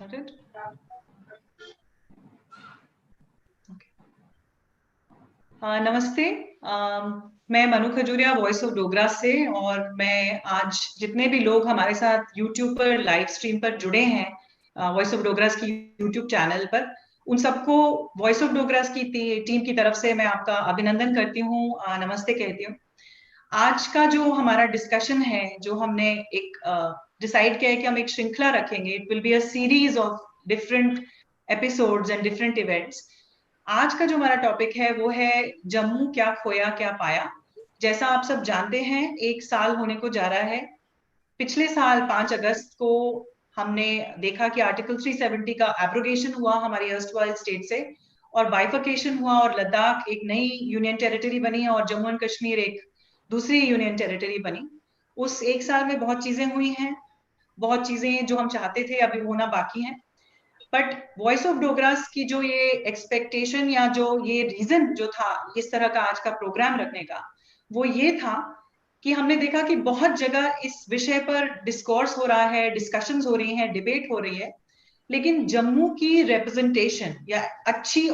Started? Okay. नमस्ते। मैं Manu Khajuria voice of Dogra से, और मैं आज जितने भी लोग हमारे साथ यूट्यूब पर लाइव स्ट्रीम पर जुड़े हैं वॉइस ऑफ डोगरास की यूट्यूब चैनल पर, उन सबको वॉइस ऑफ डोगरास की टीम की तरफ से मैं आपका अभिनंदन करती हूँ, नमस्ते कहती हूँ। आज का जो हमारा डिस्कशन है, जो हमने एक डिसाइड किया है कि हम एक श्रृंखला रखेंगे, it will be a series of different episodes and different events. आज का जो हमारा टॉपिक है वो है जम्मू क्या खोया क्या पाया। जैसा आप सब जानते हैं, 1 साल होने को जा रहा है। पिछले साल 5 अगस्त को हमने देखा कि आर्टिकल 370 का एब्रोगेशन हुआ हमारी अर्स्टवाइल स्टेट से, और बाइफर्केशन हुआ, और लद्दाख एक नई यूनियन टेरिटरी बनी और जम्मू एंड कश्मीर एक दूसरी यूनियन टेरिटरी बनी। उस 1 साल में बहुत चीजें हुई हैं, बहुत चीजें जो हम चाहते थे अभी होना बाकी हैं। बट वॉइस ऑफ डोगरास की जो ये एक्सपेक्टेशन या जो ये रीजन जो था इस तरह का आज का प्रोग्राम रखने का, वो ये था कि हमने देखा कि बहुत जगह इस विषय पर डिस्कोर्स हो रहा है, डिस्कशंस हो रही हैं, डिबेट हो रही है, लेकिन जम्मू की रिप्रेजेंटेशन या अच्छी,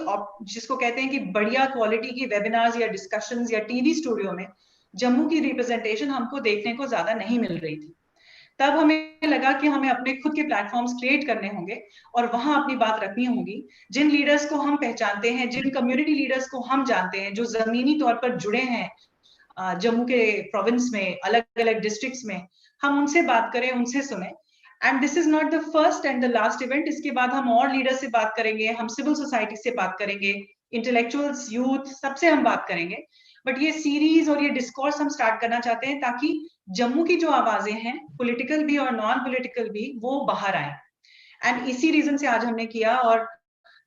जिसको कहते हैं कि बढ़िया क्वालिटी की वेबिनार्स या डिस्कशंस या टीवी स्टूडियो में जम्मू की रिप्रेजेंटेशन हमको देखने को ज्यादा नहीं मिल रही थी। तब हमें लगा कि हमें अपने खुद के प्लेटफॉर्म्स क्रिएट करने होंगे और वहां अपनी बात रखनी होगी। जिन लीडर्स को हम पहचानते हैं, जिन कम्युनिटी लीडर्स को हम जानते हैं, जो जमीनी तौर पर जुड़े हैं जम्मू के प्रोविंस में, अलग अलग डिस्ट्रिक्ट्स में, हम उनसे बात करें, उनसे सुने। And this is not the first and the last event. इसके बाद हम और लीडर्स से बात करेंगे, हम सिविल सोसाइटी से बात करेंगे, इंटेलेक्चुअल्स, यूथ, सबसे हम बात करेंगे। बट ये सीरीज और ये डिस्कोर्स हम स्टार्ट करना चाहते हैं ताकि जम्मू की जो आवाजें हैं, पॉलिटिकल भी और नॉन पॉलिटिकल भी, वो बाहर आए। एंड इसी रीजन से आज हमने किया। और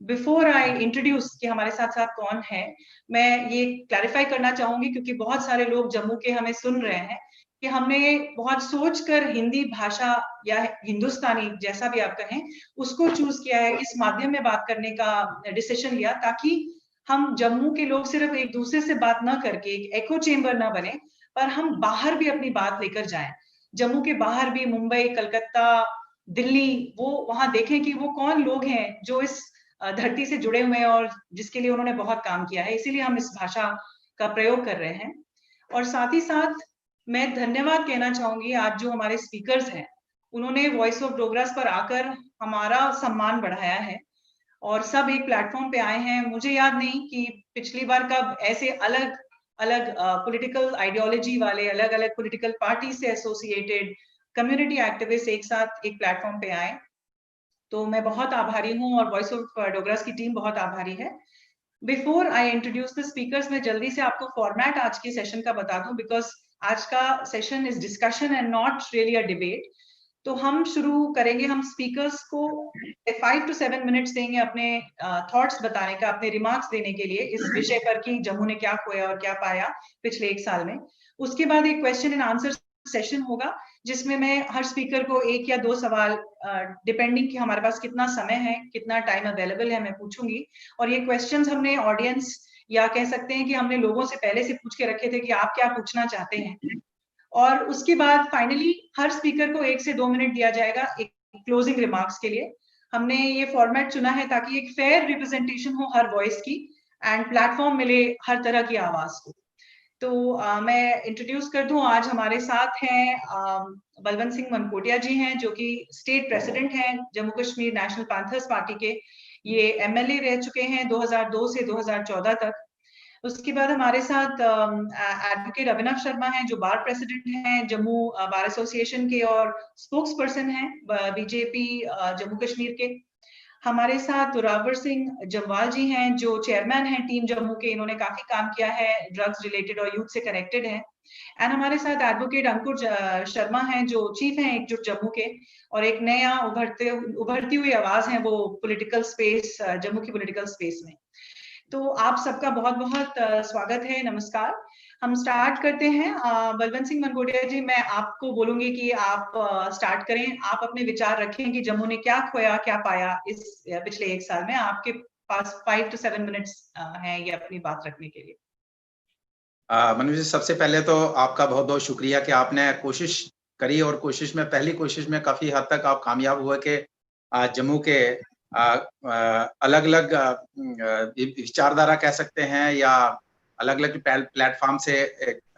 बिफोर आई इंट्रोड्यूस कि हमारे साथ साथ कौन है, मैं ये क्लैरिफाई करना चाहूंगी, क्योंकि बहुत सारे लोग जम्मू के हमें सुन रहे हैं, कि हमने बहुत सोचकर हिंदी भाषा या हिंदुस्तानी, जैसा भी आप कहें, उसको चूज किया है, इस माध्यम में बात करने का डिसीजन लिया, ताकि हम जम्मू के लोग सिर्फ एक दूसरे से बात ना करके एक एको चेम्बर ना बने, पर हम बाहर भी अपनी बात लेकर जाएं। जम्मू के बाहर भी, मुंबई, कलकत्ता, दिल्ली, वो वहां देखें कि वो कौन लोग हैं जो इस धरती से जुड़े हुए हैं और जिसके लिए उन्होंने बहुत काम किया है। इसीलिए हम इस भाषा का प्रयोग कर रहे हैं। और साथ ही साथ मैं धन्यवाद कहना चाहूंगी आज जो हमारे स्पीकर्स हैं, उन्होंने वॉइस ऑफ डोगरास पर आकर हमारा सम्मान बढ़ाया है और सब एक प्लेटफॉर्म पे आए हैं। मुझे याद नहीं कि पिछली बार कब ऐसे अलग अलग पॉलिटिकल आइडियोलॉजी वाले, अलग अलग पॉलिटिकल पार्टी से एसोसिएटेड कम्युनिटी एक्टिविस्ट एक साथ एक प्लेटफॉर्म पे आए। तो मैं बहुत आभारी हूँ और वॉइस ऑफ डोगरास की टीम बहुत आभारी है। Before I introduce the speakers, मैं जल्दी से आपको फॉर्मेट आज के सेशन का बता दूं, बिकॉज आज का session is discussion and not really a debate. तो हम शुरू करेंगे, हम स्पीकर्स को 5 to 7 मिनट्स देंगे अपने थॉट्स बताने का, अपने रिमार्क्स देने के लिए इस विषय पर कि जम्मू ने क्या खोया और क्या पाया पिछले 1 साल में। उसके बाद एक क्वेश्चन एंड आंसर सेशन होगा, जिसमें मैं हर स्पीकर को 1 या 2 सवाल, डिपेंडिंग कि हमारे पास कितना समय है, कितना टाइम अवेलेबल है, मैं पूछूंगी। और ये क्वेश्चंस हमने ऑडियंस, या कह सकते हैं कि हमने लोगों से पहले से पूछ के रखे थे कि आप क्या पूछना चाहते हैं। और उसके बाद फाइनली हर स्पीकर को 1 से 2 मिनट दिया जाएगा एक क्लोजिंग रिमार्क्स के लिए। हमने ये फॉर्मेट चुना है ताकि एक फेयर रिप्रेजेंटेशन हो हर वॉइस की, एंड प्लेटफॉर्म मिले हर तरह की आवाज को। तो मैं इंट्रोड्यूस कर दूं, आज हमारे साथ हैं बलवंत सिंह मनकोटिया जी हैं, जो कि स्टेट प्रेसिडेंट हैं Jammu Kashmir national panthers party के। ये एमएलए रह चुके हैं 2002 से 2014 तक। उसके बाद हमारे साथ एडवोकेट अभिनव शर्मा हैं, जो बार प्रेसिडेंट हैं जम्मू बार एसोसिएशन के और स्पोक्स पर्सन हैं बीजेपी जम्मू कश्मीर के। हमारे साथ जोरावर सिंह जम्वाल जी हैं, जो चेयरमैन हैं टीम जम्मू के। इन्होंने काफी काम किया है, ड्रग्स रिलेटेड और यूथ से कनेक्टेड है। एंड हमारे साथ एडवोकेट अंकुर शर्मा हैं, जो चीफ हैं एकजुट जम्मू के, और एक नया उभरती हुई आवाज है वो पॉलिटिकल स्पेस, जम्मू की पॉलिटिकल स्पेस में। तो आप सबका बहुत बहुत स्वागत है, नमस्कार। हम स्टार्ट करते हैं। बलवंत सिंह मनकोटिया जी, मैं आपको बोलूंगी कि आप स्टार्ट करें। आप अपने विचार रखें कि जम्मू ने क्या खोया क्या पाया इस पिछले 1 साल में। आपके पास 5 to 7 मिनट्स हैं ये अपनी बात रखने के लिए। मनु जी, सबसे पहले तो आपका बहुत बहुत शुक्रिया कि आपने कोशिश करी, और कोशिश में, पहली कोशिश में काफी हद तक आप कामयाब हुए कि जम्मू के अलग अलग विचारधारा कह सकते हैं या अलग अलग प्लेटफॉर्म से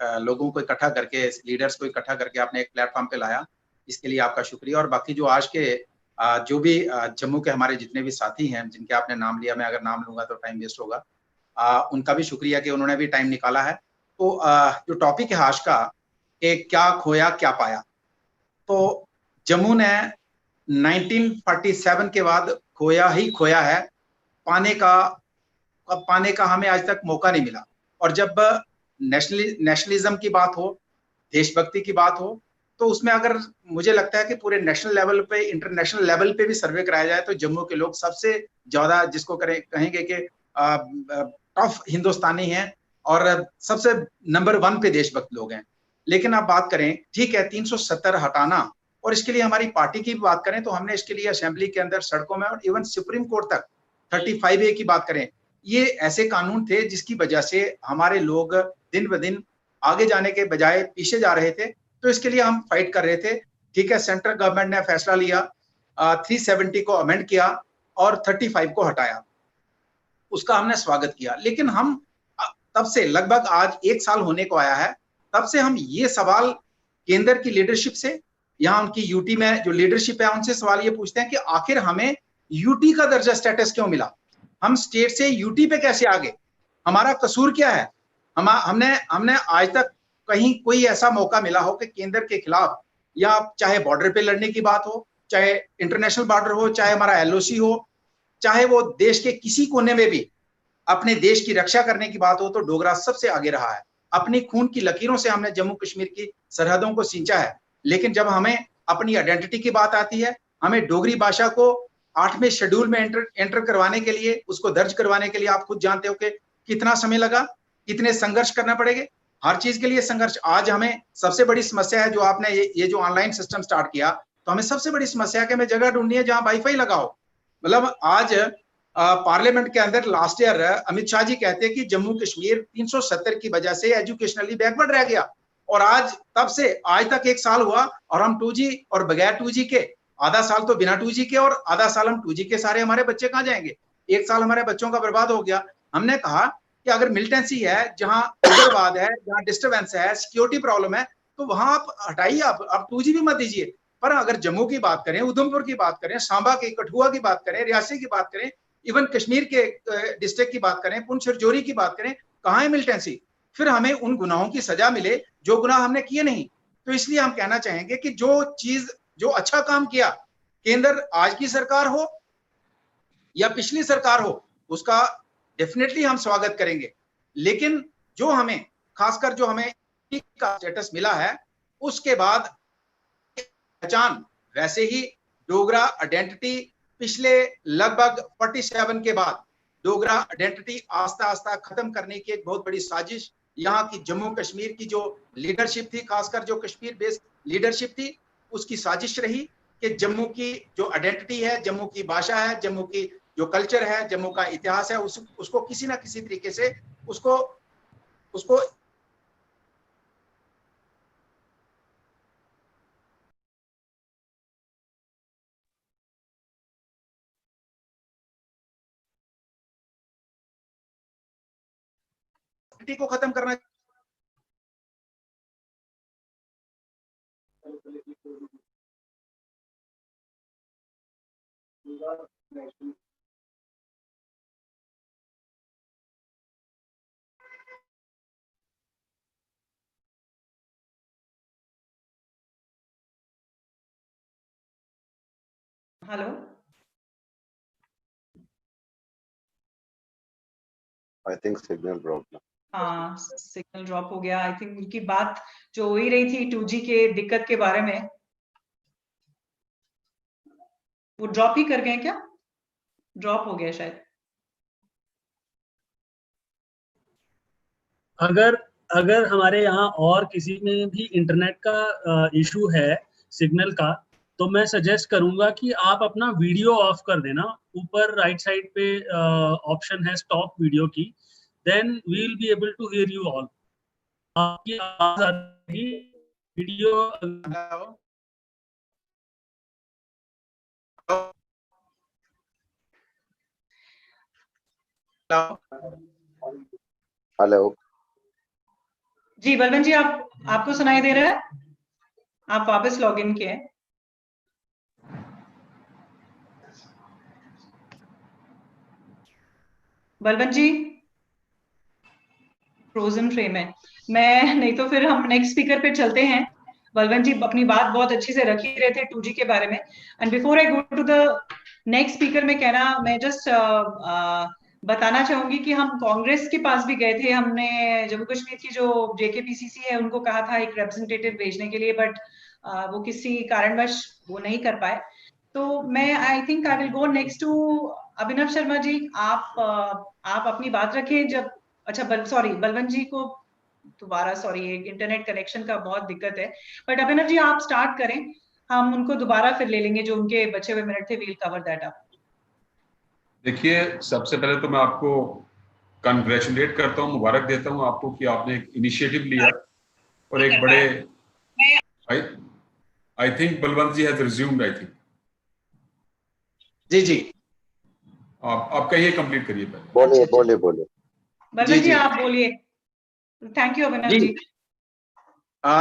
लोगों को इकट्ठा करके, लीडर्स को इकट्ठा करके आपने एक प्लेटफॉर्म पे लाया, इसके लिए आपका शुक्रिया। और बाकी जो आज के जो भी जम्मू के हमारे जितने भी साथी हैं जिनके आपने नाम लिया, मैं अगर नाम लूंगा तो टाइम वेस्ट होगा, उनका भी शुक्रिया कि उन्होंने भी टाइम निकाला है। तो जो टॉपिक है आज का कि क्या खोया क्या पाया, तो जम्मू ने 1947 के बाद खोया ही खोया है, पाने का हमें आज तक मौका नहीं मिला। और जब नेशनलिज्म की बात हो, देशभक्ति की बात हो, तो उसमें अगर मुझे लगता है कि पूरे नेशनल लेवल पे, इंटरनेशनल लेवल पे भी सर्वे कराया जाए तो जम्मू के लोग सबसे ज्यादा जिसको कहेंगे कि टफ हिंदुस्तानी हैं और सबसे नंबर 1 पे देशभक्त लोग हैं। लेकिन आप बात करें, ठीक है 370 हटाना, और इसके लिए हमारी पार्टी की बात करें तो हमने इसके लिए असेंबली के अंदर, सड़कों में और इवन सुप्रीम कोर्ट तक 35A की बात करें, ये ऐसे कानून थे जिसकी वजह से हमारे लोग दिन ब दिन आगे जाने के बजाय पीछे जा रहे थे। तो इसके लिए हम फाइट कर रहे थे। ठीक है, सेंट्रल गवर्नमेंट ने फैसला लिया, 370 को अमेंड किया और 35 को हटाया, उसका हमने स्वागत किया। लेकिन हम तब से लगभग आज 1 साल होने को आया है, तब से हम ये सवाल केंद्र की लीडरशिप से, यहाँ उनकी यूटी में जो लीडरशिप है उनसे सवाल ये पूछते हैं कि आखिर हमें यूटी का दर्जा स्टेटस क्यों मिला, हम स्टेट से यूटी पे कैसे आ गए, हमारा कसूर क्या है। हमने आज तक कहीं कोई ऐसा मौका मिला हो कि केंद्र के खिलाफ, या चाहे बॉर्डर पे लड़ने की बात हो, चाहे इंटरनेशनल बॉर्डर हो, चाहे हमारा एलओसी हो, चाहे वो देश के किसी कोने में भी अपने देश की रक्षा करने की बात हो, तो डोगरा सबसे आगे रहा है। अपनी खून की लकीरों से हमने जम्मू कश्मीर की सरहदों को सींचा है। लेकिन जब हमें अपनी आइडेंटिटी की बात आती है, हमें डोगरी भाषा को 8वें शेड्यूल में एंटर करवाने के लिए, उसको दर्ज करवाने के लिए आप खुद जानते हो कि कितना समय लगा, कितने संघर्ष करना पड़ेगा, हर चीज के लिए संघर्ष। आज हमें सबसे बड़ी समस्या है जो आपने ये जो ऑनलाइन सिस्टम स्टार्ट किया, तो हमें सबसे बड़ी समस्या है कि हमें जगह ढूंढनी है जहां वाईफाई लगाओ। मतलब आज पार्लियामेंट के अंदर लास्ट ईयर अमित शाह जी कहते हैं कि जम्मू कश्मीर 370 की वजह से एजुकेशनली बैकवर्ड रह गया, और आज तब से आज तक 1 साल हुआ और हम 2G और बगैर 2G के, आधा साल तो बिना 2G के और आधा साल हम 2G के, सारे हमारे बच्चे कहाँ जाएंगे। 1 साल हमारे बच्चों का बर्बाद हो गया। हमने कहा कि अगर मिलिटेंसी है, जहां उग्रवाद है, जहां डिस्टर्बेंस है, सिक्योरिटी प्रॉब्लम है, तो वहां आप हटाइए, आप 2G भी मत दीजिए। पर अगर जम्मू की बात करें, उधमपुर की बात करें, सांबा की, कठुआ की बात करें, रियासी की बात करें, इवन कश्मीर के डिस्ट्रिक्ट की बात करें, पुंछ राजौरी की बात करें, कहाँ है मिलिटेंसी। फिर हमें उन गुनाहों की सजा मिले जो गुनाह हमने किए नहीं। तो इसलिए हम कहना चाहेंगे कि जो अच्छा काम किया, केंद्र आज की सरकार हो या पिछली सरकार हो, उसका डेफिनेटली हम स्वागत करेंगे। लेकिन जो हमें, खासकर जो हमें का स्टेटस मिला है, उसके बाद पहचान, वैसे ही डोगरा आइडेंटिटी पिछले लगभग 47 के बाद डोगरा आइडेंटिटी आस्ता आस्ता खत्म करने की एक बहुत बड़ी साजिश यहाँ की जम्मू कश्मीर की जो लीडरशिप थी, खासकर जो कश्मीर बेस्ड लीडरशिप थी, उसकी साजिश रही कि जम्मू की जो आइडेंटिटी है, जम्मू की भाषा है, जम्मू की जो कल्चर है, जम्मू का इतिहास है, उसको किसी ना किसी तरीके से उसको को खत्म करना। Hello, I think signal drop. हाँ सिग्नल ड्रॉप हो गया। आई थिंक उनकी बात जो हो ही रही थी 2G के दिक्कत के बारे में, वो ड्रॉप ही कर गए क्या? ड्रॉप हो गया शायद। अगर हमारे यहाँ और किसी में भी इंटरनेट का इशू है, सिग्नल का, तो मैं सजेस्ट करूंगा कि आप अपना वीडियो ऑफ कर देना। ऊपर राइट साइड पे ऑप्शन है स्टॉप वीडियो की, then we will be able to hear you all. आपकी आवाज आ रही वीडियो। हेलो जी बलवंत जी, आपको सुनाई दे रहा है? आप वापस लॉग इन किए? बलवंत जी फ्रोजन फ्रेम है। मैं नहीं तो फिर हम नेक्स्ट स्पीकर पे चलते हैं। बलवंत जी अपनी बात बहुत अच्छी से रख ही रहे थे 2G के बारे में। And before I go to the next speaker में कहना, मैं जस्ट बताना चाहूंगी कि हम कांग्रेस के पास भी गए थे। हमने जम्मू कश्मीर की जो JKPCC है उनको कहा था एक रिप्रेजेंटेटिव भेजने के लिए, बट वो किसी कारणवश वो नहीं कर पाए। तो मैं I think I will go next to Abhinav Sharma ji. आप अपनी बात रखें जब। अच्छा सॉरी बलवंत जी को दोबारा, सॉरी इंटरनेट कनेक्शन का बहुत दिक्कत है। बट अभिनव जी आप स्टार्ट करें, हम उनको दोबारा फिर ले लेंगे जो उनके बचे हुए मिनट थे। We'll cover that up. देखिए, सबसे पहले तो मैं आपको कंग्रेचुलेट करता हूँ, मुबारक देता हूँ आपको कि आपने एक इनिशिएटिव लिया और एक बड़े I think Balwant ji has resumed, I think. जी आप कहिए, कंप्लीट करिए पहले। बोलिए बोलिए बोलिए। बलवंत जी आप बोलिए। थैंक यू अभिनव जी।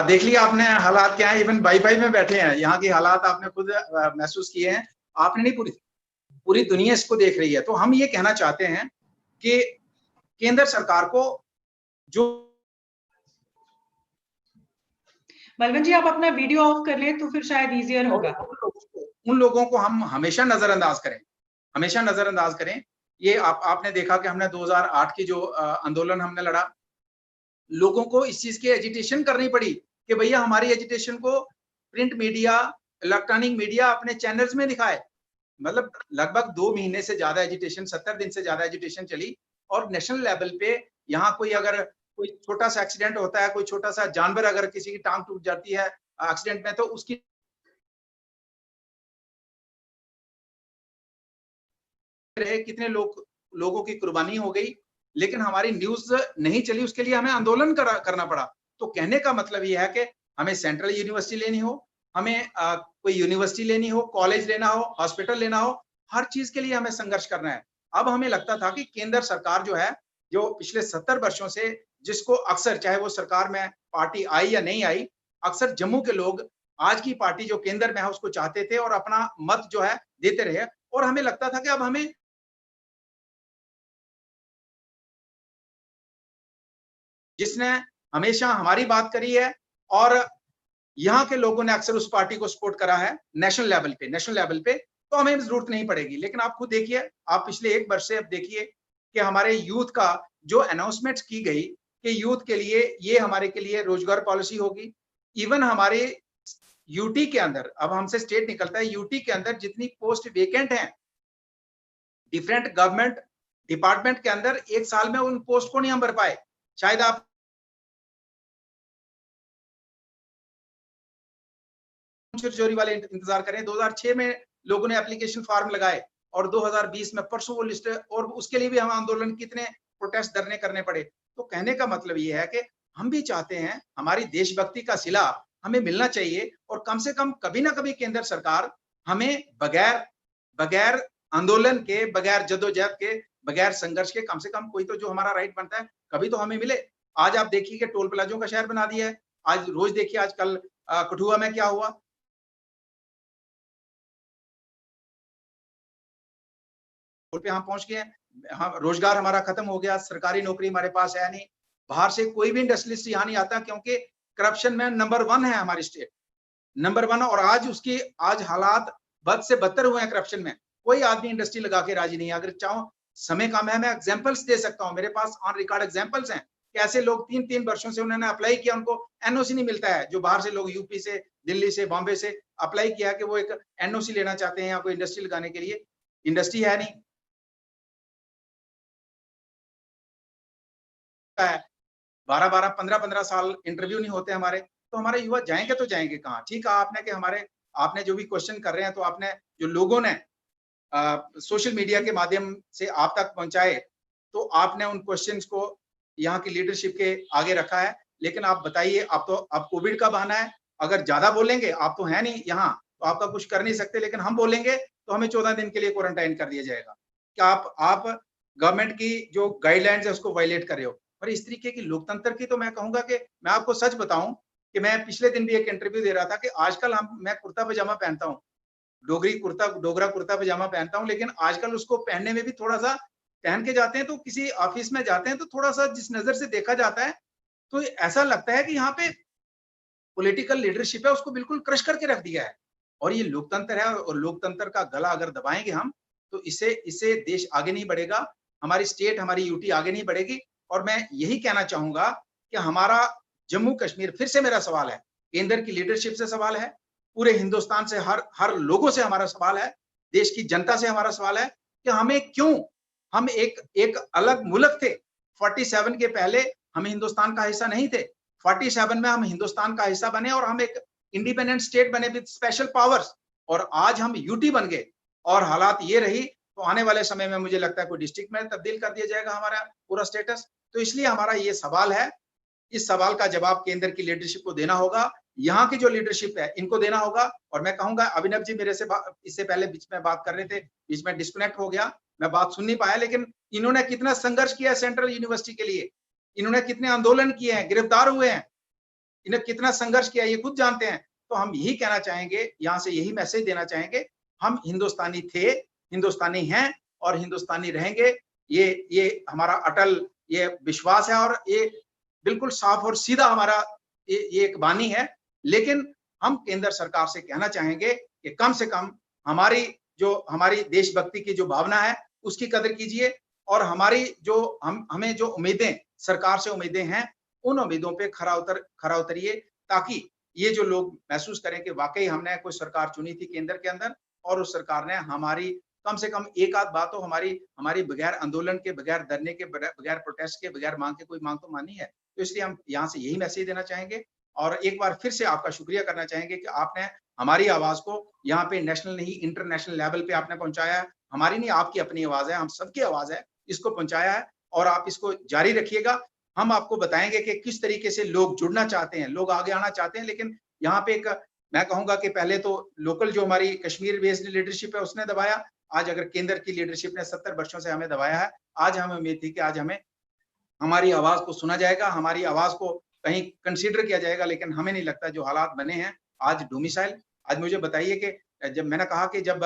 देख लिया आपने हालात क्या है। इवन वाईफाई में बैठे हैं, यहाँ की हालात आपने खुद महसूस किए हैं। आपने नहीं, पूरी दुनिया इसको देख रही है। तो हम ये कहना चाहते हैं कि केंद्र सरकार को जो बलवंत जी आप अपना वीडियो ऑफ कर लें तो फिर शायद इजियर होगा। उन लोगों को हम हमेशा नजरअंदाज करें। ये आपने देखा कि हमने 2008 की जो आंदोलन हमने लड़ा, लोगों को इस चीज की एजिटेशन करनी पड़ी कि भैया हमारी एजिटेशन को प्रिंट मीडिया, इलेक्ट्रॉनिक मीडिया अपने चैनल्स में दिखाए। मतलब लगभग 2 महीने से ज्यादा एजिटेशन, 70 दिन से ज्यादा एजिटेशन चली। और नेशनल लेवल पे यहाँ कोई छोटा सा एक्सीडेंट होता है, कोई छोटा सा जानवर अगर किसी की टांग टूट जाती है एक्सीडेंट में, तो उसकी कितने लोगों की कुर्बानी हो गई, लेकिन हमारी न्यूज नहीं चली। उसके लिए हमें आंदोलन करना पड़ा। तो कहने का मतलब यह है कि हमें सेंट्रल यूनिवर्सिटी लेनी हो, हमें कोई यूनिवर्सिटी लेनी हो, कॉलेज लेना हो, हॉस्पिटल लेना हो, हर चीज के लिए हमें संघर्ष करना है। अब हमें लगता था कि केंद्र सरकार जो है, जो पिछले 70 वर्षों से, जिसको अक्सर, चाहे वो सरकार में पार्टी आई या नहीं आई, अक्सर जम्मू के लोग आज की पार्टी जो केंद्र में है उसको चाहते थे और अपना मत जो है देते रहे। और हमें लगता था कि अब हमें जिसने हमेशा हमारी बात करी है और यहाँ के लोगों ने अक्सर उस पार्टी को सपोर्ट करा है नेशनल लेवल पे, तो हमें जरूरत नहीं पड़ेगी। लेकिन आप खुद देखिए, आप पिछले 1 वर्ष से अब देखिए कि हमारे यूथ का जो अनाउंसमेंट की गई कि यूथ के लिए ये हमारे के लिए रोजगार पॉलिसी होगी। इवन हमारे यूटी के अंदर, अब हमसे स्टेट निकलता है, यूटी के अंदर जितनी पोस्ट वेकेंट हैं डिफरेंट गवर्नमेंट डिपार्टमेंट के अंदर, 1 साल में उन पोस्ट को नहीं हम भर पाए। शायद आप चोरी वाले इंतजार करें। 2006 में लोगों ने एप्लीकेशन फॉर्म लगाए और 2020 में परसों वो लिस्ट, और उसके लिए भी हम आंदोलन, कितने प्रोटेस्ट धरने करने पड़े। तो कहने का मतलब ये है कि हम भी चाहते हैं, हमारी देशभक्ति का सिला हमें मिलना चाहिए। और कम से कम कभी ना कभी केंद्र सरकार हमें बगैर आंदोलन के, बगैर जद्दोजहद के, बगैर संघर्ष के, कम से कम कोई तो जो हमारा राइट बनता है कभी तो हमें मिले। आज आप देखिए कि टोल प्लाजों का शहर बना दिया है। आज रोज देखिए, आज कल कठुआ में क्या हुआ। पे हम पहुंच गए, हम रोजगार हमारा खत्म हो गया, सरकारी नौकरी हमारे पास है नहीं, बाहर से कोई भी इंडस्ट्रियलिस्ट यहाँ नहीं आता, क्योंकि करप्शन में नंबर 1 है हमारी स्टेट, नंबर 1। और आज हालात बद से बदतर हुए हैं करप्शन में। कोई आदमी इंडस्ट्री लगा के राजी नहीं है। अगर चाहो, समय कम है, मैं एग्जाम्पल्स दे सकता हूँ, मेरे पास ऑन रिकॉर्ड एग्जाम्पल्स हैं कि ऐसे लोग 3-3 वर्षों से उन्होंने अप्लाई किया, उनको एनओसी नहीं मिलता है। जो बाहर से लोग यूपी से, दिल्ली से, बॉम्बे से अप्लाई किया कि वो एक एनओसी लेना चाहते हैं या कोई इंडस्ट्री लगाने के लिए, इंडस्ट्री है नहीं। 12-12, 15-15 साल इंटरव्यू नहीं होते हमारे, तो हमारे युवा जाएंगे तो जाएंगे कहाँ। ठीक है आपने कि आपने जो भी क्वेश्चन कर रहे हैं, तो आपने जो लोगों ने सोशल मीडिया के माध्यम से आप तक पहुंचाए, तो आपने उन क्वेश्चंस को यहाँ की लीडरशिप के आगे रखा है। लेकिन आप बताइए, आप कोविड का बहाना है, अगर ज्यादा बोलेंगे, आप तो है नहीं यहाँ, तो आपका कुछ कर नहीं सकते। लेकिन हम बोलेंगे तो हमें 14 दिन के लिए क्वारंटाइन कर दिया जाएगा। क्या आप गवर्नमेंट की जो गाइडलाइंस है उसको वायलेट कर रहे हो। और इस तरीके की लोकतंत्र की तो मैं कहूंगा कि मैं आपको सच बताऊं कि मैं पिछले दिन भी एक इंटरव्यू दे रहा था कि आजकल मैं कुर्ता पजामा पहनता हूँ, डोगरा कुर्ता पजामा पहनता हूँ, लेकिन आजकल उसको पहनने में भी थोड़ा सा पहन के जाते हैं तो किसी ऑफिस में जाते हैं तो थोड़ा सा जिस नजर से देखा जाता है तो ऐसा लगता है कि यहाँ पे पॉलिटिकल लीडरशिप है उसको बिल्कुल क्रश करके रख दिया है। और ये लोकतंत्र है और लोकतंत्र का गला अगर दबाएंगे हम तो इससे देश आगे नहीं बढ़ेगा, हमारी स्टेट, हमारी यूटी आगे नहीं बढ़ेगी। और मैं यही कहना चाहूंगा कि हमारा जम्मू कश्मीर, फिर से मेरा सवाल है, केंद्र की लीडरशिप से सवाल है, पूरे हिंदुस्तान से हर लोगों से हमारा सवाल है, देश की जनता से हमारा सवाल है कि हमें क्यों, हम एक अलग मुल्क थे 47 के पहले, हम हिंदुस्तान का हिस्सा नहीं थे, 47 में हम हिंदुस्तान का हिस्सा बने और हम एक इंडिपेंडेंट स्टेट बने विद स्पेशल पावर्स, और आज हम यूटी बन गए और हालात ये रही तो आने वाले समय में मुझे लगता है कोई डिस्ट्रिक्ट में तब्दील कर दिया जाएगा हमारा पूरा स्टेटस। तो इसलिए हमारा ये सवाल है, इस सवाल का जवाब केंद्र की लीडरशिप को देना होगा, यहाँ की जो लीडरशिप है इनको देना होगा। और मैं कहूंगा, अभिनव जी मेरे से इससे पहले बीच में बात कर रहे थे, बीच में डिस्कनेक्ट हो गया, मैं बात सुन नहीं पाया, लेकिन इन्होंने कितना संघर्ष किया सेंट्रल यूनिवर्सिटी के लिए, इन्होंने कितने आंदोलन किए हैं, गिरफ्तार हुए हैं, इन्हें कितना संघर्ष किया ये खुद जानते हैं। तो हम यही कहना चाहेंगे, यहाँ से यही मैसेज देना चाहेंगे, हम हिंदुस्तानी थे, हिंदुस्तानी हैं और हिंदुस्तानी रहेंगे, ये हमारा अटल ये विश्वास है और ये बिल्कुल साफ और सीधा हमारा ये एक वाणी है। लेकिन हम केंद्र सरकार से कहना चाहेंगे कि कम से कम हमारी देशभक्ति की जो भावना है उसकी कदर कीजिए, और हमारी जो हमें जो उम्मीदें सरकार से उम्मीदें हैं उन उम्मीदों पे खरा उतरिए, ताकि ये जो लोग महसूस करें कि वाकई हमने कोई सरकार चुनी थी केंद्र के अंदर और उस सरकार ने हमारी कम से कम एक आध बात तो हमारी बगैर आंदोलन के, बगैर धरने के, बगैर प्रोटेस्ट के, बगैर मांग के कोई मांग तो मानी है। तो इसलिए हम यहाँ से यही मैसेज देना चाहेंगे और एक बार फिर से आपका शुक्रिया करना चाहेंगे कि आपने हमारी आवाज को यहाँ पे नेशनल नहीं इंटरनेशनल लेवल पे आपने पहुंचाया है। हमारी नहीं, आपकी अपनी आवाज है, हम सबकी आवाज है, इसको पहुंचाया है और आप इसको जारी रखिएगा। हम आपको बताएंगे कि किस तरीके से लोग जुड़ना चाहते हैं, लोग आगे आना चाहते हैं, लेकिन यहाँ पे मैं कहूंगा कि पहले तो लोकल जो हमारी कश्मीर बेस्ड लीडरशिप है उसने दबाया, आज अगर केंद्र की लीडरशिप ने 70 वर्षों से हमें दबाया है, आज हमें उम्मीद थी कि आज हमें हमारी आवाज को सुना जाएगा, हमारी आवाज को कहीं कंसीडर किया जाएगा, लेकिन हमें नहीं लगता जो हालात बने हैं आज डोमिसाइल। आज मुझे बताइए कि जब मैंने कहा कि जब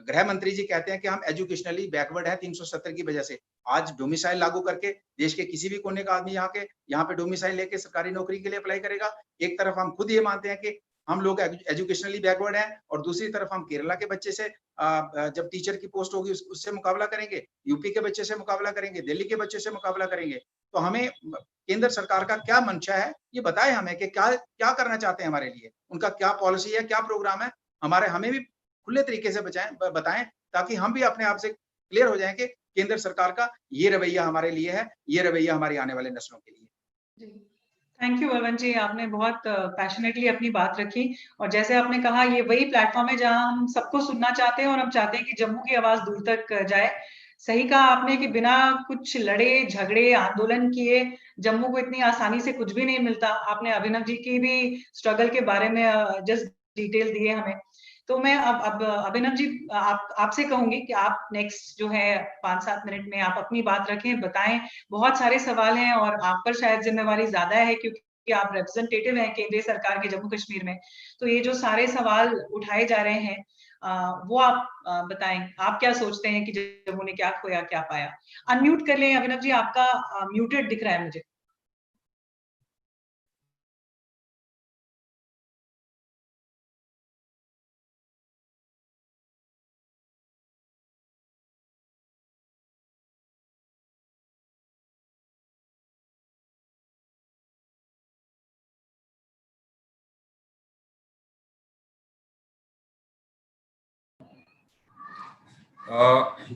गृह मंत्री जी कहते हैं कि हम एजुकेशनली बैकवर्ड है 370 की वजह से, आज डोमिसाइल लागू करके देश के किसी भी कोने का आदमी यहाँ पे डोमिसाइल लेके सरकारी नौकरी के लिए अप्लाई करेगा। एक तरफ हम खुद ये मानते हैं कि हम लोग एजुकेशनली बैकवर्ड हैं और दूसरी तरफ हम केरला के बच्चे से जब टीचर की पोस्ट होगी उससे मुकाबला करेंगे, यूपी के बच्चे से मुकाबला करेंगे, दिल्ली के बच्चे से मुकाबला करेंगे। तो हमें केंद्र सरकार का क्या मंशा है ये बताएं हमें कि क्या करना चाहते हैं हमारे लिए, उनका क्या पॉलिसी है, क्या प्रोग्राम है, हमें भी खुले तरीके से बताएं ताकि हम भी अपने आप से क्लियर हो जाएं कि केंद्र सरकार का ये रवैया हमारे लिए है, ये रवैया हमारी आने वाले नस्लों के लिए। थैंक यू बलवंत जी, आपने बहुत पैशनेटली अपनी बात रखी और जैसे आपने कहा ये वही प्लेटफॉर्म है जहां हम सबको सुनना चाहते हैं और हम चाहते हैं कि जम्मू की आवाज दूर तक जाए। सही कहा आपने कि बिना कुछ लड़े झगड़े आंदोलन किए जम्मू को इतनी आसानी से कुछ भी नहीं मिलता। आपने अभिनव जी की भी स्ट्रगल के बारे में जस्ट डिटेल दिए हमें। तो मैं अब अभिनव जी आपसे कहूंगी कि आप नेक्स्ट जो है 5-7 मिनट में आप अपनी बात रखें, बताएं। बहुत सारे सवाल हैं और आप पर शायद जिम्मेवारी ज्यादा है क्योंकि आप रिप्रेजेंटेटिव हैं केंद्रीय सरकार के जम्मू कश्मीर में। तो ये जो सारे सवाल उठाए जा रहे हैं वो आप बताएं, आप क्या सोचते हैं कि जम्मू ने क्या खोया क्या पाया। अनम्यूट कर लें अभिनव जी, आपका म्यूटेड दिख रहा है मुझे।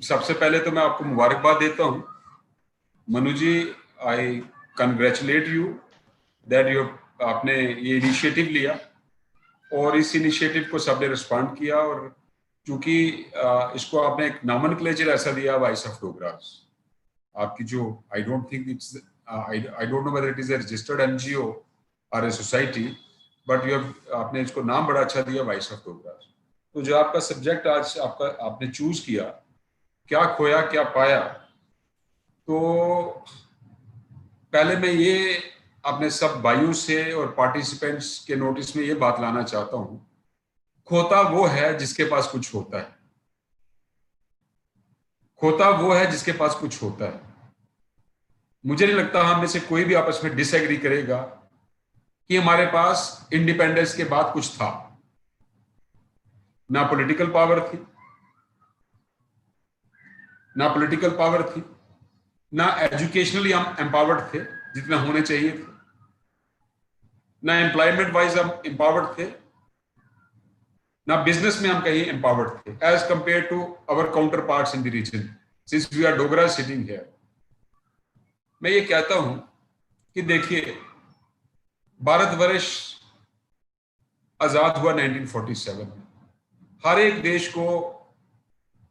सबसे पहले तो मैं आपको मुबारकबाद देता हूं मनु जी, आई कंग्रेचुलेट यू दैट आपने ये इनिशिएटिव लिया और इस इनिशिएटिव को सबने रिस्पॉन्ड किया और चूंकि इसको आपने एक नॉमेनक्लेचर ऐसा दिया वॉइस ऑफ डोगरास, आपकी जो I don't know whether it is a registered NGO और ए सोसाइटी, बट आपने इसको नाम बड़ा अच्छा दिया वॉइस ऑफ डोगरास। तो जो आपका सब्जेक्ट आज आपने चूज किया, क्या खोया क्या पाया, तो पहले मैं ये अपने सब भाइयों से और पार्टिसिपेंट्स के नोटिस में ये बात लाना चाहता हूं, खोता वो है जिसके पास कुछ होता है, खोता वो है जिसके पास कुछ होता है। मुझे नहीं लगता हम में से कोई भी आपस में डिसएग्री करेगा कि हमारे पास इंडिपेंडेंस के बाद कुछ था, ना पॉलिटिकल पावर थी, ना एजुकेशनली हम एम्पावर्ड थे जितना होने चाहिए थे, ना एम्प्लॉयमेंट वाइज हम एम्पावर्ड थे, ना बिजनेस में हम कहीं एम्पावर्ड थे as compare to our counterparts in the region since we are Dogra sitting here. मैं ये कहता हूं कि देखिए, भारतवर्ष आजाद हुआ 1947 में। हर एक देश को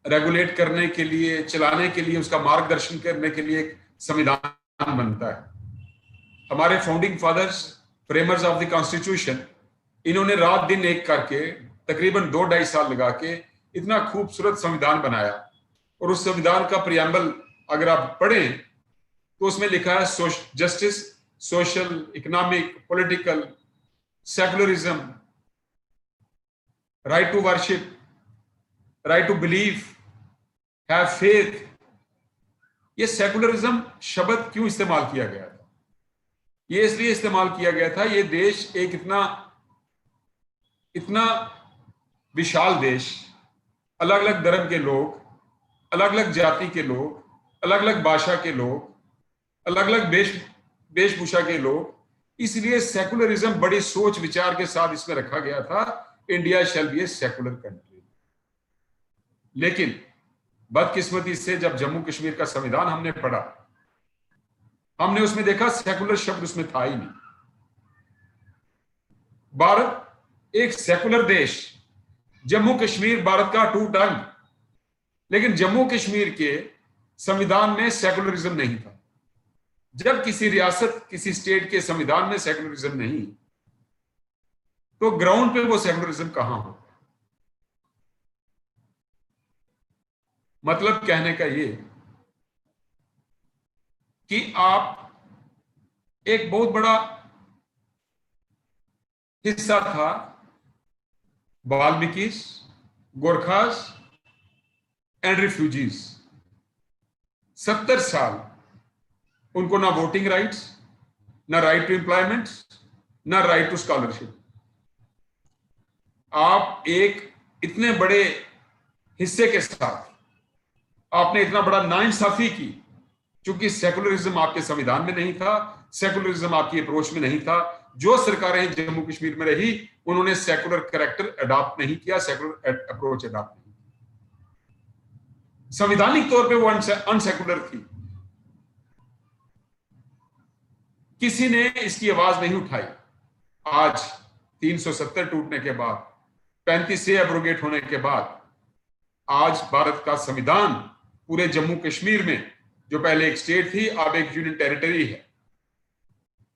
रेगुलेट करने के लिए, चलाने के लिए, उसका मार्गदर्शन करने के लिए एक संविधान बनता है। हमारे founding fathers, framers of the constitution, इन्होंने रात दिन एक करके तकरीबन 2-2.5 साल लगा के इतना खूबसूरत संविधान बनाया। और उस संविधान का प्रियम्बल अगर आप पढ़ें तो उसमें लिखा है justice, social, economic, political, secularism, right to worship, right to believe, have faith. ये सेकुलरिज्म शब्द क्यों इस्तेमाल किया गया था? ये इसलिए इस्तेमाल किया गया था, ये देश एक इतना विशाल देश, अलग अलग धर्म के लोग, अलग अलग जाति के लोग, अलग अलग भाषा के लोग, अलग अलग वेशभूषा के लोग, इसलिए सेकुलरिज्म बड़ी सोच विचार के साथ इसमें रखा गया था, India shall be a secular country. लेकिन बदकिस्मती से जब जम्मू कश्मीर का संविधान हमने पढ़ा, हमने उसमें देखा सेकुलर शब्द उसमें था ही नहीं। भारत एक सेकुलर देश, जम्मू कश्मीर भारत का टूट अंग, लेकिन जम्मू कश्मीर के संविधान में सेकुलरिज्म नहीं था। जब किसी रियासत, किसी स्टेट के संविधान में सेकुलरिज्म नहीं, तो ग्राउंड पे वो सेकुलरिज्म कहां हो? मतलब कहने का ये कि आप एक बहुत बड़ा हिस्सा था वाल्मीकिस, गोरखास एंड रिफ्यूजीज, 70 साल उनको ना वोटिंग राइट्स, ना राइट टू एम्प्लॉयमेंट, ना राइट टू स्कॉलरशिप। आप एक इतने बड़े हिस्से के साथ आपने इतना बड़ा नाइंसाफी की, क्योंकि सेकुलरिज्म आपके संविधान में नहीं था, सेकुलरिज्म आपकी अप्रोच में नहीं था। जो सरकारें जम्मू कश्मीर में रही, उन्होंने सेकुलर कैरेक्टर अडॉप्ट नहीं किया, सेकुलर अप्रोच अडॉप्ट नहीं किया। संवैधानिक तौर पे वो अनसेकुलर थी। किसी ने इसकी आवाज नहीं उठाई। आज 370 टूटने के बाद, 35 से एब्रोगेट होने के बाद, आज भारत का संविधान पूरे जम्मू कश्मीर में, जो पहले एक स्टेट थी, अब एक यूनियन टेरिटरी है।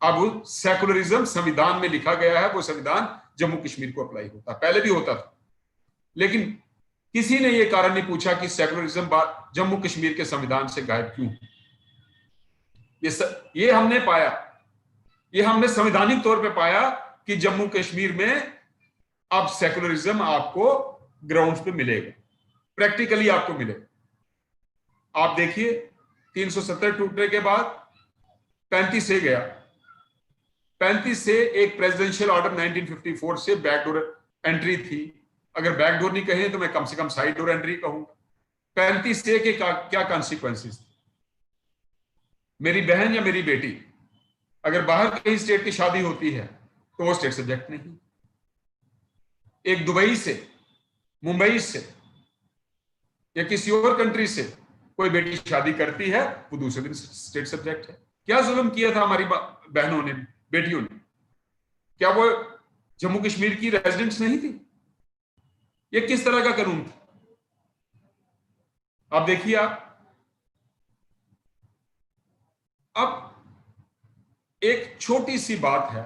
अब सेकुलरिज्म संविधान में लिखा गया है, वो संविधान जम्मू कश्मीर को अप्लाई होता, पहले भी होता था। लेकिन किसी ने यह कारण नहीं पूछा कि सेकुलरिज्म जम्मू कश्मीर के संविधान से गायब क्यों। ये हमने पाया, ये हमने संवैधानिक तौर पे पाया कि जम्मू कश्मीर में अब सेकुलरिज्म आपको ग्राउंड्स पे मिलेगा, प्रैक्टिकली आपको मिलेगा। आप देखिए 370 टूटने के बाद 35 से गया, 35 से एक प्रेसिडेंशियल ऑर्डर 1954 से बैकडोर एंट्री थी। अगर बैकडोर नहीं कहें तो मैं कम से कम साइड डोर एंट्री कहूंगा। 35 से के क्या कॉन्सिक्वेंसेस थे? मेरी बहन या मेरी बेटी अगर बाहर कहीं स्टेट की शादी होती है तो वो स्टेट सब्जेक्ट नहीं। एक दुबई से, मुंबई से या किसी और कंट्री से कोई बेटी शादी करती है, वो दूसरे दिन स्टेट सब्जेक्ट है। क्या जुल्म किया था हमारी बहनों ने, बेटियों ने? क्या वो जम्मू कश्मीर की रेजिडेंट्स नहीं थी? ये किस तरह का कानून था? आप देखिए। अब एक छोटी सी बात है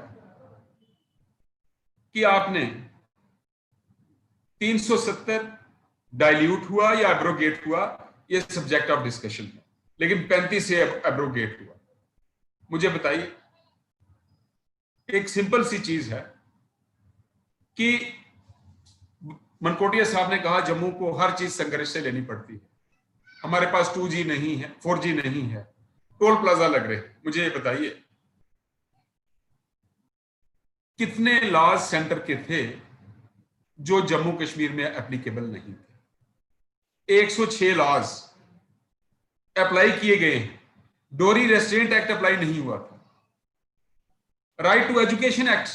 कि आपने 370 डाइल्यूट हुआ या एब्रोगेट हुआ, ये सब्जेक्ट ऑफ डिस्कशन है। लेकिन 35 से एब्रोगेट हुआ। मुझे बताइए, एक सिंपल सी चीज है कि मनकोटिया साहब ने कहा जम्मू को हर चीज संघर्ष से लेनी पड़ती है। हमारे पास 2G नहीं है, 4G नहीं है, टोल प्लाजा लग रहे हैं। मुझे ये बताइए कितने लॉज सेंटर के थे जो जम्मू कश्मीर में एप्लीकेबल नहीं थे? 106 लॉज अप्लाई किए गए हैं। डोरी रेस्ट्रेंट एक्ट अप्लाई नहीं हुआ था। Right to education act,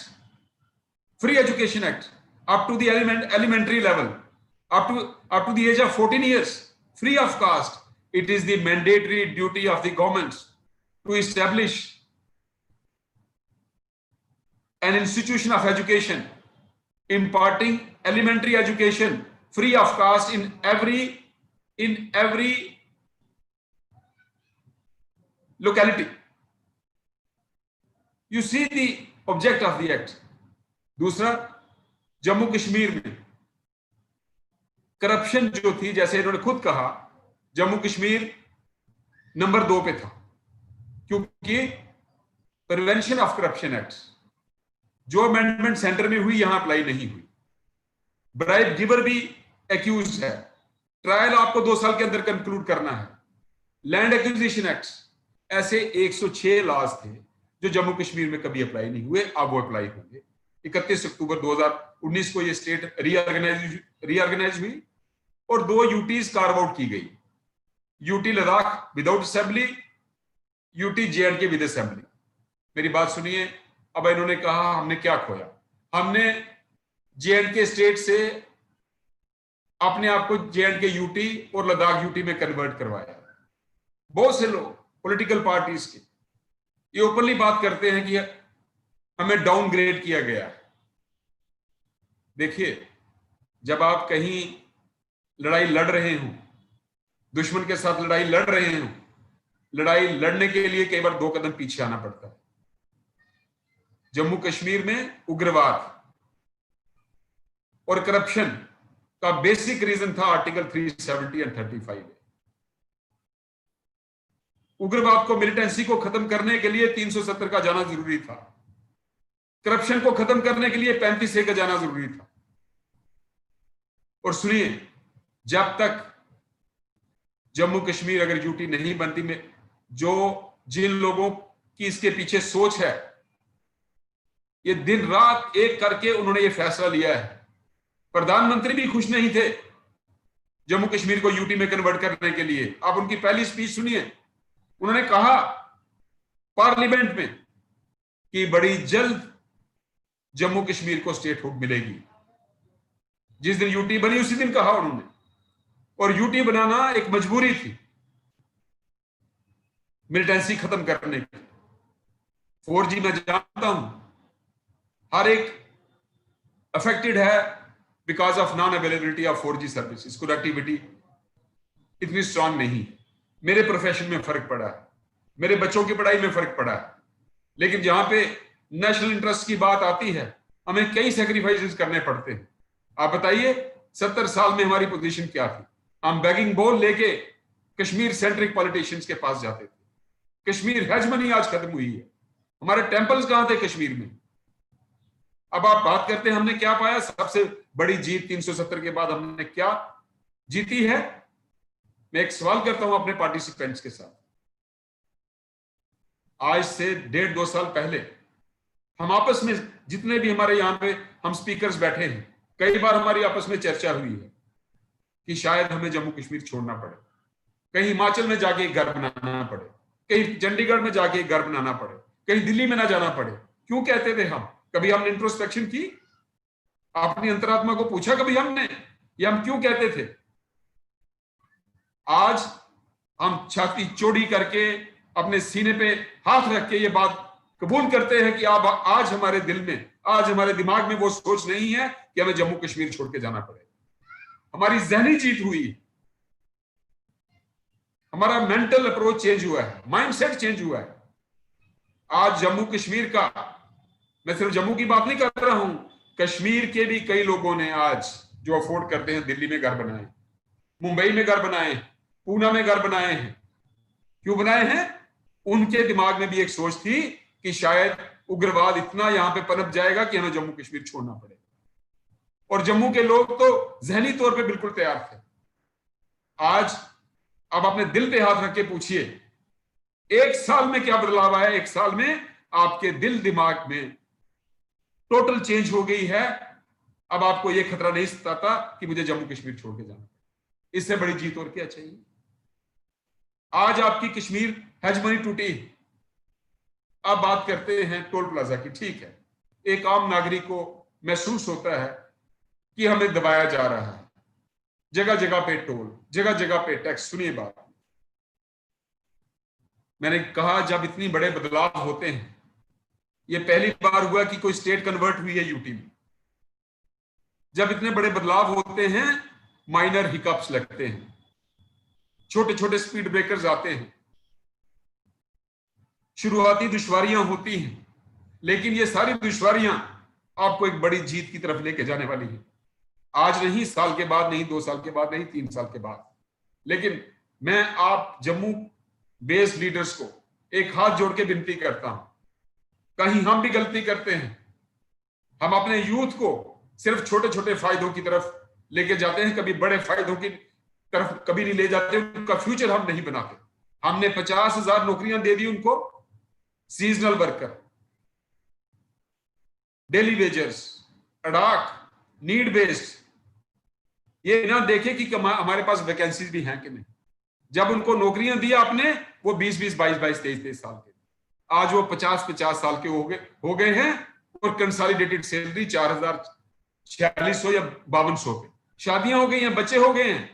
free education act up to the elementary level, up to the age of 14 years, free of cost. It is the mandatory duty of the government to establish an institution of education imparting elementary education free of cost in every locality. You see the object of the act. दूसरा, जम्मू कश्मीर में corruption जो थी, जैसे इन्होंने खुद कहा, Jammu Kashmir number 2 पे था, क्योंकि प्रिवेंशन ऑफ करप्शन एक्ट जो अमेंडमेंट सेंटर में हुई यहां अप्लाई नहीं हुई। ब्राइब गिवर भी एक्यूज है, ट्रायल आपको 2 साल के अंदर कंक्लूड करना है। लैंड एक्विजिशन एक्ट, ऐसे 106 लॉज थे जो जम्मू कश्मीर में कभी अप्लाई नहीं हुए, अब वो अप्लाई होंगे। 31 अक्टूबर 2019 को ये स्टेट रीऑर्गेनाइज हुई और 2 यूटीज कार्व आउट की गई, UT Ladakh without assembly, UT जे&के with assembly. मेरी बात सुनिए, अब इन्होंने कहा हमने क्या खोया? हमने जे&के स्टेट से अपने आप को जे&के यूटी और लद्दाख यूटी में कन्वर्ट करवाया। बहुत से लोग पॉलिटिकल पार्टीज के ये ओपनली बात करते हैं कि हमें डाउनग्रेड किया गया है। देखिए, जब आप कहीं लड़ाई लड़ रहे हो, दुश्मन के साथ लड़ाई लड़ रहे हो, लड़ाई लड़ने के लिए कई बार 2 कदम पीछे आना पड़ता है। जम्मू कश्मीर में उग्रवाद और करप्शन का बेसिक रीजन था आर्टिकल 370 और 35। उग्रवाद को, मिलिटेंसी को खत्म करने के लिए 370 का जाना जरूरी था। करप्शन को खत्म करने के लिए 35A का जाना जरूरी था। और सुनिए, जब तक जम्मू कश्मीर अगर यूटी नहीं बनती, में जिन लोगों की इसके पीछे सोच है, ये दिन रात एक करके उन्होंने ये फैसला लिया है। प्रधानमंत्री भी खुश नहीं थे जम्मू कश्मीर को यूटी में कन्वर्ट करने के लिए। आप उनकी पहली स्पीच सुनिए, उन्होंने कहा पार्लियामेंट में कि बड़ी जल्द जम्मू कश्मीर को स्टेटहुड मिलेगी। जिस दिन यूटी बनी उसी दिन कहा उन्होंने, और यूटी बनाना एक मजबूरी थी मिलिटेंसी खत्म करने की। 4G मैं जानता हूं हर एक अफेक्टेड है because of non availability of 4G services. Connectivity इतनी स्ट्रांग नहीं है। मेरे प्रोफेशन में फर्क पड़ा है, मेरे बच्चों की पढ़ाई में फर्क पड़ा है, लेकिन जहां पे नेशनल इंटरेस्ट की बात आती है हमें कई सैक्रिफाइसेस करने पड़ते हैं। आप बताइए 70 साल में हमारी पोजीशन क्या थी? हम बैगिंग बोल लेके कश्मीर सेंट्रिक पॉलिटिशियंस के पास जाते थे। कश्मीर हेजमनी आज खत्म हुई है। हमारे टेंपल्स कहां थे कश्मीर में? अब आप बात करते हैं हमने क्या पाया? सबसे बड़ी जीत 370 के बाद हमने क्या जीती है? मैं एक सवाल करता हूं अपने पार्टिसिपेंट्स के साथ। आज से 1.5-2 साल पहले हम आपस में जितने भी हमारे यहां पे हम स्पीकर्स बैठे हैं, कई बार हमारी आपस में चर्चा हुई है कि शायद हमें जम्मू कश्मीर छोड़ना पड़े, कहीं हिमाचल में जाके घर बनाना पड़े, कहीं चंडीगढ़ में जाके घर बनाना पड़े, कहीं दिल्ली में ना जाना पड़े। क्यों कहते थे हम? कभी हमने इंट्रोस्पेक्शन की? अपनी अंतरात्मा को पूछा कभी हमने? ये हम क्यों कहते थे? आज हम छाती चौड़ी करके अपने सीने पे हाथ रख के ये बात कबूल करते हैं कि आज हमारे दिल में, आज हमारे दिमाग में वो सोच नहीं है कि हमें जम्मू कश्मीर छोड़ के जाना पड़े। हमारी जहनी जीत हुई, हमारा मेंटल अप्रोच चेंज हुआ है, माइंडसेट चेंज हुआ है। आज जम्मू कश्मीर का, मैं सिर्फ जम्मू की बात नहीं कर रहा हूं, कश्मीर के भी कई लोगों ने आज जो अफोर्ड करते हैं दिल्ली में घर बनाए, मुंबई में घर बनाए, पूना में घर बनाए हैं। क्यों बनाए हैं? उनके दिमाग में भी एक सोच थी कि शायद उग्रवाद इतना यहां पे पनप जाएगा कि हमें जम्मू कश्मीर छोड़ना पड़े। और जम्मू के लोग तो जहनी तौर पे बिल्कुल तैयार थे। आज अब अपने दिल पे हाथ रख के पूछिए, 1 साल में क्या बदलाव आया? 1 साल में आपके दिल दिमाग में टोटल चेंज हो गई है। अब आपको यह खतरा नहीं सताता कि मुझे जम्मू कश्मीर छोड़ के जाना। इससे बड़ी जीत और क्या चाहिए? आज आपकी कश्मीर हेजमनी टूटी। अब बात करते हैं टोल प्लाजा की। ठीक है, एक आम नागरिक को महसूस होता है कि हमें दबाया जा रहा है, जगह जगह पे टोल, जगह जगह पे टैक्स। सुनिए बात, मैंने कहा जब इतनी बड़े बदलाव होते हैं, ये पहली बार हुआ कि कोई स्टेट कन्वर्ट हुई है यूटी में। जब इतने बड़े बदलाव होते हैं, माइनर हिकअप्स लगते हैं, छोटे छोटे स्पीड ब्रेकर्स आते हैं, शुरुआती दुश्वारियां होती हैं, लेकिन ये सारी दुश्वारियां आपको एक बड़ी जीत की तरफ लेके जाने वाली है। आज नहीं, साल के बाद नहीं, 2 साल के बाद नहीं, 3 साल के बाद। लेकिन मैं आप जम्मू बेस्ड लीडर्स को एक हाथ जोड़ के विनती करता हूं, कहीं हम भी गलती करते हैं, हम अपने यूथ को सिर्फ छोटे छोटे फायदों की तरफ लेके जाते हैं, कभी बड़े फायदों की तरफ कभी नहीं ले जाते, उनका फ्यूचर हम नहीं बनाते। हमने 50,000 नौकरियां दे दी उनको, seasonal worker, daily wagers, ad hoc, need based, ये ना देखे कि हमारे पास वैकेंसीज भी हैं कि नहीं। जब उनको नौकरियां दी आपने, वो 20-20, 22-22, 23-23 साल के, आज वो 50-50 साल के हो गए हैं, और कंसोलिडेटेड सैलरी 4,4600 या 5200 पे, शादियां हो गई हैं, बच्चे हो गए हैं।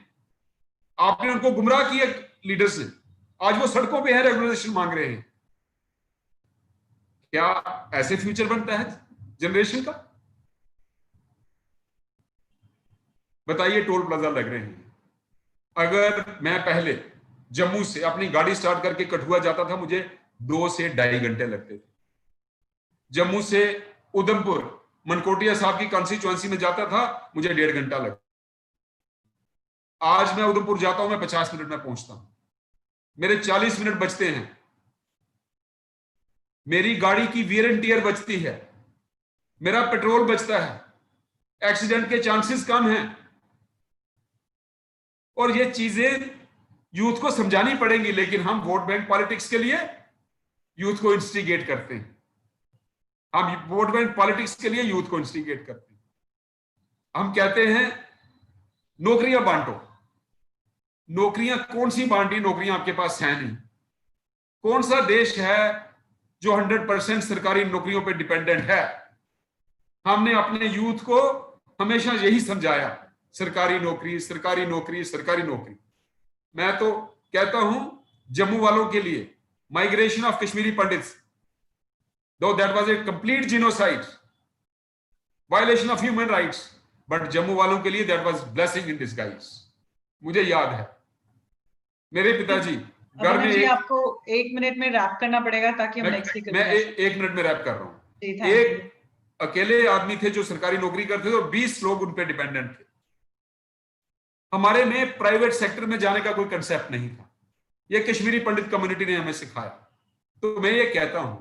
आपने उनको गुमराह किया लीडर्स ने, आज वो सड़कों पे है, रेगुलेशन मांग रहे हैं। क्या ऐसे फ्यूचर बनता है जनरेशन का? बताइए, टोल प्लाजा लग रहे हैं। अगर मैं पहले जम्मू से अपनी गाड़ी स्टार्ट करके कठुआ जाता था, मुझे 2 से 2.5 घंटे लगते थे। जम्मू से उधमपुर मनकोटिया साहब की कॉन्स्टिट्यूएंसी में जाता था, मुझे 1.5 घंटा लगता। आज मैं उधमपुर जाता हूं, मैं 50 मिनट में पहुंचता हूं, मेरे 40 मिनट बचते हैं, मेरी गाड़ी की वियर एंड टियर बचती है, मेरा पेट्रोल बचता है, एक्सीडेंट के चांसेस कम हैं। और ये चीजें यूथ को समझानी पड़ेंगी, लेकिन हम वोट बैंक पॉलिटिक्स के लिए यूथ को इंस्टिगेट करते हैं। हम वोट बैंक पॉलिटिक्स के लिए यूथ को इंस्टिगेट करते हैं। हम कहते हैं नौकरियां बांटो। नौकरियां कौन सी बांटी? नौकरियां आपके पास है नहीं। कौन सा देश है जो 100% सरकारी नौकरियों पे डिपेंडेंट है? हमने अपने यूथ को हमेशा यही समझाया, सरकारी नौकरी, सरकारी नौकरी, सरकारी नौकरी। मैं तो कहता हूं जम्मू वालों के लिए माइग्रेशन ऑफ कश्मीरी पंडित्स, दो that was a complete genocide, violation of human rights, but Jammu वालों के लिए that was blessing in disguise. मुझे याद है मेरे पिताजी घर में आपको 1 मिनट में रैप करना पड़ेगा ताकि हम नेक्स्ट की मैं 1 मिनट में रैप कर रहा हूं। एक अकेले आदमी थे जो सरकारी नौकरी करते थे और 20 लोग उन पे डिपेंडेंट थे। हमारे में प्राइवेट सेक्टर में जाने का कोई कंसेप्ट नहीं था। ये कश्मीरी पंडित कम्युनिटी ने हमें सिखाया। तो मैं ये कहता हूं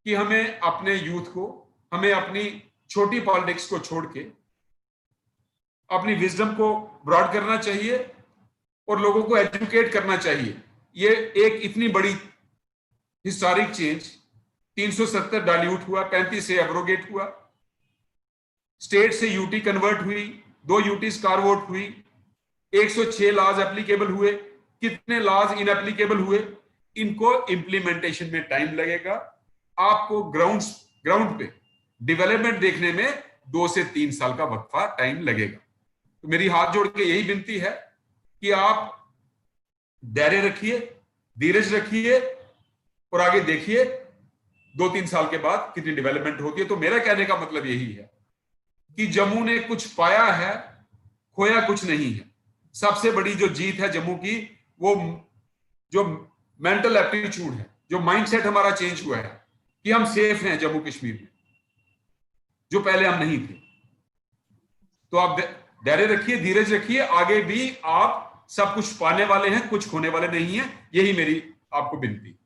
कि हमें अपने यूथ को, हमें अपनी छोटी पॉलिटिक्स को छोड़ के अपनी विजडम को ब्रॉड करना चाहिए और लोगों को एजुकेट करना चाहिए। ये एक इतनी बड़ी हिस्टोरिक चेंज, 370 डाइल्यूट हुआ, 35 से एब्रोगेट हुआ, स्टेट से यूटी कन्वर्ट हुई, 2 यूटी कारवोट हुई, 106 लॉज एप्लीकेबल हुए, कितने लॉज इनएप्लीकेबल हुए, इनको इंप्लीमेंटेशन में टाइम लगेगा। आपको ग्राउंड पे डेवलपमेंट देखने में 2 से 3 साल का वक्फा टाइम लगेगा। तो मेरी हाथ जोड़ के यही विनती है कि आप धैर्य रखिए, धीरज रखिए और आगे देखिए 2-3 साल के बाद कितनी डेवलपमेंट होती है। तो मेरा कहने का मतलब यही है कि जम्मू ने कुछ पाया है, खोया कुछ नहीं है। सबसे बड़ी जो जीत है जम्मू की, वो जो मेंटल एप्टीट्यूड है, जो माइंडसेट हमारा चेंज हुआ है कि हम सेफ हैं जम्मू कश्मीर में, जो पहले हम नहीं थे। तो आप धैर्य रखिए, धीरज रखिए, आगे भी आप सब कुछ पाने वाले हैं, कुछ खोने वाले नहीं है। यही मेरी आपको विनती।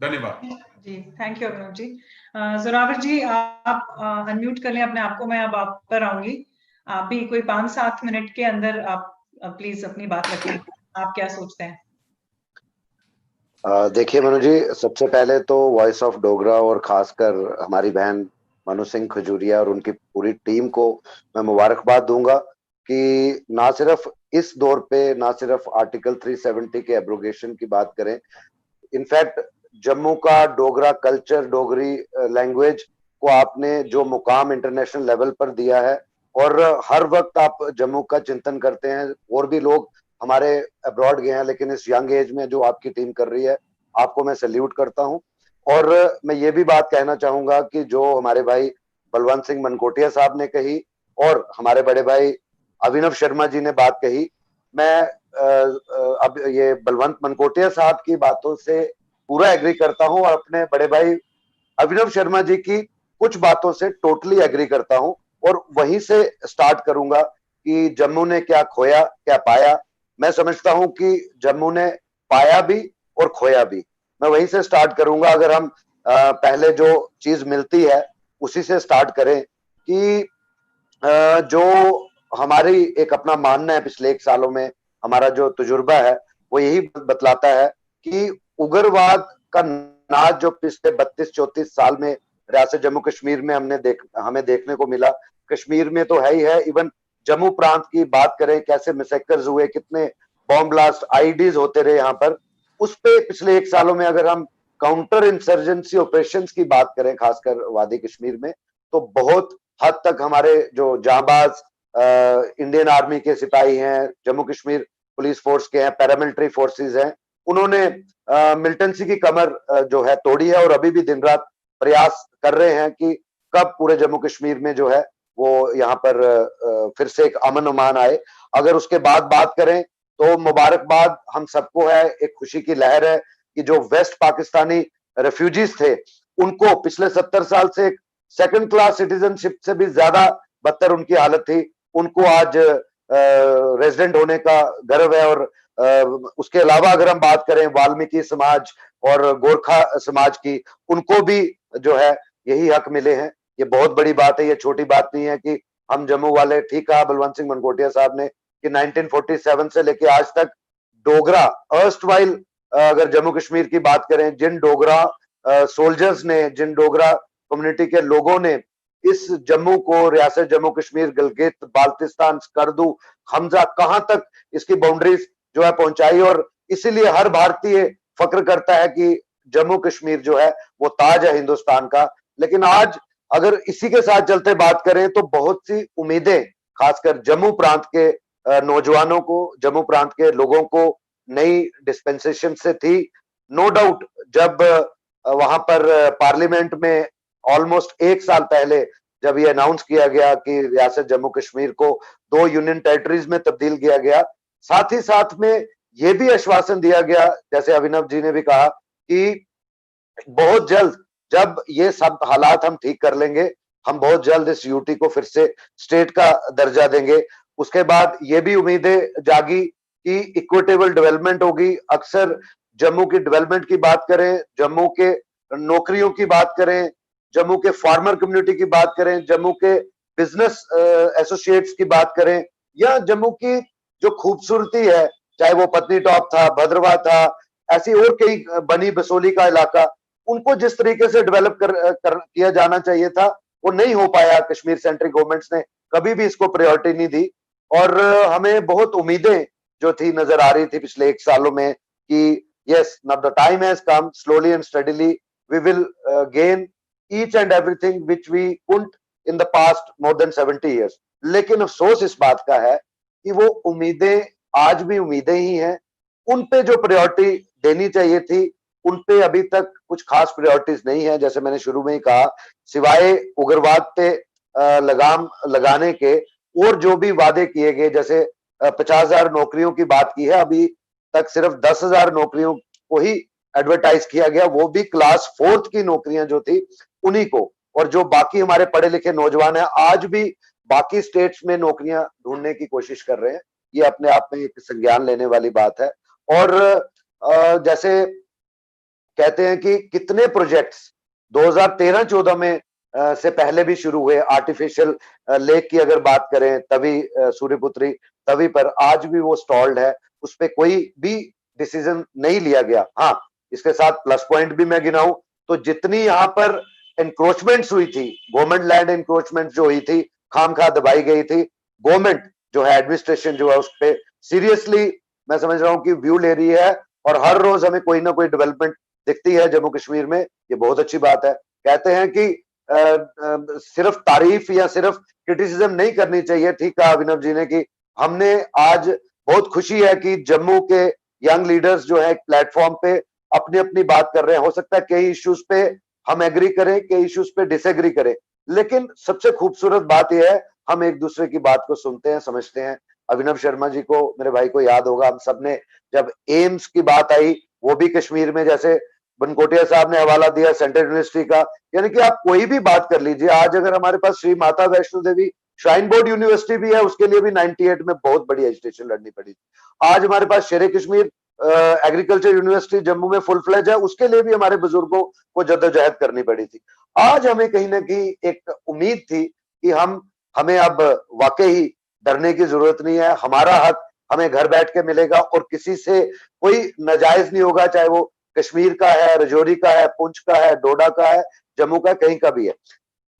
धन्यवाद जी। Thank you Abhinav ji. जोरावर जी, आप अनम्यूट कर लें अपने आप को, मैं अब आप पर आऊंगी। आप भी कोई 5-7 मिनट के अंदर आप प्लीज अपनी बात रखें, आप क्या सोचते हैं? देखिए मनु जी, सबसे पहले तो वॉइस ऑफ डोगरा और खासकर हमारी बहन मनु सिंह खजूरिया और उनकी पूरी टीम को मैं मुबारकबाद दूंगा कि ना सिर्फ इस दौर पे ना सिर्फ आर्टिकल 370 के एब्रोगेशन की बात करें, इनफैक्ट जम्मू का डोगरा कल्चर, डोगरी लैंग्वेज को आपने जो मुकाम इंटरनेशनल लेवल पर दिया है, और हर वक्त आप जम्मू का चिंतन करते हैं। और भी लोग हमारे अब्रॉड गए हैं, लेकिन इस यंग एज में जो आपकी टीम कर रही है, आपको मैं सैल्यूट करता हूं। और मैं ये भी बात कहना चाहूंगा कि जो हमारे भाई बलवंत सिंह मनकोटिया साहब ने कही और हमारे बड़े भाई अभिनव शर्मा जी ने बात कही, मैं अब ये बलवंत मनकोटिया साहब की बातों से पूरा एग्री करता हूं और अपने बड़े भाई अभिनव शर्मा जी की कुछ बातों से टोटली एग्री करता हूं। और वहीं से स्टार्ट करूंगा कि जम्मू ने क्या खोया क्या पाया। मैं समझता हूं कि जम्मू ने पाया भी और खोया भी। मैं वहीं से स्टार्ट करूंगा। अगर हम पहले जो चीज मिलती है उसी से स्टार्ट करें कि जो हमारी एक अपना मानना है, पिछले 1 सालों में हमारा जो तजुर्बा है वो यही बतलाता है कि उग्रवाद का नाच जो पिछले 32-34 साल में रियासत जम्मू कश्मीर में हमें देखने को मिला, कश्मीर में तो है ही है, इवन जम्मू प्रांत की बात करें, कैसे मैसेकर्स हुए, कितने बॉम्ब ब्लास्ट, आईडीज होते रहे यहाँ पर, उस पे पिछले 1 सालों में अगर हम काउंटर इंसर्जेंसी ऑपरेशंस की बात करें, खासकर वादी कश्मीर में, तो बहुत हद तक हमारे जो जांबाज इंडियन आर्मी के सिपाही हैं, जम्मू कश्मीर पुलिस फोर्स के हैं, पैरामिलिट्री फोर्सेस हैं, उन्होंने मिलिटेंसी की कमर जो है तोड़ी है और अभी भी दिन रात प्रयास कर रहे हैं कि कब पूरे जम्मू कश्मीर में जो है वो यहाँ पर फिर से एक अमन उमान आए। अगर उसके बाद बात करें तो मुबारकबाद हम सबको है, एक खुशी की लहर है कि जो वेस्ट पाकिस्तानी रेफ्यूजीज थे उनको पिछले 70 साल से एक सेकंड क्लास सिटीजनशिप से भी ज्यादा बदतर उनकी हालत थी, उनको आज रेजिडेंट होने का गर्व है। और उसके अलावा अगर हम बात करें वाल्मीकि समाज और गोरखा समाज की, उनको भी जो है यही हक मिले हैं। ये बहुत बड़ी बात है, ये छोटी बात नहीं है कि हम जम्मू वाले, ठीक कहा बलवंत सिंह मनकोटिया साहब ने कि 1947 से लेके आज तक डोगरा अर्स्टवाइल, अगर जम्मू कश्मीर की बात करें, जिन डोगरा सोल्जर्स ने, जिन डोगरा कम्युनिटी के लोगों ने इस जम्मू को, रियासत जम्मू कश्मीर, गिलगित बाल्टिस्तान, स्कर्दू, हमजा, कहां तक इसकी बाउंड्रीज जो है पहुंचाई। और इसीलिए हर भारतीय फक्र करता है कि जम्मू कश्मीर जो है वो ताज है हिंदुस्तान का। लेकिन आज अगर इसी के साथ चलते बात करें तो बहुत सी उम्मीदें खासकर जम्मू प्रांत के नौजवानों को, जम्मू प्रांत के लोगों को नई डिस्पेंसेशन से थी। नो डाउट जब वहां पर पार्लियामेंट में ऑलमोस्ट 1 साल पहले जब ये अनाउंस किया गया कि रियासत जम्मू कश्मीर को 2 यूनियन टेरिटरीज में तब्दील किया गया, साथ ही साथ में ये भी आश्वासन दिया गया, जैसे अभिनव जी ने भी कहा, कि बहुत जल्द जब ये सब हालात हम ठीक कर लेंगे, हम बहुत जल्द इस यूटी को फिर से स्टेट का दर्जा देंगे। उसके बाद ये भी उम्मीदें जागी कि इक्विटेबल डेवलपमेंट होगी। अक्सर जम्मू की डेवलपमेंट की बात करें, जम्मू के नौकरियों की बात करें, जम्मू के फार्मर कम्युनिटी की बात करें, जम्मू के बिजनेस एसोसिएट्स की बात करें, या जम्मू की जो खूबसूरती है, चाहे वो पत्नी टॉप था, भद्रवाह था, ऐसी और कई, बनी बसोली का इलाका, उनको जिस तरीके से डेवलप किया जाना चाहिए था वो नहीं हो पाया। कश्मीर सेंट्रल गवर्नमेंट्स ने कभी भी इसको प्रायोरिटी नहीं दी और हमें बहुत उम्मीदें जो थी नजर आ रही थी पिछले 1 सालों में कि yes, now the time has come, slowly and steadily we will gain each and everything which we couldn't in the past more than 70 years. लेकिन अफसोस इस बात का है कि वो उम्मीदें आज भी उम्मीदें ही हैं। उन पे जो प्रायोरिटी देनी चाहिए थी उन पे अभी तक कुछ खास प्रायोरिटीज नहीं है। जैसे मैंने शुरू में ही कहा, सिवाय उग्रवाद पे लगाम लगाने के और जो भी वादे किए गए, जैसे 50,000 नौकरियों की बात की है, अभी तक सिर्फ 10,000 नौकरियों को ही एडवर्टाइज किया गया, वो भी क्लास 4th की नौकरियां जो थी उन्हीं को। और जो बाकी हमारे पढ़े लिखे नौजवान हैं आज भी बाकी स्टेट्स में नौकरियां ढूंढने की कोशिश कर रहे हैं, ये अपने आप में एक संज्ञान लेने वाली बात है। और जैसे कहते हैं कि कितने प्रोजेक्ट्स 2013-14 में से पहले भी शुरू हुए, आर्टिफिशियल लेक की अगर बात करें तभी सूर्यपुत्री तभी पर आज भी वो स्टॉल्ड है, उस पर कोई भी डिसीजन नहीं लिया गया। हाँ, इसके साथ प्लस पॉइंट भी मैं गिनाऊं तो जितनी यहाँ पर एंक्रोचमेंट्स हुई थी, गवर्नमेंट लैंड एंक्रोचमेंट जो हुई थी, खामखा दबाई गई थी, गवर्नमेंट जो है एडमिनिस्ट्रेशन जो है उस पर सीरियसली मैं समझ रहा हूँ कि व्यू ले रही है और हर रोज हमें कोई ना कोई डेवलपमेंट दिखती है जम्मू कश्मीर में, ये बहुत अच्छी बात है। कहते हैं कि सिर्फ तारीफ या सिर्फ क्रिटिसिज्म नहीं करनी चाहिए, ठीक कहा अभिनव जी ने कि हमने आज बहुत खुशी है कि जम्मू के यंग लीडर्स जो है प्लेटफॉर्म पे अपनी अपनी बात कर रहे हैं। हो सकता है कई इश्यूज पे हम एग्री करें, कई इश्यूज पे डिसएग्री करें, लेकिन सबसे खूबसूरत बात यह है हम एक दूसरे की बात को सुनते हैं, समझते हैं। अभिनव शर्मा जी को, मेरे भाई को याद होगा, हम सबने जब एम्स की बात आई वो भी कश्मीर में, जैसे बनकोटिया साहब ने हवाला दिया सेंट्रल यूनिवर्सिटी का, यानी कि आप कोई भी बात कर लीजिए। आज अगर हमारे पास Shri Mata Vaishno Devi shrine board university भी है, उसके लिए भी 98 में बहुत बड़ी एजुटेशन लड़नी पड़ी। आज हमारे पास शेरे कश्मीर एग्रीकल्चर यूनिवर्सिटी जम्मू में फुल फ्लेज है, उसके लिए भी हमारे बुजुर्गों को जद्दोजहद करनी पड़ी थी। आज हमें कहीं ना कहीं एक उम्मीद थी कि हमें अब वाकई डरने की जरूरत नहीं है, हमारा हक हमें घर बैठ के मिलेगा और किसी से कोई नाजायज नहीं होगा, चाहे वो कश्मीर का है, रजौरी का है, पुंछ का है, डोडा का है, जम्मू का, कहीं का भी है।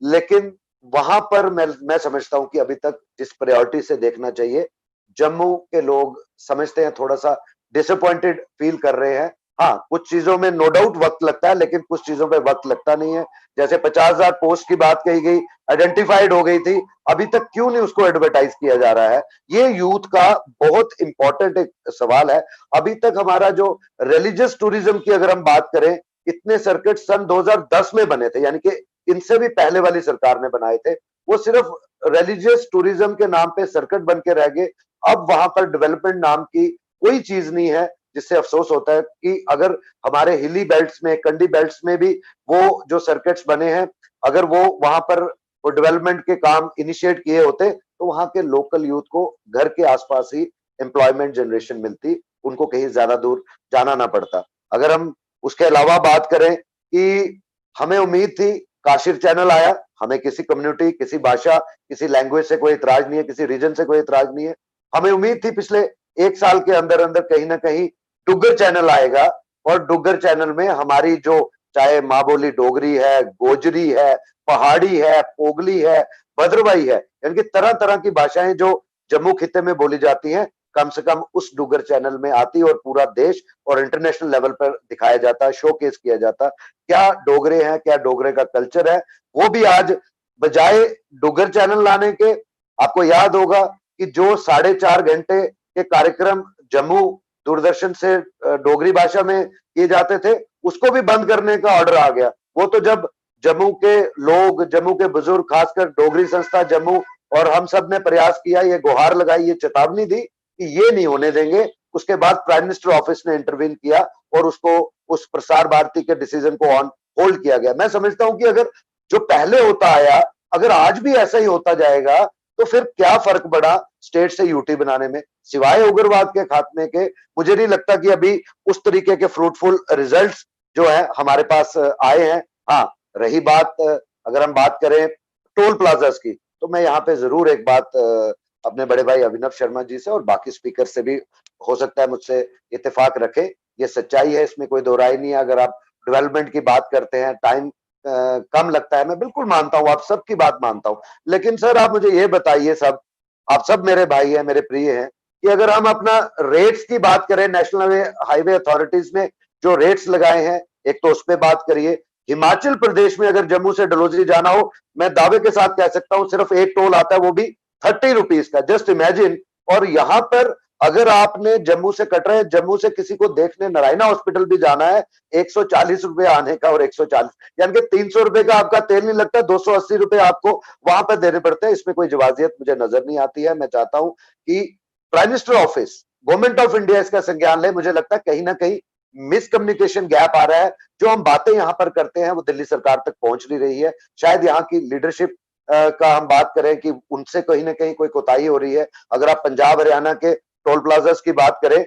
लेकिन वहां पर मैं समझता हूं कि अभी तक जिस प्रायोरिटी से देखना चाहिए, जम्मू के लोग समझते हैं थोड़ा सा डिसअपॉइंटेड फील कर रहे हैं। हाँ, कुछ चीजों में नो डाउट वक्त लगता है, लेकिन कुछ चीजों पे वक्त लगता नहीं है। जैसे 50,000 पोस्ट की बात कही गई, आइडेंटिफाइड हो गई थी, अभी तक क्यों नहीं उसको एडवर्टाइज किया जा रहा है? ये यूथ का बहुत इंपॉर्टेंट एक सवाल है। अभी तक हमारा जो रिलीजियस टूरिज्म की अगर हम बात करें, इतने सर्किट सन 2010 में बने थे, यानी कि इनसे भी पहले वाली सरकार ने बनाए थे, वो सिर्फ रिलीजियस टूरिज्म के नाम पे सर्किट बन के रह गए। अब वहां पर डेवलपमेंट नाम की कोई चीज नहीं है, जिससे अफसोस होता है कि अगर हमारे हिली बेल्ट्स में, कंडी बेल्ट्स में भी वो जो सर्किट्स बने हैं, अगर वो वहां पर वो डेवलपमेंट के काम इनिशिएट किए होते तो वहां के लोकल यूथ को घर के आसपास ही एम्प्लॉयमेंट जनरेशन मिलती, उनको कहीं ज्यादा दूर जाना ना पड़ता। अगर हम उसके अलावा बात करें कि हमें उम्मीद थी, काशिर चैनल आया, हमें किसी कम्युनिटी, किसी भाषा, किसी लैंग्वेज से कोई इतराज नहीं है, किसी रीजन से कोई इतराज नहीं है। हमें उम्मीद थी पिछले एक साल के अंदर अंदर कहीं ना कहीं डुग्गर चैनल आएगा और डुग्गर चैनल में हमारी जो चाहे माँ बोली डोगरी है, गोजरी है, पहाड़ी है, पोगली है, भद्रवाही है, यानी कि तरह तरह की भाषाएं जो जम्मू खित्ते में बोली जाती हैं, कम से कम उस डुग्गर चैनल में आती और पूरा देश और इंटरनेशनल लेवल पर दिखाया जाता, शोकेस किया जाता, क्या डोगरे हैं, क्या डोगरे का कल्चर है। वो भी आज बजाय डुग्गर चैनल लाने के, आपको याद होगा कि जो 4.5 घंटे के कार्यक्रम जम्मू दूरदर्शन से डोगरी भाषा में किए जाते थे, उसको भी बंद करने का ऑर्डर आ गया। वो तो जब जम्मू के लोग, जम्मू के बुजुर्ग, खासकर डोगरी संस्था जम्मू और हम सब ने प्रयास किया, ये गुहार लगाई, ये चेतावनी दी कि ये नहीं होने देंगे, उसके बाद प्राइम मिनिस्टर ऑफिस ने इंटरवीन किया और उसको, उस प्रसार भारती के डिसीजन को ऑन होल्ड किया गया। मैं समझता हूं कि अगर जो पहले होता आया, अगर आज भी ऐसा ही होता जाएगा तो फिर क्या फर्क पड़ा स्टेट से यूटी बनाने में, सिवाय उग्रवाद के खात्मे के। मुझे नहीं लगता कि अभी उस तरीके के फ्रूटफुल रिजल्ट्स जो है हमारे पास आए हैं। हाँ, रही बात, अगर हम बात करें टोल प्लाजास की, तो मैं यहाँ पे जरूर एक बात अपने बड़े भाई अभिनव शर्मा जी से और बाकी स्पीकर से भी हो सकता है मुझसे इत्तेफाक रखें, ये सच्चाई है, इसमें कोई दो राय नहीं है। अगर आप डेवलपमेंट की बात करते हैं, टाइम कम लगता है, मैं बिल्कुल मानता हूं, आप सबकी बात मानता हूं, लेकिन सर आप मुझे ये बताइए, सब आप सब मेरे भाई हैं, मेरे प्रिय हैं, कि अगर हम अपना रेट्स की बात करें, नेशनल हाईवे अथॉरिटीज ने जो रेट्स लगाए हैं, एक तो उस पर बात करिए। हिमाचल प्रदेश में अगर जम्मू से डलहौजी जाना हो, मैं दावे के साथ कह सकता हूं सिर्फ एक टोल आता है, वो भी 30 रुपीज का, जस्ट इमेजिन। और यहां पर अगर आपने जम्मू से कट रहे हैं, जम्मू से किसी को देखने नारायणा हॉस्पिटल भी जाना है, 140 रुपए आने का और 140, यानी कि 300 रुपए का आपका तेल नहीं लगता, 280 रुपए आपको वहां पर देने पड़ते हैं। इसमें कोई जवाजियत मुझे नजर नहीं आती है। मैं चाहता हूं कि prime minister office, government of India इसका संज्ञान ले। मुझे लगता है कहीं ना कहीं मिसकम्युनिकेशन गैप आ रहा है, जो हम बातें यहां पर करते हैं वो दिल्ली सरकार तक पहुंच नहीं रही है। शायद यहाँ की लीडरशिप का हम बात करें कि उनसे कहीं ना कहीं कोई कोताही हो रही है। अगर आप पंजाब हरियाणा के टोल प्लाजास की बात करें,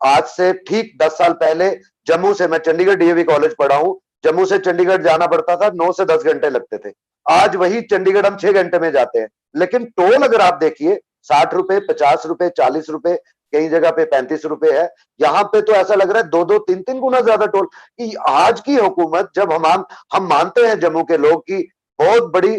आज से ठीक 10 साल पहले जम्मू से, मैं चंडीगढ़ डीएवी कॉलेज पढ़ा हूं, जम्मू से चंडीगढ़ जाना पड़ता था, 9 से 10 घंटे लगते थे। आज वही चंडीगढ़ हम 6 घंटे में जाते हैं। लेकिन टोल अगर आप देखिए 60 रुपए, 50 रुपए, 40 रुपए, कई जगह पे 35 रुपए है। यहाँ पे तो ऐसा लग रहा है 2-2, 3-3 गुना ज्यादा टोल। आज की हुकूमत, जब हम मानते हैं जम्मू के लोग की बहुत बड़ी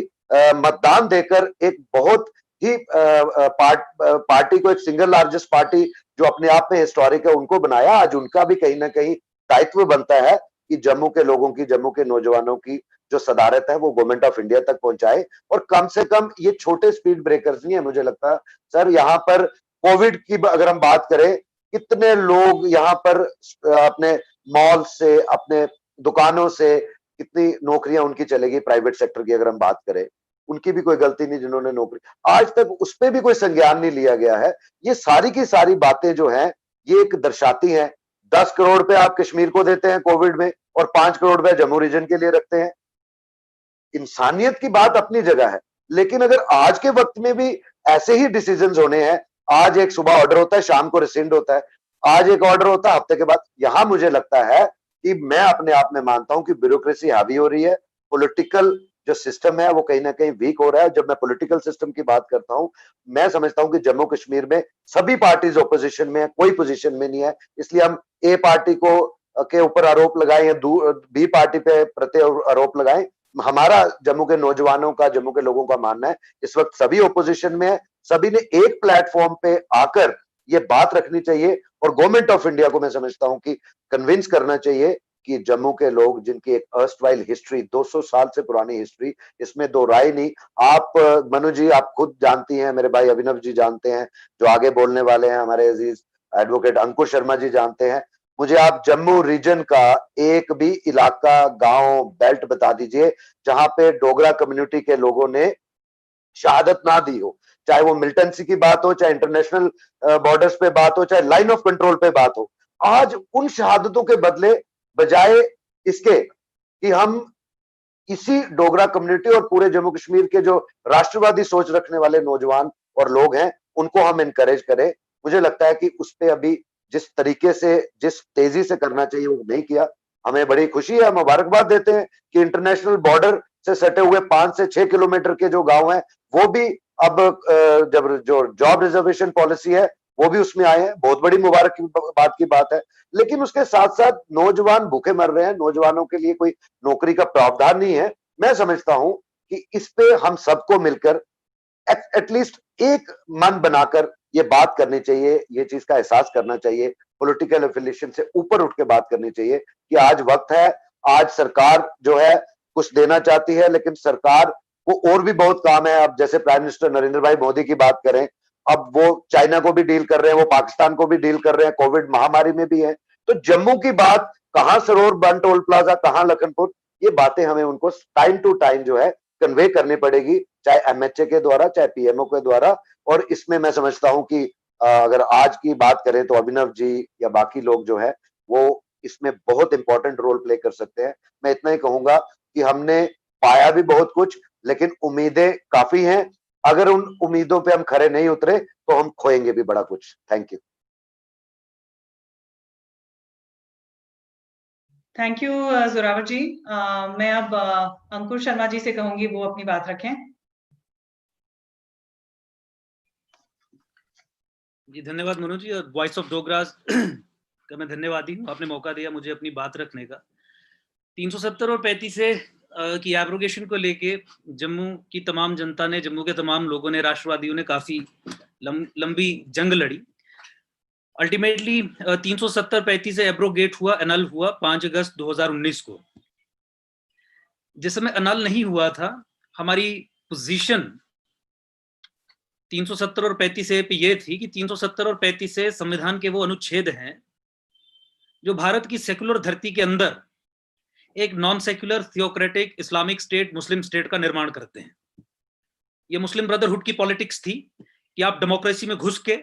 मतदान देकर एक बहुत ही पार्टी को, एक सिंगल लार्जेस्ट पार्टी जो अपने आप में हिस्टोरिक है, उनको बनाया। आज उनका भी कहीं ना कहीं दायित्व बनता है कि जम्मू के लोगों की, जम्मू के नौजवानों की जो सदारत है वो गवर्नमेंट ऑफ इंडिया तक पहुंचाए। और कम से कम ये छोटे स्पीड ब्रेकर्स नहीं है। मुझे लगता है सर, यहाँ पर कोविड की अगर हम बात करें, कितने लोग यहाँ पर अपने मॉल से, अपने दुकानों से, कितनी नौकरियां उनकी चलेगी प्राइवेट सेक्टर की अगर हम बात करें, उनकी भी कोई गलती नहीं जिन्होंने नौकरी, आज तक उस पर भी कोई संज्ञान नहीं लिया गया है। ये सारी की सारी बातें जो हैं ये एक दर्शाती हैं। 10 करोड़ रुपए आप कश्मीर को देते हैं कोविड में और 5 करोड़ रुपए जम्मू रीजन के लिए रखते हैं। इंसानियत की बात अपनी जगह है, लेकिन अगर आज के वक्त में भी ऐसे ही डिसीजंस होने हैं, आज एक सुबह ऑर्डर होता है, शाम को रिसेंड होता है, आज एक ऑर्डर होता है, हफ्ते के बाद, यहां मुझे लगता है कि मैं अपने आप में मानता हूं कि ब्यूरोक्रेसी हावी हो रही है, पॉलिटिकल जो सिस्टम है वो कहीं ना कहीं वीक हो रहा है। जब मैं पॉलिटिकल सिस्टम की बात करता हूं, मैं समझता हूं कि जम्मू कश्मीर में सभी पार्टीज ऑपोजिशन में है, कोई पोजीशन में नहीं है। इसलिए हम ए पार्टी को के ऊपर आरोप लगाएं या बी पार्टी पे प्रति आरोप लगाएं, हमारा जम्मू के नौजवानों का, जम्मू के लोगों का मानना है इस वक्त सभी ऑपोजिशन में है। सभी ने एक प्लेटफॉर्म पे आकर ये बात रखनी चाहिए और गवर्नमेंट ऑफ इंडिया को मैं समझता हूं कि कन्विंस करना चाहिए कि जम्मू के लोग, जिनकी एक अर्स्टवाइल हिस्ट्री, 200 साल से पुरानी हिस्ट्री, इसमें दो राय नहीं। आप मनु जी, आप खुद जानती हैं, मेरे भाई अभिनव जी जानते हैं, जो आगे बोलने वाले हैं हमारे अजीज एडवोकेट अंकुर शर्मा जी जानते हैं। मुझे आप जम्मू रीजन का एक भी इलाका, गांव, बेल्ट बता दीजिए जहां पे डोगरा कम्युनिटी के लोगों ने शहादत ना दी हो, चाहे वो मिलिटेंसी की बात हो, चाहे इंटरनेशनल बॉर्डर्स पे बात हो, चाहे लाइन ऑफ कंट्रोल पे बात हो। आज उन शहादतों के बदले, बजाय इसके कि हम इसी डोगरा कम्युनिटी और पूरे जम्मू कश्मीर के जो राष्ट्रवादी सोच रखने वाले नौजवान और लोग हैं, उनको हम इनकरेज करें, मुझे लगता है कि उस पे अभी जिस तरीके से, जिस तेजी से करना चाहिए वो नहीं किया। हमें बड़ी खुशी है, मुबारकबाद देते हैं कि इंटरनेशनल बॉर्डर से सटे हुए 5 से 6 किलोमीटर के जो गांव हैं वो भी अब जब जो जॉब रिजर्वेशन पॉलिसी है वो भी उसमें आए हैं, बहुत बड़ी मुबारक बात की बात है। लेकिन उसके साथ साथ नौजवान भूखे मर रहे हैं, नौजवानों के लिए कोई नौकरी का प्रावधान नहीं है। मैं समझता हूं कि इस पे हम सबको मिलकर एटलीस्ट एक मन बनाकर ये बात करनी चाहिए, ये चीज का एहसास करना चाहिए, पॉलिटिकल एफिलिएशन से ऊपर उठ के बात करनी चाहिए कि आज वक्त है, आज सरकार जो है कुछ देना चाहती है, लेकिन सरकार को और भी बहुत काम है। अब जैसे प्राइम मिनिस्टर नरेंद्र भाई मोदी की बात करें, अब वो चाइना को भी डील कर रहे हैं, वो पाकिस्तान को भी डील कर रहे हैं, कोविड महामारी में भी है। तो जम्मू की बात, कहां सरोवर बन टोल प्लाजा, कहां लखनपुर, ये बातें हमें उनको टाइम टू टाइम जो है कन्वे करनी पड़ेगी, चाहे एमएचए के द्वारा, चाहे पीएमओ के द्वारा। और इसमें मैं समझता हूं कि अगर आज की बात करें तो अभिनव जी या बाकी लोग जो है वो इसमें बहुत इंपॉर्टेंट रोल प्ले कर सकते हैं। मैं इतना ही कहूंगा कि हमने पाया भी बहुत कुछ, लेकिन उम्मीदें काफी हैं। अगर उन उम्मीदों पे हम खरे नहीं उतरे तो हम खोएंगे भी बड़ा कुछ। Thank you. Thank you Zorawar ji. मैं अब अंकुर शर्मा जी से कहूंगी वो अपनी बात रखें। जी धन्यवाद मनु जी, और वॉइस ऑफ डोगरास का मैं धन्यवादी हूँ, आपने मौका दिया मुझे अपनी बात रखने का। 370 और 35 से की एब्रोगेशन को लेके जम्मू की तमाम जनता ने, जम्मू के तमाम लोगों ने, राष्ट्रवादियों ने काफी लंबी जंग लड़ी। अल्टीमेटली 370-35 से एब्रोगेट हुआ, एनल हुआ 5 अगस्त 2019 को। जिस समय एनल नहीं हुआ था, हमारी पोजीशन 370 और 35 ए पे ये थी कि 370 और 35 से संविधान के वो अनुच्छेद हैं जो भारत की सेकुलर धरती के अंदर एक non secular theocratic Islamic state, मुस्लिम स्टेट का निर्माण करते हैं। ये मुस्लिम ब्रदरहुड की पॉलिटिक्स थी कि आप डेमोक्रेसी में घुस के,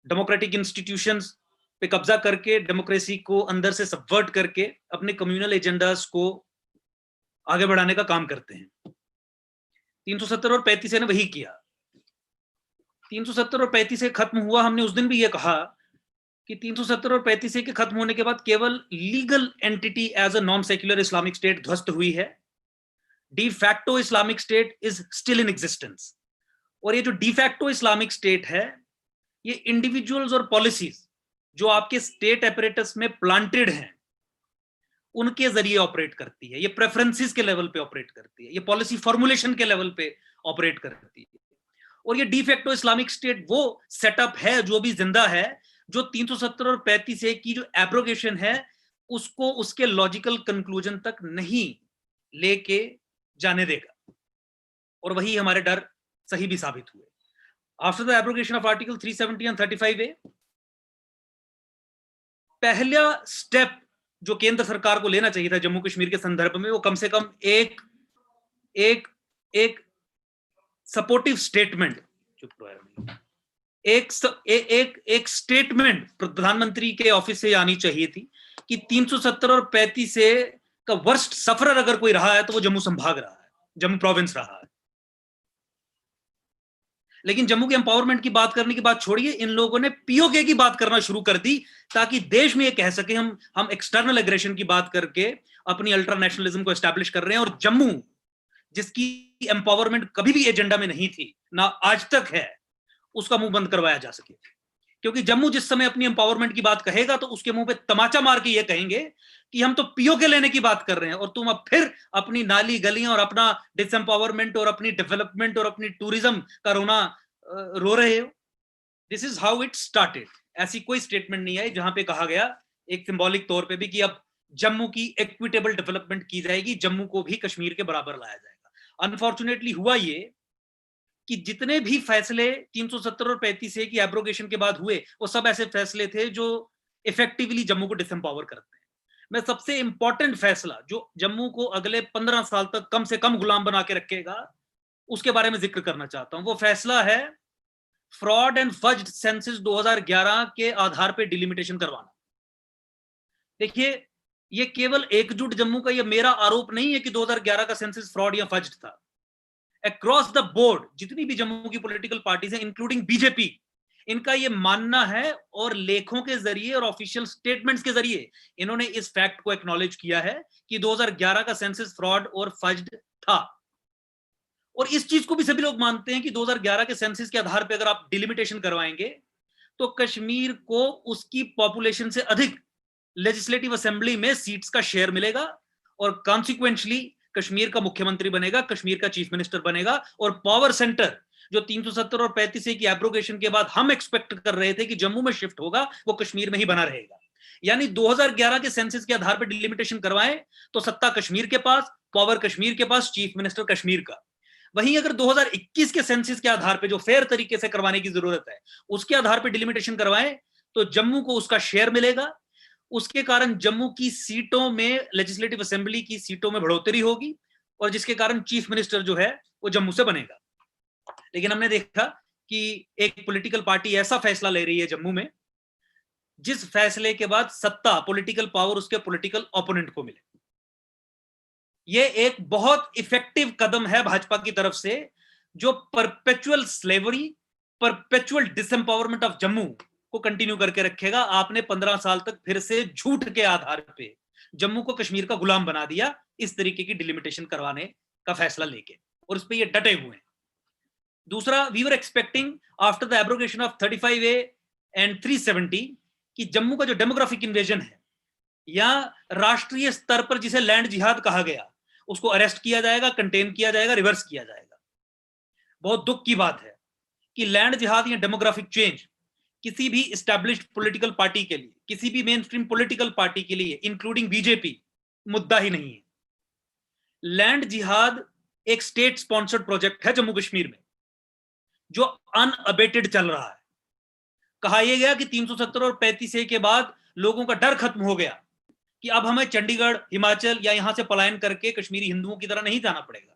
डेमोक्रेटिक इंस्टीट्यूशंस पे कब्जा करके, डेमोक्रेसी को अंदर से सबवर्ट करके अपने कम्युनल एजेंडास को आगे बढ़ाने का काम करते हैं। 370 और 35 ने वही किया। 370 और 35 खत्म हुआ, हमने उस दिन भी ये कहा कि 370 और 35A के खत्म होने के बाद केवल legal entity as a non secular Islamic state ध्वस्त हुई है, de facto Islamic state is still in existence. और ये जो डी फैक्टो इस्लामिक स्टेट है, ये इंडिविजुअल्स और पॉलिसीज जो आपके स्टेट एपरेटस में प्लांटेड हैं उनके जरिए ऑपरेट करती है, ये प्रेफरेंसेस के लेवल पे ऑपरेट करती है, ये पॉलिसी फॉर्मुलेशन के लेवल पे ऑपरेट करती है। और ये डी फैक्टो इस्लामिक स्टेट वो सेटअप है जो भी जिंदा है, जो 370 और 35A की जो एब्रोगेशन है उसको उसके लॉजिकल कंक्लूजन तक नहीं लेके जाने देगा। और वही हमारे डर सही भी साबित हुए। After the abrogation of article 370 and 35A, पहला स्टेप जो केंद्र सरकार को लेना चाहिए था जम्मू कश्मीर के संदर्भ में, वो कम से कम एक सपोर्टिव स्टेटमेंट, एक स्टेटमेंट प्रधानमंत्री के ऑफिस से आनी चाहिए थी कि 370 और 35A का वर्स्ट सफरर अगर कोई रहा है तो वो जम्मू संभाग रहा है, जम्मू प्रोविंस रहा है। लेकिन जम्मू के एम्पावरमेंट की बात करने की बात छोड़िए, इन लोगों ने पीओके की बात करना शुरू कर दी ताकि देश में ये कह सके हम एक्सटर्नल एग्रेशन की बात करके अपनी अल्ट्रा नेशनलिज्म को एस्टैब्लिश कर रहे हैं। और जम्मू जिसकी एम्पावरमेंट कभी भी एजेंडा में नहीं थी, ना आज तक है, उसका मुंह बंद करवाया जा सके। क्योंकि जम्मू जिस समय अपनी एम्पावरमेंट की बात कहेगा तो उसके मुंह पे तमाचा मार के ये कहेंगे कि हम तो पीओके लेने की बात कर रहे हैं और तुम अब फिर अपनी नाली गलियां और अपना डिसएम्पावरमेंट और अपनी डेवलपमेंट और अपनी टूरिज्म का रोना रो रहे हो। This is how it started. ऐसी कोई स्टेटमेंट नहीं आई जहां पे कहा गया एक सिंबॉलिक तौर पे भी कि अब जम्मू की इक्विटेबल डेवलपमेंट की जाएगी, जम्मू को भी कश्मीर के बराबर लाया जाएगा। अनफॉर्चुनेटली हुआ ये कि जितने भी फैसले 370 और 35A की एब्रोगेशन के बाद हुए वो सब ऐसे फैसले थे जो इफेक्टिवली जम्मू को डिसएम्पावर करते हैं। मैं सबसे इंपॉर्टेंट फैसला जो जम्मू को अगले 15 साल तक कम से कम गुलाम बना के रखेगा उसके बारे में जिक्र करना चाहता हूं। वो फैसला है फ्रॉड एंड फज्ड सेंसस 2011 के आधार पर डिलिमिटेशन करवाना। देखिए, ये केवल एकजुट जम्मू का ये मेरा आरोप नहीं है कि 2011 का सेंसस फ्रॉड या फज्ड था। अक्रॉस द बोर्ड जितनी भी जम्मू की पॉलिटिकल पार्टीज हैं इंक्लूडिंग बीजेपी, इनका ये मानना है और लेखों के जरिए और ऑफिशियल स्टेटमेंट्स के जरिए इन्होंने इस फैक्ट को एक्नॉलेज किया है कि 2011 का सेंसस फ्रॉड और फज्ड था। और इस चीज को भी सभी लोग मानते हैं कि 2011 के सेंसस के आधार पर अगर आप डिलिमिटेशन करवाएंगे तो कश्मीर को उसकी पॉपुलेशन से अधिक लेजिस्लेटिव असेंबली में सीट्स का शेयर मिलेगा और कॉन्सिक्वेंटली कश्मीर का मुख्यमंत्री बनेगा, कश्मीर का चीफ मिनिस्टर बनेगा। और पावर सेंटर जो 370 और 35A की एब्रोगेशन के बाद हम एक्सपेक्ट कर रहे थे कि जम्मू में शिफ्ट होगा, वो कश्मीर में ही बना रहेगा। यानी 2011 के सेंसस के आधार पर डिलिमिटेशन करवाएं तो सत्ता कश्मीर के पास, पावर कश्मीर के पास, चीफ मिनिस्टर कश्मीर का। वहीं अगर 2021 के सेंसस के आधार पर जो फेयर तरीके से करवाने की जरूरत है उसके आधार पर डिलिमिटेशन करवाएं तो जम्मू को उसका शेयर मिलेगा। उसके कारण जम्मू की सीटों में, लेजिस्लेटिव असेंबली की सीटों में बढ़ोतरी होगी और जिसके कारण चीफ मिनिस्टर जो है वो जम्मू से बनेगा। लेकिन हमने देखा कि एक पॉलिटिकल पार्टी ऐसा फैसला ले रही है जम्मू में जिस फैसले के बाद सत्ता, पॉलिटिकल पावर उसके पॉलिटिकल ओपोनेंट को मिले। ये एक बहुत इफेक्टिव कदम है भाजपा की तरफ से जो perpetual slavery, perpetual disempowerment of Jammu को कंटिन्यू करके रखेगा। आपने 15 साल तक फिर से झूठ के आधार पे जम्मू को कश्मीर का गुलाम बना दिया इस तरीके की डिलिमिटेशन करवाने का फैसला लेके, और उस पे ये डटे हुए हैं। दूसरा, we were expecting after the abrogation of 35A and 370 कि जम्मू का जो डेमोग्राफिक इन्वेजन है या राष्ट्रीय स्तर पर जिसे लैंड जिहाद कहा गया उसको अरेस्ट किया जाएगा, कंटेन किया जाएगा, रिवर्स किया जाएगा। बहुत दुख की बात है कि लैंड जिहाद या डेमोग्राफिक चेंज किसी भी एस्टैब्लिश्ड पॉलिटिकल पार्टी के लिए, किसी भी मेन स्ट्रीम पॉलिटिकल पार्टी के लिए इंक्लूडिंग बीजेपी मुद्दा ही नहीं है। लैंड जिहाद एक स्टेट स्पॉन्सर्ड प्रोजेक्ट है जम्मू कश्मीर में जो अनअबेटेड चल रहा है। कहा यह गया कि 370 और 35A के बाद लोगों का डर खत्म हो गया कि अब हमें चंडीगढ़, हिमाचल या यहां से पलायन करके कश्मीरी हिंदुओं की तरह नहीं जाना पड़ेगा।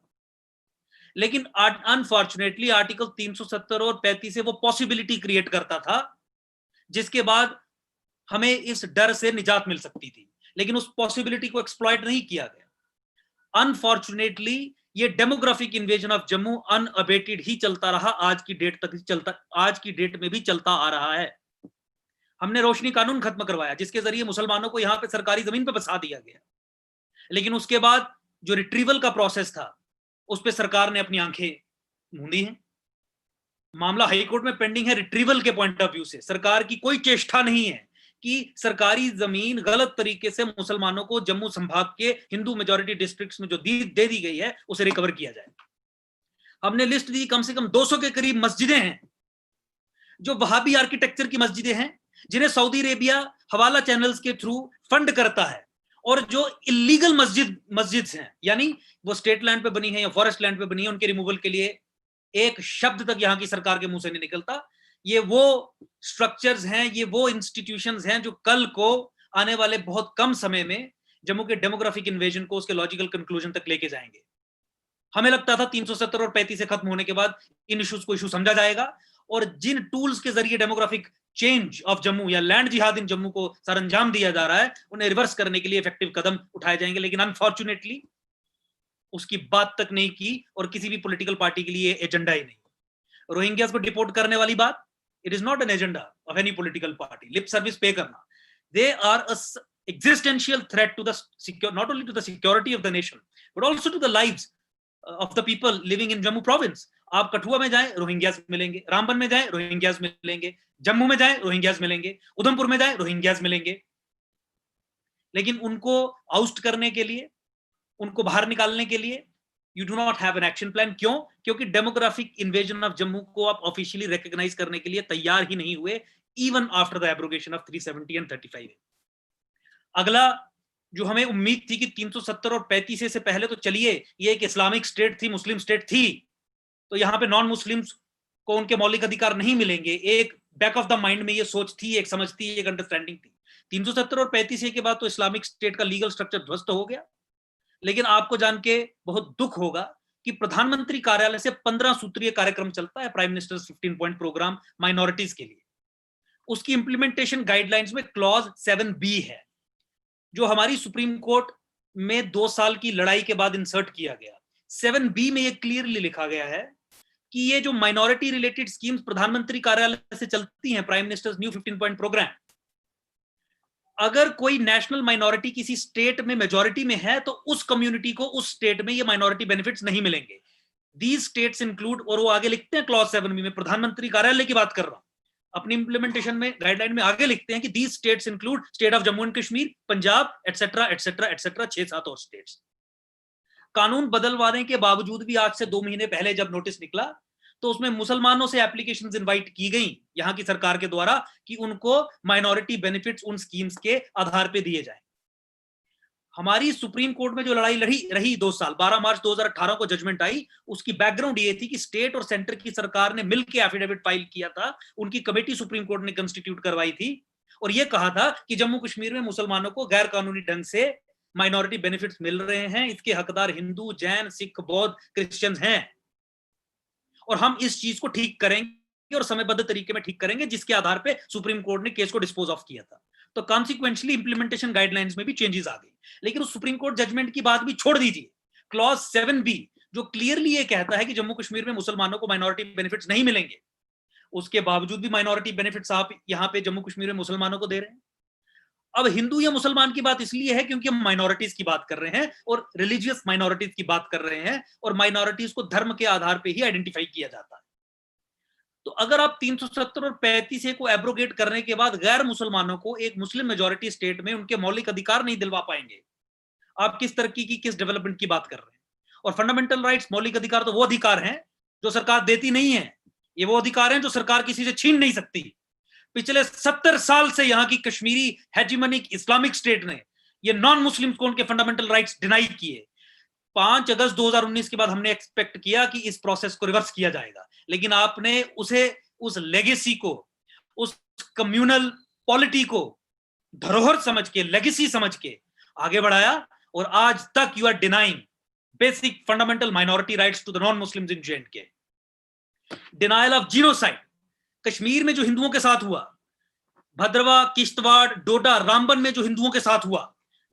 लेकिन अनफॉर्चुनेटली आर्टिकल 370 और 35A वो पॉसिबिलिटी क्रिएट करता था जिसके बाद हमें इस डर से निजात मिल सकती थी, लेकिन उस पॉसिबिलिटी को एक्सप्लॉइट नहीं किया गया। अनफॉर्चुनेटली ये demographic invasion of Jammu unabated ही चलता रहा, आज की डेट तक चलता, आज की डेट में भी चलता आ रहा है। हमने रोशनी कानून खत्म करवाया जिसके जरिए मुसलमानों को यहां पे सरकारी जमीन पे बसा दिया गया, लेकिन उसके बाद जो रिट्रीवल का प्रोसेस था उस पे सरकार ने अपनी आंखें मूंदी हैं। मामला हाईकोर्ट में पेंडिंग है। रिट्रीवल के पॉइंट ऑफ व्यू से सरकार की कोई चेष्टा नहीं है कि सरकारी जमीन गलत तरीके से मुसलमानों को जम्मू संभाग के हिंदू मेजॉरिटी डिस्ट्रिक्ट्स में जो दे दी गई है उसे रिकवर किया जाए। हमने लिस्ट दी, कम से कम 200 के करीब मस्जिदें हैं जो वहाबी आर्किटेक्चर की मस्जिदें हैं, जिन्हें सऊदी अरेबिया हवाला चैनल्स के थ्रू फंड करता है, और जो इलीगल मस्जिद हैं, यानी वो स्टेट लैंड पे बनी है या फॉरेस्ट लैंड पे बनी है, उनके रिमूवल के लिए एक शब्द तक यहां की सरकार के मुंह से नहीं निकलता। ये वो स्ट्रक्चर्स हैं, ये वो इंस्टीट्यूशंस हैं जो कल को आने वाले बहुत कम समय में जम्मू के डेमोग्राफिक इन्वेजन को उसके लॉजिकल कंक्लूजन तक लेके जाएंगे। हमें लगता था 370 और 35 से खत्म होने के बाद इन इश्यूज को इशू समझा जाएगा, और जिन टूल्स के जरिए डेमोग्राफिक चेंज ऑफ जम्मू या लैंड जिहाद इन जम्मू को सरंजाम दिया जा रहा है, उन्हें रिवर्स करने के लिए इफेक्टिव कदम उठाए जाएंगे। लेकिन अनफॉर्चुनेटली उसकी बात तक नहीं की, और किसी भी पॉलिटिकल पार्टी के लिए एजेंडा ही नहीं। रोहिंग्यास को डिपोर्ट करने वाली बात, it is not an agenda of any political party. Lip service pay करना, they are a existential threat to the not only to the security of the nation but also to the lives of the people living in Jammu province. आप कठुआ में जाएं Rohingyas मिलेंगे, रामबन में जाएं Rohingyas मिलेंगे, जम्मू में जाएं रोहिंग्यास मिलेंगे, उधमपुर में जाएं रोहिंग्यास मिलेंगे। लेकिन उनको आउस्ट करने के लिए, उनको बाहर निकालने के लिए you do not have an action plan. क्यों? क्योंकि डेमोग्राफिक इन्वेजन ऑफ जम्मू को आप ऑफिशियली रिकॉग्नाइज करने के लिए तैयार ही नहीं हुए, even after the abrogation of 370 and 35। अगला जो हमें उम्मीद थी कि 370 और 35 से पहले तो चलिए ये एक इस्लामिक स्टेट थी, मुस्लिम स्टेट थी, तो यहाँ पे नॉन मुस्लिम्स को उनके मौलिक अधिकार नहीं मिलेंगे। एक बैक ऑफ द माइंड में ये सोच थी, एक समझ थी, एक अंडरस्टैंडिंग थी। 370 और 35 के बाद तो इस्लामिक स्टेट का लीगल स्ट्रक्चर ध्वस्त हो गया। लेकिन आपको जान के बहुत दुख होगा कि प्रधानमंत्री कार्यालय से 15 सूत्रीय कार्यक्रम चलता है, prime minister 15 point program minorities के लिए। उसकी इंप्लीमेंटेशन गाइडलाइंस में क्लॉज 7B है, जो हमारी सुप्रीम कोर्ट में 2 साल की लड़ाई के बाद इंसर्ट किया गया। 7B में ये क्लियरली लिखा गया है कि ये जो माइनॉरिटी रिलेटेड स्कीम्स प्रधानमंत्री कार्यालय से चलती हैं, prime minister's new 15 point program, अगर कोई नेशनल माइनॉरिटी किसी स्टेट में मेजॉरिटी में है तो उस कम्युनिटी को उस स्टेट में ये माइनॉरिटी बेनिफिट्स नहीं मिलेंगे। दीज स्टेट्स इंक्लूड, और वो आगे लिखते हैं क्लॉज 7B में, प्रधानमंत्री कार्यालय की बात कर रहा हूं, अपनी इंप्लीमेंटेशन में गाइडलाइन में आगे लिखते हैं कि these states include state of Jammu and Kashmir, Punjab, etcetera etcetera etcetera, 6-7 और स्टेट्स। कानून बदलवाने के बावजूद भी आज से 2 महीने पहले जब नोटिस निकला तो उसमें मुसलमानों से एप्लीकेशंस इनवाइट की गई यहां की सरकार के द्वारा कि उनको माइनॉरिटी बेनिफिट्स उन स्कीम्स के आधार पे दिए जाएं। हमारी सुप्रीम कोर्ट में जो लड़ाई रही 2 साल, 12 मार्च 2018 को जजमेंट आई, उसकी बैकग्राउंड ये थी कि स्टेट और सेंटर की सरकार ने मिलकर एफिडेविट फाइल किया था, उनकी कमेटी सुप्रीम कोर्ट ने कंस्टिट्यूट करवाई थी, और यह कहा था कि जम्मू कश्मीर में मुसलमानों को गैर कानूनी ढंग से माइनॉरिटी बेनिफिट्स मिल रहे हैं, इसके हकदार हिंदू, जैन, सिख, बौद्ध, क्रिश्चियंस हैं, और हम इस चीज को ठीक करेंगे और समयबद्ध तरीके में ठीक करेंगे, जिसके आधार पे सुप्रीम कोर्ट ने केस को डिस्पोज ऑफ किया था। तो कॉन्सिक्वेंशली इंप्लीमेंटेशन गाइडलाइंस में भी चेंजेस आ गई। लेकिन उस सुप्रीम कोर्ट जजमेंट की बात भी छोड़ दीजिए, क्लॉज 7B जो क्लियरली ये कहता है कि जम्मू कश्मीर में मुसलमानों को माइनॉरिटी बेनिफिट्स नहीं मिलेंगे, उसके बावजूद भी माइनॉरिटी बेनिफिट्स आप यहाँ पे जम्मू कश्मीर में मुसलमानों को दे रहे हैं। अब हिंदू या मुसलमान की बात इसलिए है क्योंकि हम माइनॉरिटीज की बात कर रहे हैं और रिलीजियस माइनॉरिटीज की बात कर रहे हैं, और माइनॉरिटीज को धर्म के आधार पे ही आइडेंटिफाई किया जाता है। तो अगर आप 370 और 35 को एब्रोगेट करने के बाद गैर मुसलमानों को एक मुस्लिम मेजॉरिटी स्टेट में उनके मौलिक अधिकार नहीं दिलवा पाएंगे, आप किस तरक्की की, किस डेवलपमेंट की बात कर रहे हैं? और फंडामेंटल राइट्स, मौलिक अधिकार तो वो अधिकार हैं जो सरकार देती नहीं है, ये वो अधिकार हैं जो सरकार किसी से छीन नहीं सकती। पिछले 70 साल से यहाँ की कश्मीरी हेजिमनिक इस्लामिक स्टेट ने ये नॉन मुस्लिम को उनके फंडामेंटल राइट्स डिनाई किए। 5 अगस्त 2019 के बाद हमने एक्सपेक्ट किया कि इस प्रोसेस को रिवर्स किया जाएगा, लेकिन आपने उस लेगेसी को, उस कम्युनल पॉलिटी को धरोहर समझ के, लेगेसी समझ के आगे बढ़ाया, और आज तक you are denying basic fundamental minority rights to the non Muslims in J&K। Denial of genocide, Kashmir में जो हिंदुओं के साथ हुआ, भद्रवा, किश्तवाड़, डोडा, रामबन में जो हिंदुओं के साथ हुआ,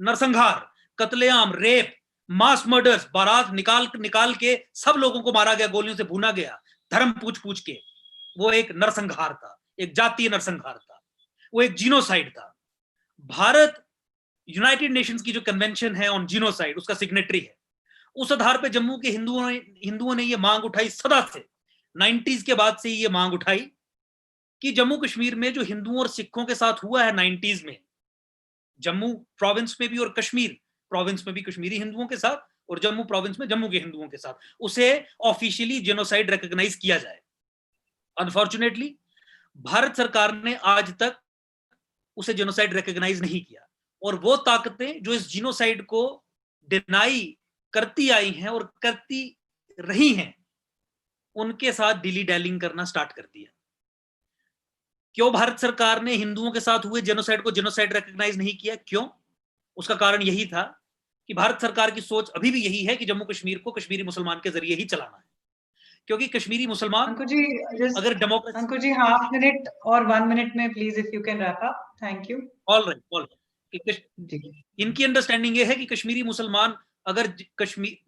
नरसंहार, कत्लेआम, रेप, मास मर्डर्स, बारात निकाल के सब लोगों को मारा गया, गोलियों से भूना गया, धर्म पूछ के, वो एक नरसंहार था, एक जातीय नरसंहार था। वो एक जीनोसाइड था। भारत यूनाइटेड नेशंस की जो कन्वेंशन है ऑन जीनोसाइड उसका सिग्नेटरी है। उस आधार पे जम्मू के हिंदुओं ने ये मांग उठाई सदा से, 90s के बाद से ये मांग उठाई कि जम्मू कश्मीर में जो हिंदुओं और सिखों के साथ हुआ है 90s में, जम्मू प्रोविंस में भी और कश्मीर प्रोविंस में भी कश्मीरी हिंदुओं के साथ और जम्मू प्रोविंस में जम्मू के हिंदुओं के साथ, उसे ऑफिशियली जेनोसाइड रिकॉग्नाइज किया जाए। अनफॉर्चुनेटली भारत सरकार ने आज तक उसे जेनोसाइड रिकॉग्नाइज नहीं किया, और वो ताकतें जो इस जीनोसाइड को डिनाई करती आई हैं और करती रही हैं, उनके साथ डिली डैलिंग करना स्टार्ट कर दिया। क्यों भारत सरकार ने हिंदुओं के साथ हुए जेनोसाइड को जेनोसाइड रिकॉग्नाइज नहीं किया? क्यों? उसका कारण यही था कि भारत सरकार की सोच अभी भी यही है कि जम्मू कश्मीर को कश्मीरी मुसलमान के जरिए ही चलाना है, क्योंकि कश्मीरी मुसलमान अंकुर जी, अगर डेमोक्रेसी, अंकुर जी हाफ मिनट और 1 मिनट में please if you can wrap up, thank you. All right. इनकी अंडरस्टैंडिंग ये है कि कश्मीरी मुसलमान अगर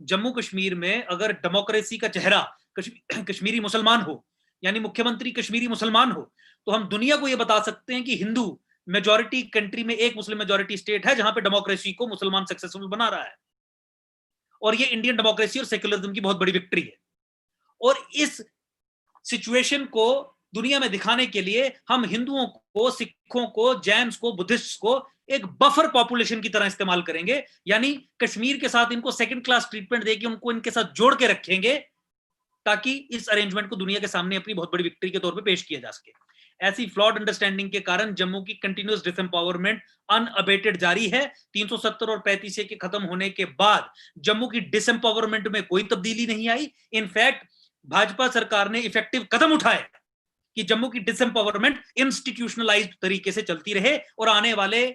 जम्मू कश्मीर में अगर डेमोक्रेसी का चेहरा कश्मीरी मुसलमान हो, यानी मुख्यमंत्री कश्मीरी मुसलमान हो, तो हम दुनिया को यह बता सकते हैं कि हिंदू मेजॉरिटी कंट्री में एक मुस्लिम मेजॉरिटी स्टेट है जहां पे डेमोक्रेसी को मुसलमान सक्सेसफुल बना रहा है, और ये इंडियन डेमोक्रेसी और सेक्युलरिज्म की बहुत बड़ी विक्ट्री है। और इस सिचुएशन को दुनिया में दिखाने के लिए हम हिंदुओं को, सिखों को, जैन्स को, बुद्धिस्ट को एक बफर पॉपुलेशन की तरह इस्तेमाल करेंगे, यानी कश्मीर के साथ इनको सेकंड क्लास ट्रीटमेंट देके उनको इनके साथ जोड़ के रखेंगे ताकि इस अरेंजमेंट को दुनिया के सामने अपनी बहुत बड़ी विक्ट्री के तौर पे पेश किया जा सके। ऐसी फ्लॉड अंडरस्टैंडिंग के कारण जम्मू की कंटिन्यूअस डिसएम्पावरमेंट अनअबेटेड जारी है। 370 और 35A के खत्म होने के बाद जम्मू की डिसएम्पावरमेंट में कोई तब्दीली नहीं आई। इनफैक्ट भाजपा सरकार ने इफेक्टिव कदम उठाए कि जम्मू की डिसएम्पावरमेंट इंस्टीट्यूशनलाइज्ड तरीके से चलती रहे और आने वाले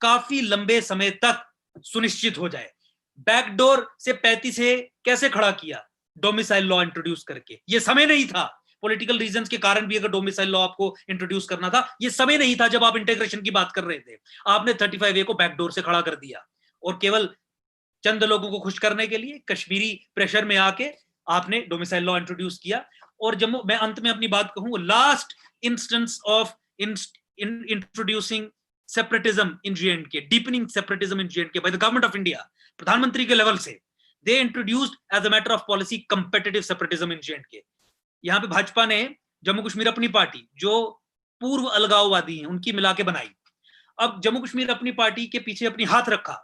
काफी लंबे समय तक सुनिश्चित हो जाए। बैकडोर से 35A कैसे खड़ा किया? डोमिसाइल लॉ इंट्रोड्यूस करके। ये समय नहीं था, पॉलिटिकल रीजंस के कारण भी अगर डोमिसाइल लॉ आपको इंट्रोड्यूस करना था, ये समय नहीं था जब आप इंटीग्रेशन की बात कर रहे थे। आपने 35A को बैकडोर से खड़ा कर दिया और केवल चंद लोगों को खुश करने के लिए कश्मीरी प्रेशर में आके आपने डोमिसाइल लॉ इंट्रोड्यूस किया। और जम्मू, मैं अंत में अपनी बात कहूं, last instance of introducing separatism in J&K, deepening separatism in J&K by the government of India, प्रधानमंत्री के लेवल से, they introduced as a matter of policy competitive separatism in J&K। यहां पे भाजपा ने जम्मू कश्मीर अपनी पार्टी, जो पूर्व अलगाववादी हैं, उनकी मिला के बनाई। अब जम्मू कश्मीर अपनी पार्टी के पीछे अपनी हाथ रखा।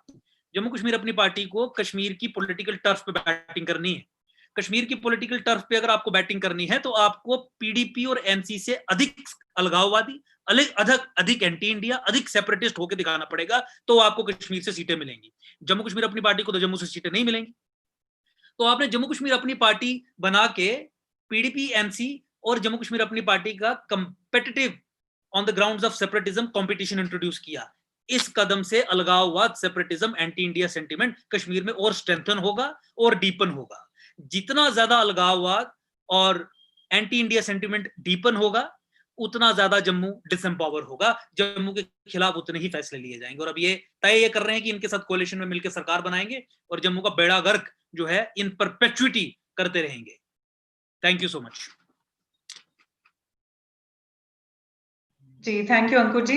जम्मू कश्मीर अपनी पार्टी को कश्मीर की पॉलिटिकल टर्फ पे बैटिंग करनी है। कश्मीर की पॉलिटिकल टर्फ पे अगर आपको बैटिंग करनी है तो आपको PDP और NC से अधिक अलगाववादी, अधिक एंटी इंडिया, अधिक सेपरेटिस्ट होकर दिखाना पड़ेगा, तो आपको कश्मीर से सीटें मिलेंगी। जम्मू कश्मीर अपनी पार्टी को तो जम्मू से सीटें नहीं मिलेंगी। तो आपने जम्मू कश्मीर अपनी पार्टी बना के PDP, NC और जम्मू कश्मीर अपनी पार्टी का competitive on the grounds of separatism competition introduce किया। इस कदम से अलगाववाद, separatism, anti India sentiment Kashmir में और स्ट्रेंथन होगा और डीपन होगा। जितना ज्यादा अलगाववाद और एंटी इंडिया सेंटिमेंट डीपन होगा, उतना ज्यादा जम्मू डिसएम्पावर होगा, जम्मू के खिलाफ उतने ही फैसले लिए जाएंगे। और अब ये तय कर रहे हैं कि इनके साथ कोalition में मिलकर सरकार बनाएंगे और जम्मू का बेड़ा गर्क जो है इन परपेचुइटी करते रहेंगे। Thank you so much. जी, थैंक यू अंकुर जी।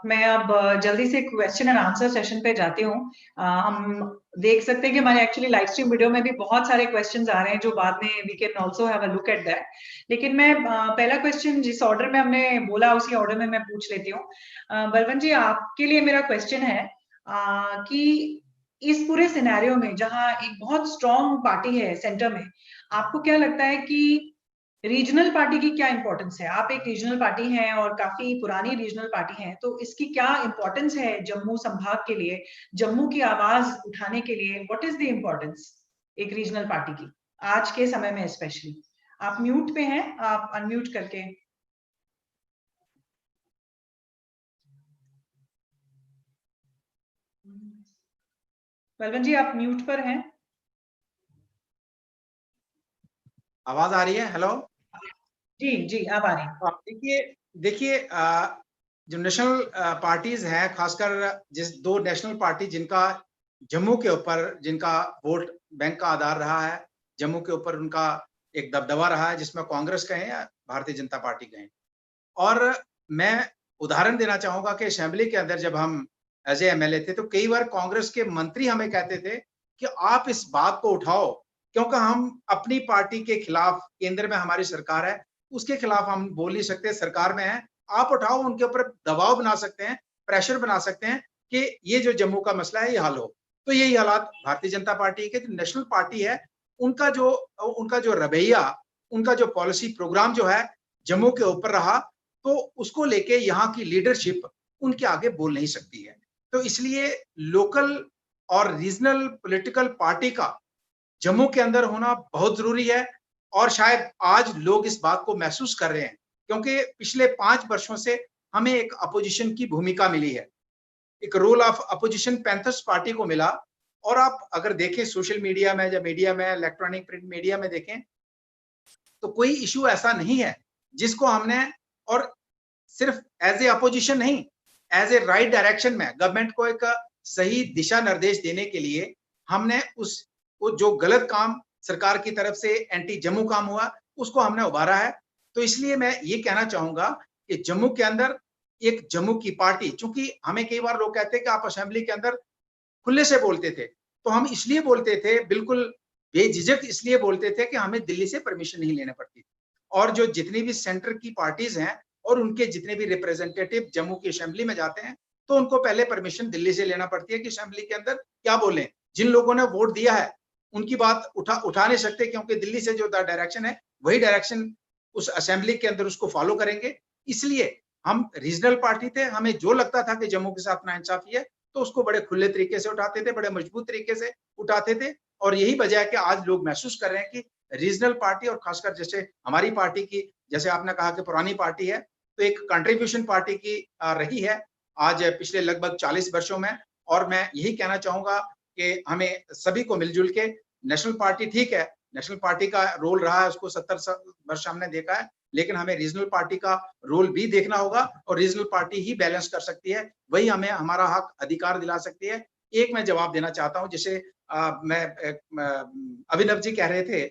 मैं अब जल्दी से क्वेश्चन एंड आंसर सेशन पे जाती हूँ। हम देख सकते हैं कि हमारे एक्चुअली लाइव स्ट्रीम वीडियो में भी बहुत सारे क्वेश्चंस आ रहे हैं जो बाद में we can also have a look at that. लेकिन मैं पहला क्वेश्चन जिस ऑर्डर में हमने बोला उसी ऑर्डर में मैं पूछ लेती हूँ। बलवंत जी, आपके लिए मेरा क्वेश्चन है कि इस पूरे सिनेरियो में जहाँ एक बहुत स्ट्रॉन्ग पार्टी है सेंटर में, आपको क्या लगता है कि रीजनल पार्टी की क्या इंपॉर्टेंस है? आप एक रीजनल पार्टी हैं और काफी पुरानी रीजनल पार्टी हैं, तो इसकी क्या इंपॉर्टेंस है जम्मू संभाग के लिए, जम्मू की आवाज उठाने के लिए? व्हाट इज द इंपॉर्टेंस एक रीजनल पार्टी की आज के समय में स्पेशली? आप म्यूट पे हैं, आप अनम्यूट करके। बलवंत जी, आप म्यूट पर हैं। आवाज आ रही है? हेलो जी जी, अब आ रही है। देखिए जो नेशनल पार्टीज हैं, खासकर जिस दो नेशनल पार्टी जिनका जम्मू के ऊपर, जिनका वोट बैंक का आधार रहा है, जम्मू के ऊपर उनका एक दबदबा रहा है, जिसमें कांग्रेस कहें या भारतीय जनता पार्टी कहें। और मैं उदाहरण देना चाहूंगा कि असेंबली के अंदर जब हम एज ए एमएलए थे तो कई बार कांग्रेस के मंत्री हमें कहते थे कि आप इस बात को उठाओ, क्योंकि हम अपनी पार्टी के खिलाफ, केंद्र में हमारी सरकार है, उसके खिलाफ हम बोल नहीं सकते, सरकार में है, आप उठाओ, उनके ऊपर दबाव बना सकते हैं, प्रेशर बना सकते हैं कि ये जो जम्मू का मसला है ये हल हो। तो यही हालात भारतीय जनता पार्टी के, जो नेशनल पार्टी है, उनका जो रवैया, उनका जो पॉलिसी प्रोग्राम जो है जम्मू के ऊपर रहा, तो उसको लेके यहाँ की लीडरशिप उनके आगे बोल नहीं सकती है। तो इसलिए लोकल और रीजनल पॉलिटिकल पार्टी का जम्मू के अंदर होना बहुत जरूरी है, और शायद आज लोग इस बात को महसूस कर रहे हैं, क्योंकि पिछले 5 वर्षों से हमें एक अपोजिशन की भूमिका मिली है, एक role of opposition Panthers Party को मिला। और आप अगर देखें सोशल मीडिया में, या मीडिया में, इलेक्ट्रॉनिक प्रिंट मीडिया में देखें, तो कोई इशू ऐसा नहीं है जिसको हमने, और सिर्फ एज ए अपोजिशन नहीं, एज ए राइट डायरेक्शन में गवर्नमेंट को एक सही दिशा निर्देश देने के लिए हमने वो जो गलत काम सरकार की तरफ से एंटी जम्मू काम हुआ, उसको हमने उभारा है। तो इसलिए मैं ये कहना चाहूंगा कि जम्मू के अंदर एक जम्मू की पार्टी, चूंकि हमें कई बार लोग कहते हैं कि आप असेंबली के अंदर खुले से बोलते थे, तो हम इसलिए बोलते थे, बिल्कुल बेझिझक इसलिए बोलते थे कि हमें दिल्ली से परमिशन नहीं लेना पड़ती। और जो जितनी भी सेंटर की पार्टीज हैं और उनके जितने भी रिप्रेजेंटेटिव जम्मू की असेंबली में जाते हैं, तो उनको पहले परमिशन दिल्ली से लेना पड़ती है कि असेंबली के अंदर क्या बोलें। जिन लोगों ने वोट दिया है उनकी बात उठा नहीं सकते, क्योंकि दिल्ली से जो डायरेक्शन है वही डायरेक्शन उस असेंबली के अंदर उसको फॉलो करेंगे। इसलिए हम रीजनल पार्टी थे, हमें जो लगता था कि जम्मू के साथ नाइंसाफी है, तो उसको बड़े खुले तरीके से उठाते थे, बड़े मजबूत तरीके से उठाते थे। और यही वजह है कि आज लोग महसूस कर रहे हैं कि रीजनल पार्टी, और खासकर जैसे हमारी पार्टी की, जैसे आपने कहा कि पुरानी पार्टी है, तो एक कंट्रीब्यूशन पार्टी की रही है आज पिछले लगभग 40 वर्षों में। और मैं यही कहना चाहूंगा कि हमें सभी को मिलजुल के, नेशनल पार्टी ठीक है, नेशनल पार्टी का रोल रहा है, उसको 70 वर्ष हमने देखा है, लेकिन हमें रीजनल पार्टी का रोल भी देखना होगा, और रीजनल पार्टी ही बैलेंस कर सकती है, वही हमें हमारा हक अधिकार दिला सकती है। एक मैं जवाब देना चाहता हूं, जैसे अभिनव जी कह रहे थे,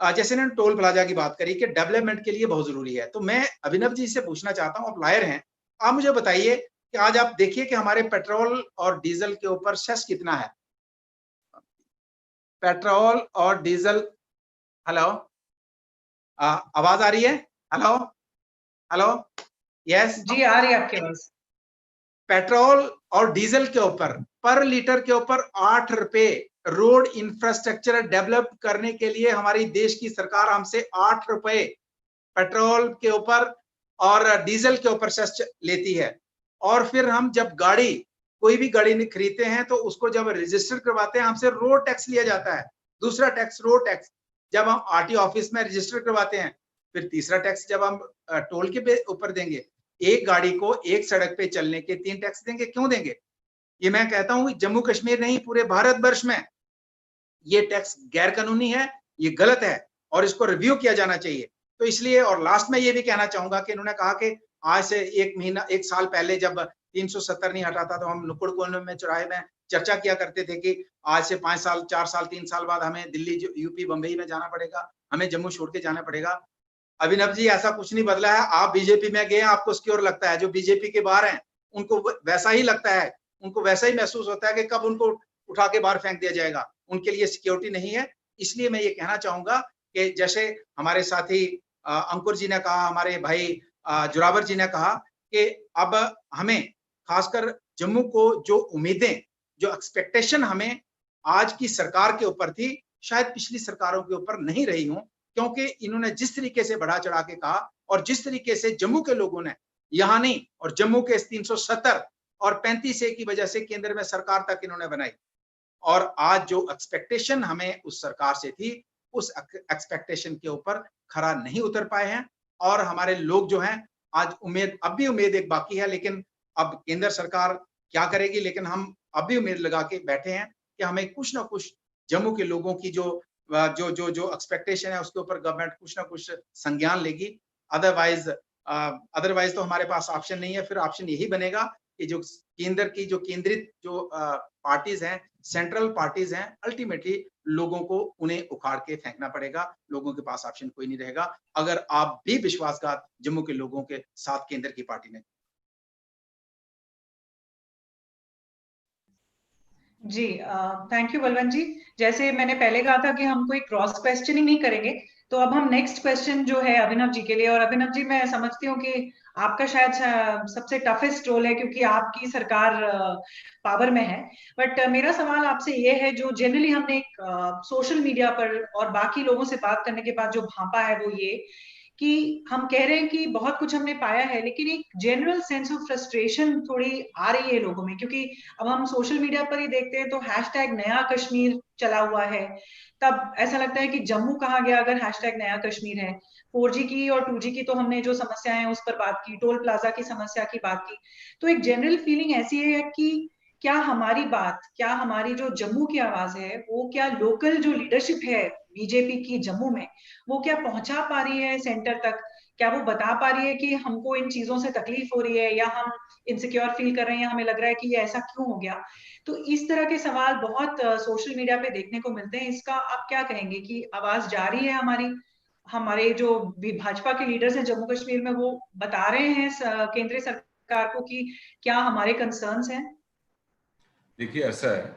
जैसे इन्होंने टोल प्लाजा की बात करी कि डेवलपमेंट के लिए बहुत जरूरी है, तो मैं अभिनव जी से पूछना चाहता हूं, आप लॉयर हैं, आप मुझे बताइए कि आज आप देखिए कि हमारे पेट्रोल और डीजल के ऊपर सेस कितना है। पेट्रोल और डीजल, हेलो, आवाज आ रही है? हेलो हेलो, यस जी आ रही है आपकी आवाज। पेट्रोल और डीजल के ऊपर पर लीटर के ऊपर 8 रुपए रोड इंफ्रास्ट्रक्चर डेवलप करने के लिए हमारी देश की सरकार हमसे 8 रुपए पेट्रोल के ऊपर और डीजल के ऊपर सेस लेती है। और फिर हम जब कोई भी गाड़ी खरीदते हैं तो उसको जब रजिस्टर करवाते हैं, हमसे रोड टैक्स लिया जाता है। दूसरा टैक्स रोड टैक्स जब हम आरटीओ ऑफिस में रजिस्टर करवाते हैं, फिर तीसरा टैक्स जब हम टोल के ऊपर देंगे। एक गाड़ी को एक सड़क पे चलने के 3 टैक्स देंगे, क्यों देंगे? ये मैं कहता हूं जम्मू कश्मीर नहीं, पूरे भारतवर्ष में ये टैक्स गैर कानूनी है, ये गलत है, और इसको रिव्यू किया जाना चाहिए। तो इसलिए, और लास्ट में ये भी कहना चाहूंगा कि इन्होंने कहा कि आज से 1 साल पहले जब 370 नहीं हटा था, तो हम नुक्कड़ कोने में, चौराहे में चर्चा किया करते थे कि आज से 5 साल, 4 साल, 3 साल बाद हमें दिल्ली, यूपी, बंबई में जाना पड़ेगा, हमें जम्मू छोड़ के जाना पड़ेगा। अभिनव जी, ऐसा कुछ नहीं बदला है। आप बीजेपी में गए, आपको सिक्योर लगता है, जो बीजेपी के बाहर हैं उनको वैसा ही लगता है, उनको वैसा ही महसूस होता है कि कब उनको उठा के बाहर फेंक दिया जाएगा, उनके लिए सिक्योरिटी नहीं है। इसलिए मैं ये कहना चाहूंगा कि जैसे हमारे साथी अंकुर जी ने कहा, हमारे भाई जोरावर जी ने कहा कि अब हमें खासकर जम्मू को जो उम्मीदें, जो एक्सपेक्टेशन हमें आज की सरकार के ऊपर थी, शायद पिछली सरकारों के ऊपर नहीं रही हूं, क्योंकि इन्होंने जिस तरीके से बढ़ा चढ़ा के कहा, और जिस तरीके से जम्मू के लोगों ने, यहाँ नहीं, और जम्मू के 370 और 35A की वजह से केंद्र में सरकार तक इन्होंने बनाई, और आज जो एक्सपेक्टेशन हमें उस सरकार से थी, उस एक्सपेक्टेशन के ऊपर खरा नहीं उतर पाए हैं। और हमारे लोग जो हैं, आज उम्मीद, अब भी उम्मीद एक बाकी है, लेकिन अब केंद्र सरकार क्या करेगी, लेकिन हम अब भी उम्मीद लगा के बैठे हैं कि हमें कुछ ना कुछ जम्मू के लोगों की जो एक्सपेक्टेशन है, उसके ऊपर गवर्नमेंट कुछ ना कुछ संज्ञान लेगी। अदरवाइज तो हमारे पास ऑप्शन नहीं है। फिर ऑप्शन यही बनेगा कि जो केंद्रित पार्टीज हैं, सेंट्रल पार्टीज हैं, अल्टीमेटली लोगों को उन्हें उखाड़ के फेंकना पड़ेगा। लोगों के पास ऑप्शन कोई नहीं रहेगा, अगर आप भी विश्वासघात जम्मू के लोगों के साथ केंद्र की पार्टी ने जी, थैंक यू बलवंत जी। जैसे मैंने पहले कहा था कि हम कोई क्रॉस क्वेश्चनिंग नहीं करेंगे, तो अब हम नेक्स्ट क्वेश्चन जो है अभिनव जी के लिए। और अभिनव जी, मैं समझती हूँ कि आपका शायद सबसे टफेस्ट रोल है, क्योंकि आपकी सरकार पावर में है। बट मेरा सवाल आपसे ये है, जो जनरली हमने एक सोशल मीडिया पर और बाकी लोगों से बात करने के बाद जो भांपा है, वो ये कि हम कह रहे हैं कि बहुत कुछ हमने पाया है, लेकिन एक जनरल सेंस ऑफ फ्रस्ट्रेशन थोड़ी आ रही है लोगों में। क्योंकि अब हम सोशल मीडिया पर ही देखते हैं तो हैशटैग नया कश्मीर चला हुआ है, तब ऐसा लगता है कि जम्मू कहाँ गया अगर हैशटैग नया कश्मीर है। 4G की और 2G की तो हमने जो समस्याएं हैं उस पर बात की, टोल प्लाजा की समस्या की बात की। तो एक जनरल फीलिंग ऐसी है कि क्या हमारी बात, क्या हमारी जो जम्मू की आवाज है, वो क्या लोकल जो लीडरशिप है बीजेपी की जम्मू में, वो क्या पहुंचा पा रही है सेंटर तक? क्या वो बता पा रही है कि हमको इन चीजों से तकलीफ हो रही है, या हम इनसिक्योर फील कर रहे हैं, हमें लग रहा है कि ये ऐसा क्यों हो गया? तो इस तरह के सवाल बहुत सोशल मीडिया पे देखने को मिलते हैं। इसका आप क्या कहेंगे कि आवाज जा रही है हमारी? हमारे जो भाजपा के लीडर्स हैं जम्मू कश्मीर में, वो बता रहे हैं केंद्रीय सरकार को कि क्या हमारे कंसर्न्स हैं? देखिए, ऐसा है,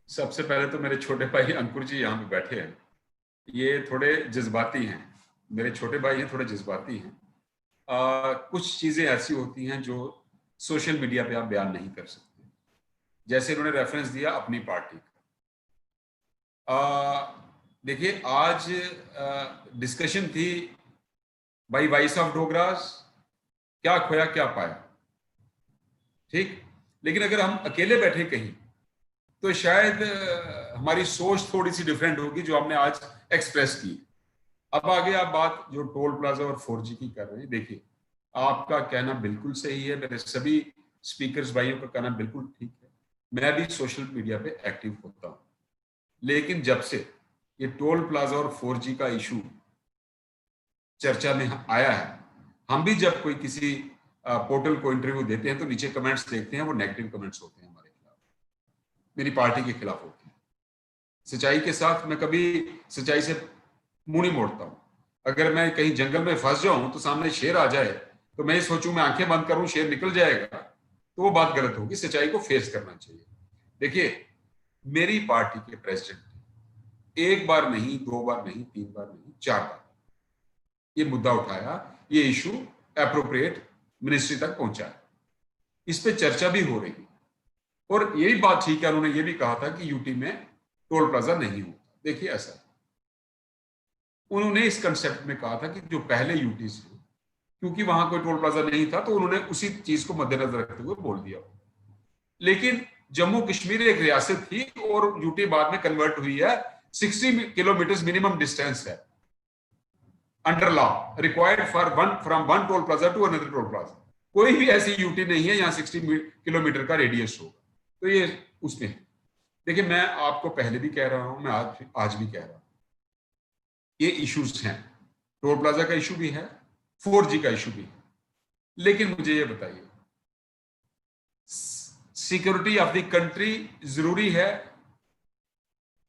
सबसे पहले तो मेरे छोटे भाई अंकुर जी यहाँ पे बैठे हैं, ये थोड़े जज्बाती हैं। मेरे छोटे भाई हैं, थोड़े जज्बाती हैं। कुछ चीजें ऐसी होती हैं जो सोशल मीडिया पे आप बयान नहीं कर सकते। जैसे उन्होंने रेफरेंस दिया अपनी पार्टी का। देखिए, आज डिस्कशन थी बाई वॉइस ऑफ डोगरास, क्या खोया क्या पाया, ठीक। लेकिन अगर हम अकेले बैठे कहीं तो शायद हमारी सोच थोड़ी सी डिफरेंट होगी जो हमने आज एक्सप्रेस की। अब आगे आप बात जो टोल प्लाजा और 4G की कर रहे हैं, देखिए, आपका कहना बिल्कुल सही है, मेरे सभी स्पीकर्स भाइयों का कहना बिल्कुल ठीक है। मैं भी सोशल मीडिया पे एक्टिव होता हूं, लेकिन जब से ये टोल प्लाजा और 4G का इशू चर्चा में आया है, हम भी जब कोई किसी पोर्टल को इंटरव्यू देते हैं तो नीचे कमेंट्स देखते हैं, वो नेगेटिव कमेंट्स होते हैं हमारे खिलाफ, मेरी पार्टी के खिलाफ होते हैं। सच्चाई के साथ मैं कभी सच्चाई से मुंह नहीं मोड़ता हूं। अगर मैं कहीं जंगल में फंस जाऊं तो सामने शेर आ जाए तो मैं सोचूं मैं आंखें बंद करूं शेर निकल जाएगा, तो वो बात गलत होगी। सच्चाई को फेस करना चाहिए। देखिए, मेरी पार्टी के प्रेसिडेंट एक बार नहीं, 2 बार नहीं, 3 बार नहीं, 4 बार ये मुद्दा उठाया, ये इशू एप्रोप्रिएट मिनिस्ट्री तक पहुंचा, इस पे चर्चा भी हो रही है। और यही बात ठीक है, उन्होंने ये भी कहा था कि यूटी में टोल प्लाजा नहीं होता। देखिए, ऐसा है, उन्होंने इस कंसेप्ट में कहा था कि जो पहले यूटी से, क्योंकि वहां कोई टोल प्लाजा नहीं था, तो उन्होंने उसी चीज को मद्देनजर रखते हुए बोल दिया। लेकिन जम्मू कश्मीर एक रियासत थी और यूटी बाद में कन्वर्ट हुई है। 60 किलोमीटर मिनिमम डिस्टेंस है under law required for from one toll plaza to another toll plaza. कोई भी ऐसी यूटी नहीं है यहाँ 60 किलोमीटर का रेडियस होगा, तो ये उसमें है। देखिए, मैं आपको पहले भी कह रहा हूं, मैं आज भी कह रहा हूं, ये इश्यूज हैं। टोल प्लाजा का इशू भी है, 4G का इशू भी है। लेकिन मुझे ये बताइए, सिक्योरिटी ऑफ द कंट्री जरूरी है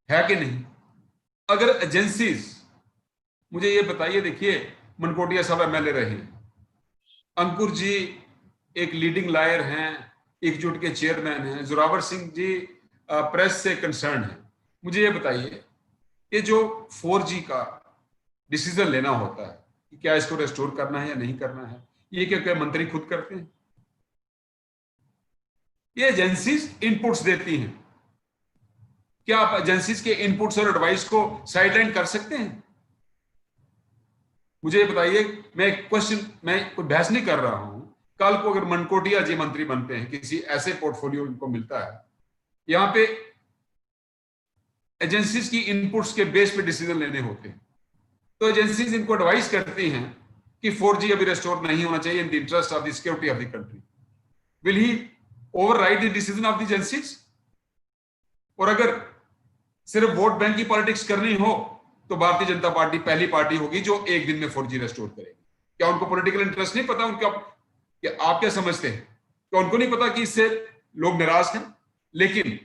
कि नहीं? अगर एजेंसीज, मुझे ये बताइए, देखिए, मनकोटिया साहब एमएलए रहे, अंकुर जी एक लीडिंग लॉयर हैं, एकजुट के चेयरमैन हैं, जोरावर सिंह जी प्रेस से कंसर्न है। मुझे ये बताइए, ये जो 4G का डिसीजन लेना होता है कि क्या इसको रेस्टोर करना है या नहीं करना है, ये क्या मंत्री खुद करते हैं? ये एजेंसीज इनपुट्स देती हैं। क्या आप एजेंसीज के इनपुट्स और एडवाइस को साइडलाइन कर सकते हैं? मुझे ये बताइए, मैं कोई बहस नहीं कर रहा हूं। कल को अगर मनकोटिया जी मंत्री बनते हैं, किसी ऐसे पोर्टफोलियो इनको मिलता है, यहां पे एजेंसीज की इनपुट्स के बेस पे डिसीजन लेने होते हैं, तो एजेंसीज इनको एडवाइस करती हैं कि 4G अभी रेस्टोर नहीं होना चाहिए in the interest of the security of the country. Will he override the decision of the agencies? और अगर सिर्फ वोट बैंक की पॉलिटिक्स करनी हो तो भारतीय जनता पार्टी पहली पार्टी होगी जो एक दिन में 4G रेस्टोर करेगी। क्या उनको पॉलिटिकल इंटरेस्ट नहीं पता उनका? आप क्या समझते हैं? क्या उनको नहीं पता कि इससे लोग निराश हैं? लेकिन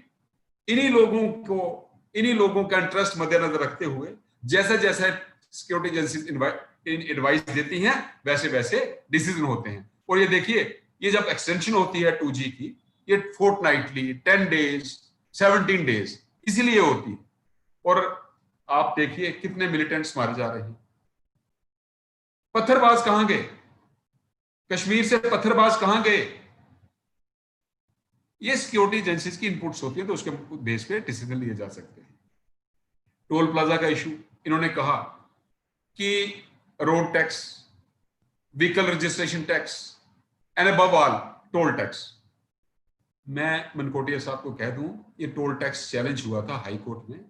इन्हीं लोगों का इंटरेस्ट मद्देनजर रखते हुए जैसा जैसा सिक्योरिटी एजेंसीज एडवाइस देती हैं, वैसे वैसे डिसीजन होते हैं। और ये देखिए, ये जब एक्सटेंशन होती है 2G की, ये फोर्टनाइटली, 10 डेज, 17 days इसीलिए होती है। और आप देखिए कितने मिलिटेंट्स मारे जा रहे हैं। पत्थरबाज कहां गए? कश्मीर से पत्थरबाज कहां गए? ये सिक्योरिटी एजेंसीज की इनपुट्स होती है, तो उसके बेस पे डिसीजन लिए जा सकते हैं। टोल प्लाजा का इशू, इन्होंने कहा कि road tax, vehicle registration tax and above all toll tax. मैं मनकोटिया साहब को कह दूं, ये टोल टैक्स चैलेंज हुआ था हाई कोर्ट में,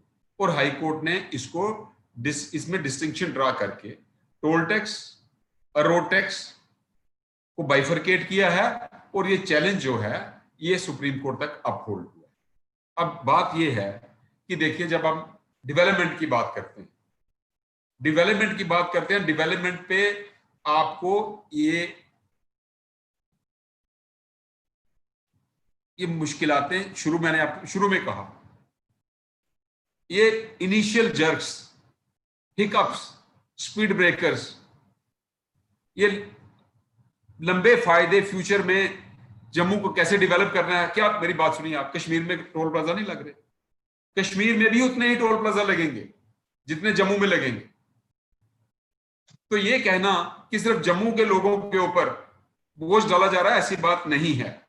और हाई कोर्ट ने इसमें डिस्टिंक्शन ड्रा करके टोल टैक्स और रोड टैक्स को बाइफरकेट किया है, और ये चैलेंज जो है ये सुप्रीम कोर्ट तक अपहोल्ड हुआ। अब बात ये है कि देखिए, जब हम डेवलपमेंट की बात करते हैं, डेवलपमेंट पे आपको ये मुश्किलातें शुरू में कहा, ये initial jerks, hiccups, speed breakers, ये लंबे फायदे फ्यूचर में जम्मू को कैसे डेवलप करना है। क्या मेरी बात सुनिए आप, कश्मीर में टोल प्लाजा नहीं लग रहे? कश्मीर में भी उतने ही टोल प्लाजा लगेंगे जितने जम्मू में लगेंगे। तो ये कहना कि सिर्फ जम्मू के लोगों के ऊपर बोझ डाला जा रहा है, ऐसी बात नहीं है।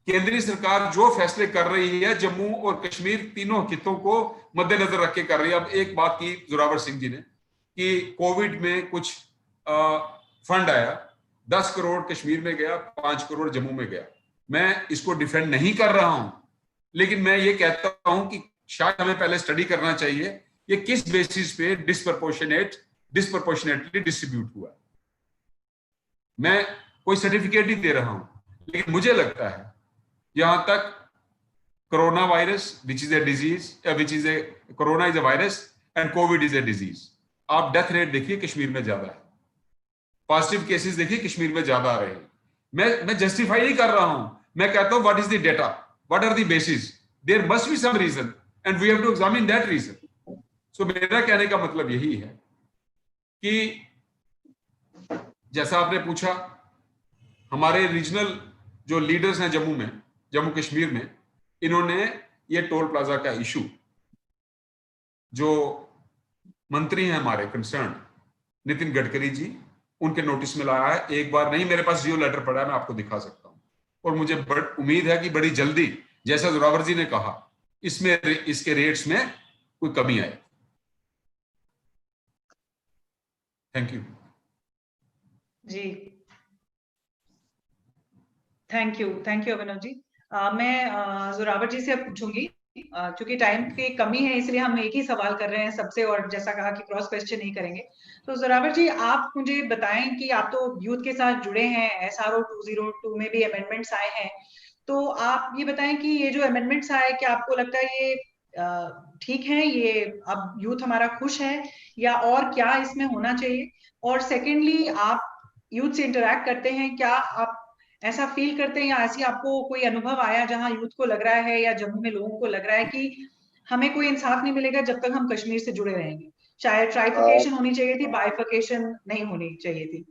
केंद्रीय सरकार जो फैसले कर रही है, जम्मू और कश्मीर तीनों हितों को मद्देनजर रख के कर रही है। अब एक बात की जोरावर सिंह जी ने कि कोविड में कुछ फंड आया, 10 करोड़ कश्मीर में गया, 5 करोड़ जम्मू में गया। मैं इसको डिफेंड नहीं कर रहा हूं, लेकिन मैं ये कहता हूं कि शायद हमें पहले स्टडी करना चाहिए ये किस बेसिस पे डिस्प्रपोर्शनेटली डिस्ट्रीब्यूट हुआ। मैं कोई सर्टिफिकेट नहीं दे रहा हूं, लेकिन मुझे लगता है यहां तक corona virus which is a corona is a virus and Covid is a disease. आप डेथ रेट देखिए कश्मीर में ज्यादा है, पॉजिटिव केसेस देखिए कश्मीर में ज्यादा आ रहे हैं। मैं जस्टिफाई नहीं कर रहा हूं, मैं कहता हूं what is the data, what are the basis, there must be some reason and we have to examine that reason. सो मेरा कहने का मतलब यही है कि जैसा आपने पूछा, हमारे रीजनल जो लीडर्स हैं जम्मू कश्मीर में, इन्होंने ये टोल प्लाजा का इशू, जो मंत्री हैं हमारे कंसर्न नितिन गडकरी जी, उनके नोटिस में लाया है। एक बार नहीं, मेरे पास जियो लेटर पड़ा है, मैं आपको दिखा सकता हूं। और मुझे उम्मीद है कि बड़ी जल्दी, जैसा जोरावर जी ने कहा, इसके रेट्स में कोई कमी आए। थैंक यू जी, थैंक यू अभिनव जी। मैं जोरावर जी से अब पूछूंगी, क्योंकि टाइम की कमी है इसलिए हम एक ही सवाल कर रहे हैं सबसे, और जैसा कहा कि क्रॉस क्वेश्चन नहीं करेंगे। तो जोरावर जी, आप मुझे बताएं कि आप तो यूथ के साथ जुड़े हैं, SRO 202 में भी अमेंडमेंट्स आए हैं, तो आप ये बताएं कि ये जो अमेंडमेंट्स आए, क्या आपको लगता है ये ठीक है, ये अब यूथ हमारा खुश है, या और क्या इसमें होना चाहिए? और सेकेंडली, आप यूथ से इंटरेक्ट करते हैं, क्या आप ऐसा फील करते हैं या ऐसी आपको कोई अनुभव आया जहां यूथ को लग रहा है या जम्मू में लोगों को लग रहा है कि हमें कोई इंसाफ नहीं मिलेगा जब तक हम कश्मीर से जुड़े रहेंगे? शायद ट्राइफिकेशन होनी चाहिए थी, बाइफिकेशन नहीं होनी चाहिए थी।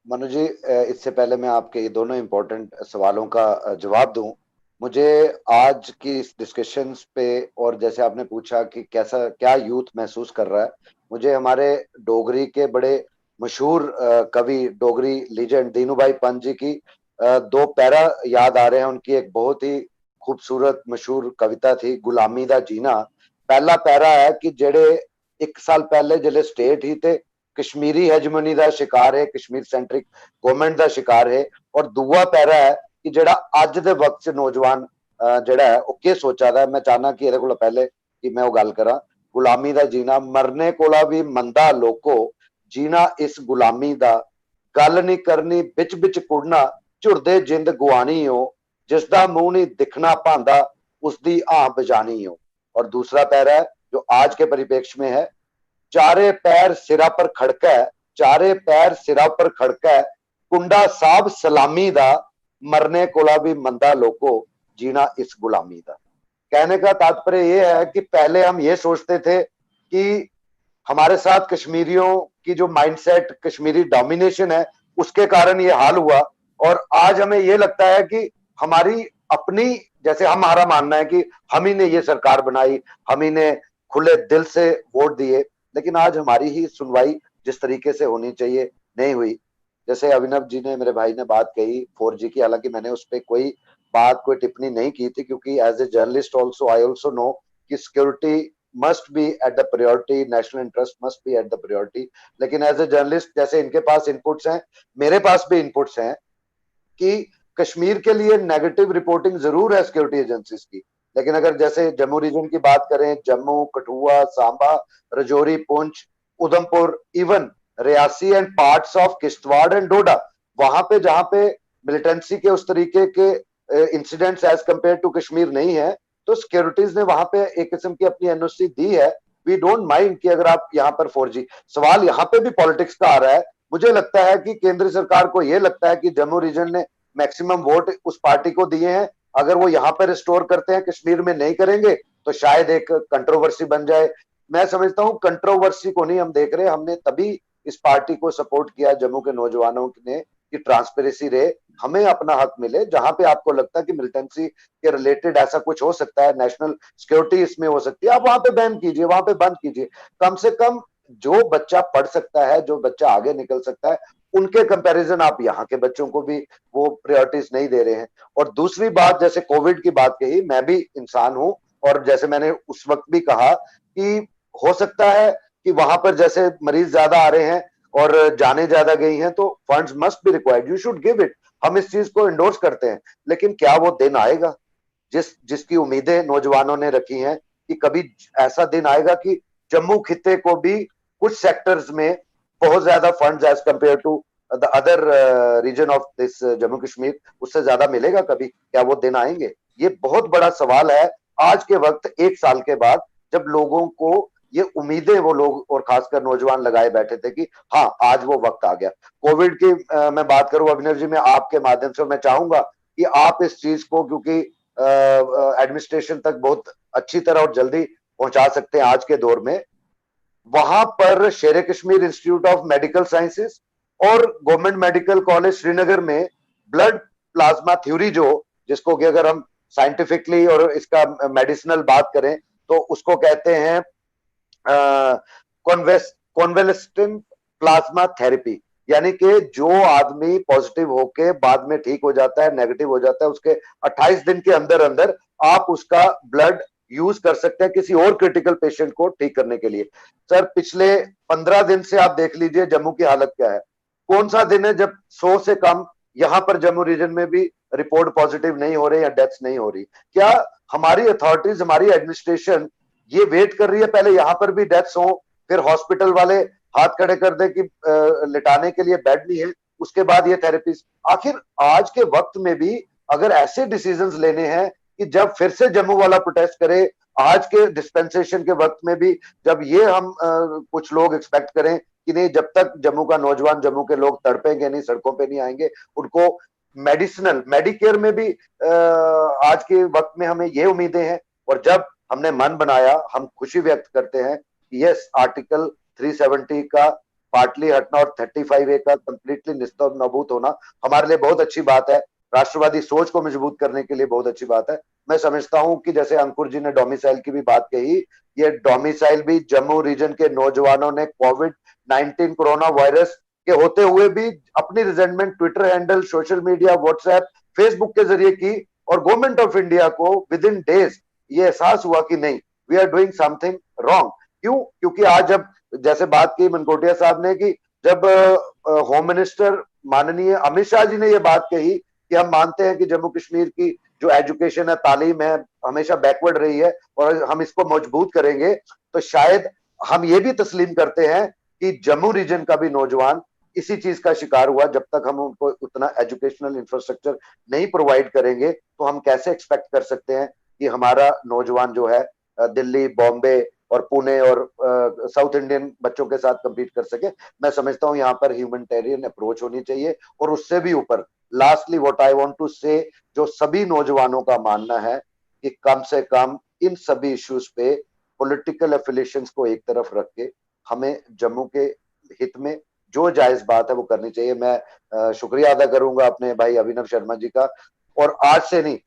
मनु जी, इससे पहले मैं आपके ये दोनों इम्पोर्टेंट सवालों का जवाब दूं, मुझे आज की इस डिस्कशंस पे, और जैसे आपने पूछा कि क्या यूथ महसूस कर रहा है, मुझे हमारे डोगरी के बड़े मशहूर कवि, डोगरी लीजेंड दीनू भाई पंत जी की 2 पैरा याद आ रहे हैं। उनकी एक बहुत ही खूबसूरत मशहूर कविता थी, गुलामी दा जीना। पहला पैरा है कि जेड़े 1 साल पहले जिले स्टेट ही थे कश्मीरी हेजमनी का शिकार है, कश्मीर सेंट्रिक गवर्नमेंट का शिकार है। और दूआ पैरा है कि जेड़ा अज दे वक्त च नौजवान जेड़ा है वो के सोचा दा है। मैं चाहना कि ਇਹਦੇ ਕੋਲ पहले कि मैं वो गल करा, गुलामी दा जीना, मरने कोला भी मंदा लोको, जीना इस गुलामी दा, गल नहीं करनी बिच बिच कुड़ना, झुरदे जिंद गुआनी हो, जिसदा मुंह नहीं दिखना भांदा, उसदी आं बजानी हो। और दूसरा पैरा है जो आज के परिप्रेक्ष्य में है, चारे पैर सिरा पर खड़का है, चारे पैर सिरा पर खड़का है, कुंडा साहब सलामी दा, मरने कोला भी मंदा लोको, जीना इस गुलामी दा। कहने का तात्पर्य यह है कि पहले हम ये सोचते थे कि हमारे साथ कश्मीरियों की जो माइंडसेट, कश्मीरी डोमिनेशन है, उसके कारण ये हाल हुआ। और आज हमें ये लगता है कि हमारी अपनी, जैसे हमारा मानना है कि हम ही ने ये सरकार बनाई, हम ही ने खुले दिल से वोट दिए, लेकिन आज हमारी ही सुनवाई जिस तरीके से होनी चाहिए नहीं हुई। जैसे अभिनव जी ने, मेरे भाई ने बात कही 4G की, हालांकि मैंने उस पर कोई बात, कोई टिप्पणी नहीं की थी, क्योंकि as a journalist also I also know कि security must be at the priority, national interest must be at the priority. लेकिन एज ए जर्नलिस्ट, जैसे इनके पास इनपुट्स हैं, मेरे पास भी इनपुट्स हैं कि कश्मीर के लिए नेगेटिव रिपोर्टिंग जरूर है सिक्योरिटी एजेंसीज की, लेकिन अगर जैसे जम्मू रीजन की बात करें, Jammu, Kathua, Samba, Rajouri, Poonch, Udhampur, even Reasi and parts of Kishtwar and Doda, वहां पे जहां पे मिलिटेंसी के उस तरीके के incidents as compare to Kashmir नहीं है, तो सिक्योरिटीज ने वहां पे एक किस्म की अपनी एनओसी दी है। वी डोंट माइंड कि अगर आप यहाँ पर 4G, सवाल यहाँ पे भी पॉलिटिक्स का आ रहा है। मुझे लगता है कि केंद्र सरकार को यह लगता है कि जम्मू रीजन ने मैक्सिमम वोट उस पार्टी को दिए हैं, अगर वो यहाँ पर रिस्टोर करते हैं, कश्मीर में नहीं करेंगे, तो शायद एक कंट्रोवर्सी बन जाए। मैं समझता हूँ कंट्रोवर्सी को नहीं हम देख रहे, हमने तभी इस पार्टी को सपोर्ट किया जम्मू के नौजवानों ने कि ट्रांसपेरेंसी रहे, हमें अपना हक मिले। जहां पे आपको लगता है कि मिलिटेंसी के रिलेटेड ऐसा कुछ हो सकता है, नेशनल सिक्योरिटी इसमें हो सकती है, आप वहां पे बैन कीजिए, वहां पे बंद कीजिए। कम से कम जो बच्चा पढ़ सकता है, जो बच्चा आगे निकल सकता है, उनके कंपैरिजन आप यहाँ के बच्चों को भी वो प्रायोरिटीज नहीं दे रहे हैं। और दूसरी बात, जैसे कोविड की बात कही, मैं भी इंसान हूं, और जैसे मैंने उस वक्त भी कहा कि हो सकता है कि वहां पर जैसे मरीज ज्यादा आ रहे हैं और जाने ज्यादा गई हैं, तो funds must be required, you should give it, हम इस चीज को इंडोर्स करते हैं। लेकिन क्या वो दिन आएगा जिसकी उम्मीदें नौजवानों ने रखी हैं, कि कभी ऐसा दिन आएगा कि जम्मू खित्ते को भी कुछ सेक्टर्स में बहुत ज्यादा funds as compare to the other region of this Jammu Kashmir, उससे ज्यादा मिलेगा कभी? क्या वो दिन आएंगे? ये बहुत बड़ा सवाल है आज के वक्त, 1 साल के बाद, जब लोगों को ये उम्मीदें, वो लोग और खासकर नौजवान लगाए बैठे थे कि हाँ आज वो वक्त आ गया। कोविड की मैं बात करूं अभिनव जी, मैं आपके माध्यम से मैं चाहूंगा कि आप इस चीज को, क्योंकि एडमिनिस्ट्रेशन तक बहुत अच्छी तरह और जल्दी पहुंचा सकते हैं आज के दौर में, वहां पर शेर Kashmir institute of medical sciences और गवर्नमेंट मेडिकल कॉलेज श्रीनगर में ब्लड प्लाज्मा थ्योरी, जो जिसको कि अगर हम साइंटिफिकली और इसका मेडिसिनल बात करें तो उसको कहते हैं कॉन्वेलेसेंट प्लाज्मा थेरेपी, यानी कि जो आदमी पॉजिटिव होके बाद में ठीक हो जाता है, नेगेटिव हो जाता है, उसके 28 दिन के अंदर अंदर आप उसका ब्लड यूज कर सकते हैं किसी और क्रिटिकल पेशेंट को ठीक करने के लिए। सर पिछले 15 दिन से आप देख लीजिए जम्मू की हालत क्या है। कौन सा दिन है जब 100 से कम यहां पर जम्मू रीजन में भी रिपोर्ट पॉजिटिव नहीं हो रही या डेथ्स नहीं हो रही? क्या हमारी अथॉरिटीज, हमारी एडमिनिस्ट्रेशन ये वेट कर रही है पहले यहां पर भी डेथ्स हो, फिर हॉस्पिटल वाले हाथ खड़े कर दे कि लिटाने के लिए बेड नहीं है, उसके बाद ये थेरेपीज? आखिर आज के वक्त में भी अगर ऐसे डिसीजंस लेने हैं कि जब फिर से जम्मू वाला प्रोटेस्ट करे, आज के डिस्पेंसेशन के वक्त में भी जब ये हम कुछ लोग एक्सपेक्ट करें कि नहीं, जब तक जम्मू का नौजवान, जम्मू के लोग तड़पेंगे नहीं, सड़कों पे नहीं आएंगे, उनको मेडिसिनल मेडिकेयर में भी आज के वक्त में हमें ये उम्मीदें हैं। और जब हमने मन बनाया, हम खुशी व्यक्त करते हैं कि यस, आर्टिकल 370 का पार्टली हटना और 35A का कंप्लीटली निस्तब नाबूद होना हमारे लिए बहुत अच्छी बात है, राष्ट्रवादी सोच को मजबूत करने के लिए बहुत अच्छी बात है। मैं समझता हूं कि जैसे अंकुर जी ने डोमिसाइल की भी बात कही, ये डोमिसाइल भी जम्मू रीजन के नौजवानों ने कोविड-19 कोरोना वायरस के होते हुए भी अपनी resentment Twitter handle, social media, WhatsApp, Facebook के जरिए की, और गवर्नमेंट ऑफ इंडिया को विद इन डेज ये एहसास हुआ कि नहीं, we are doing something wrong. क्यों? क्योंकि आज जब जैसे बात की मनकोटिया साहब ने कि जब होम मिनिस्टर माननीय अमित शाह जी ने ये बात कही कि हम मानते हैं कि जम्मू कश्मीर की जो एजुकेशन है, तालीम है, हमेशा बैकवर्ड रही है और हम इसको मजबूत करेंगे, तो शायद हम ये भी तस्लीम करते हैं कि जम्मू रीजन का भी नौजवान इसी चीज का शिकार हुआ। जब तक हम उनको उतना एजुकेशनल इंफ्रास्ट्रक्चर नहीं प्रोवाइड करेंगे, तो हम कैसे एक्सपेक्ट कर सकते हैं कि हमारा नौजवान जो है दिल्ली, बॉम्बे और पुणे और साउथ इंडियन बच्चों के साथ कम्पीट कर सके? मैं समझता हूं यहाँ पर ह्यूमैनिटेरियन अप्रोच होनी चाहिए। और उससे भी ऊपर, lastly what I want to say, जो सभी नौजवानों का मानना है कि कम से कम इन सभी इश्यूज पे पॉलिटिकल एफिलिएशंस को एक तरफ रख के हमें जम्मू के हित में जो जायज बात है वो करनी चाहिए। मैं शुक्रिया अदा करूंगा अपने भाई अभिनव शर्मा जी का, और आज से नहीं,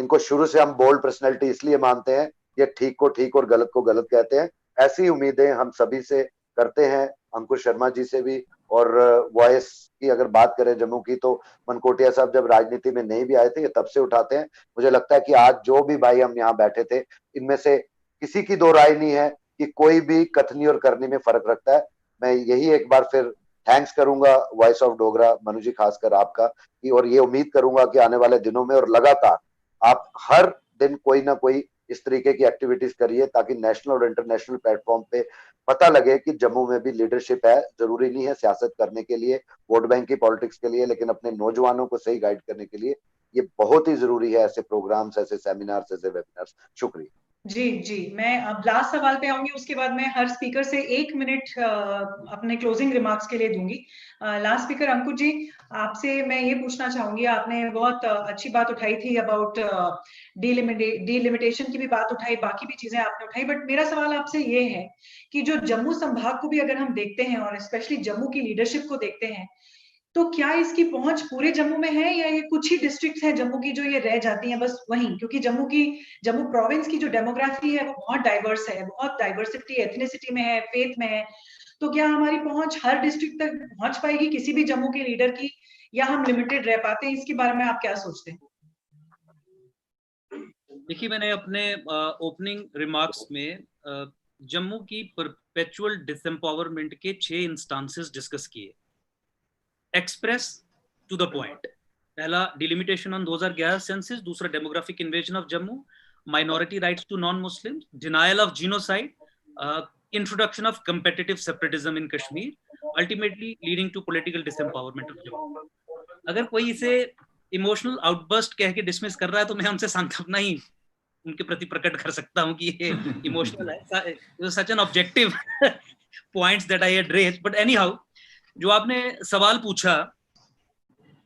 इनको शुरू से हम बोल्ड पर्सनैलिटी इसलिए मानते हैं, ये ठीक को ठीक और गलत को गलत कहते हैं। ऐसी उम्मीदें हम सभी से करते हैं, अंकुश शर्मा जी से भी। और वॉइस की अगर बात करें जम्मू की, तो मनकोटिया साहब जब राजनीति में नहीं भी आए थे, ये तब से उठाते हैं। मुझे लगता है कि आज जो भी भाई हम यहाँ बैठे थे, इनमें से किसी की दो राय नहीं है कि कोई भी कथनी और करनी में फर्क रखता है। मैं यही एक बार फिर थैंक्स करूंगा वॉइस ऑफ डोगरा, मनु जी खासकर आपका, और ये उम्मीद करूंगा कि आने वाले दिनों में और लगातार आप हर दिन कोई ना कोई इस तरीके की एक्टिविटीज करिए, ताकि नेशनल और इंटरनेशनल प्लेटफॉर्म पे पता लगे कि जम्मू में भी लीडरशिप है। जरूरी नहीं है सियासत करने के लिए, वोट बैंक की पॉलिटिक्स के लिए, लेकिन अपने नौजवानों को सही गाइड करने के लिए ये बहुत ही जरूरी है, ऐसे प्रोग्राम्स, ऐसे सेमिनार्स, ऐसे वेबिनार्स। शुक्रिया। जी, मैं अब लास्ट सवाल पे आऊंगी, उसके बाद मैं हर स्पीकर से 1 मिनट अपने क्लोजिंग रिमार्क्स के लिए दूंगी। लास्ट स्पीकर अंकुश जी, आपसे मैं ये पूछना चाहूंगी, आपने बहुत अच्छी बात उठाई थी अबाउट डिलिमिटेशन की भी बात उठाई, बाकी भी चीजें आपने उठाई, बट मेरा सवाल आपसे ये है कि जो जम्मू संभाग को भी अगर हम देखते हैं और स्पेशली जम्मू की लीडरशिप को देखते हैं, तो क्या इसकी पहुंच पूरे जम्मू में है या ये कुछ ही डिस्ट्रिक्ट्स हैं जम्मू की जो ये रह जाती हैं बस वहीं? क्योंकि जम्मू प्रोविंस की जो डेमोग्राफी है वो बहुत डाइवर्स है, बहुत डाइवर्सिटी एथनिसिटी में है, फेथ में है। तो क्या हमारी पहुंच हर डिस्ट्रिक्ट तक पहुंच पाएगी किसी भी जम्मू के लीडर की, या हम लिमिटेड रह पाते हैं? इसके बारे में आप क्या सोचते हैं? देखिए, मैंने अपने ओपनिंग रिमार्क्स में जम्मू की परपेचुअल डिसएम्पावरमेंट के 6 इंस्टांसेस डिस्कस किए। एक्सप्रेस टू द पॉइंट, पहला डिलिमिटेशन ऑन 2011 सेंसस, दूसरा demographic invasion of Jammu, minority rights to non Muslim, denial of genocide, introduction of competitive separatism in Kashmir, ultimately leading to political disempowerment of Jammu. अगर कोई इसे emotional outburst कह के dismiss कर रहा है तो मैं उनसे सांत्वना ही उनके प्रति प्रकट कर सकता हूं कि ये इमोशनल है, such an objective points that I had raised. But any how, जो आपने सवाल पूछा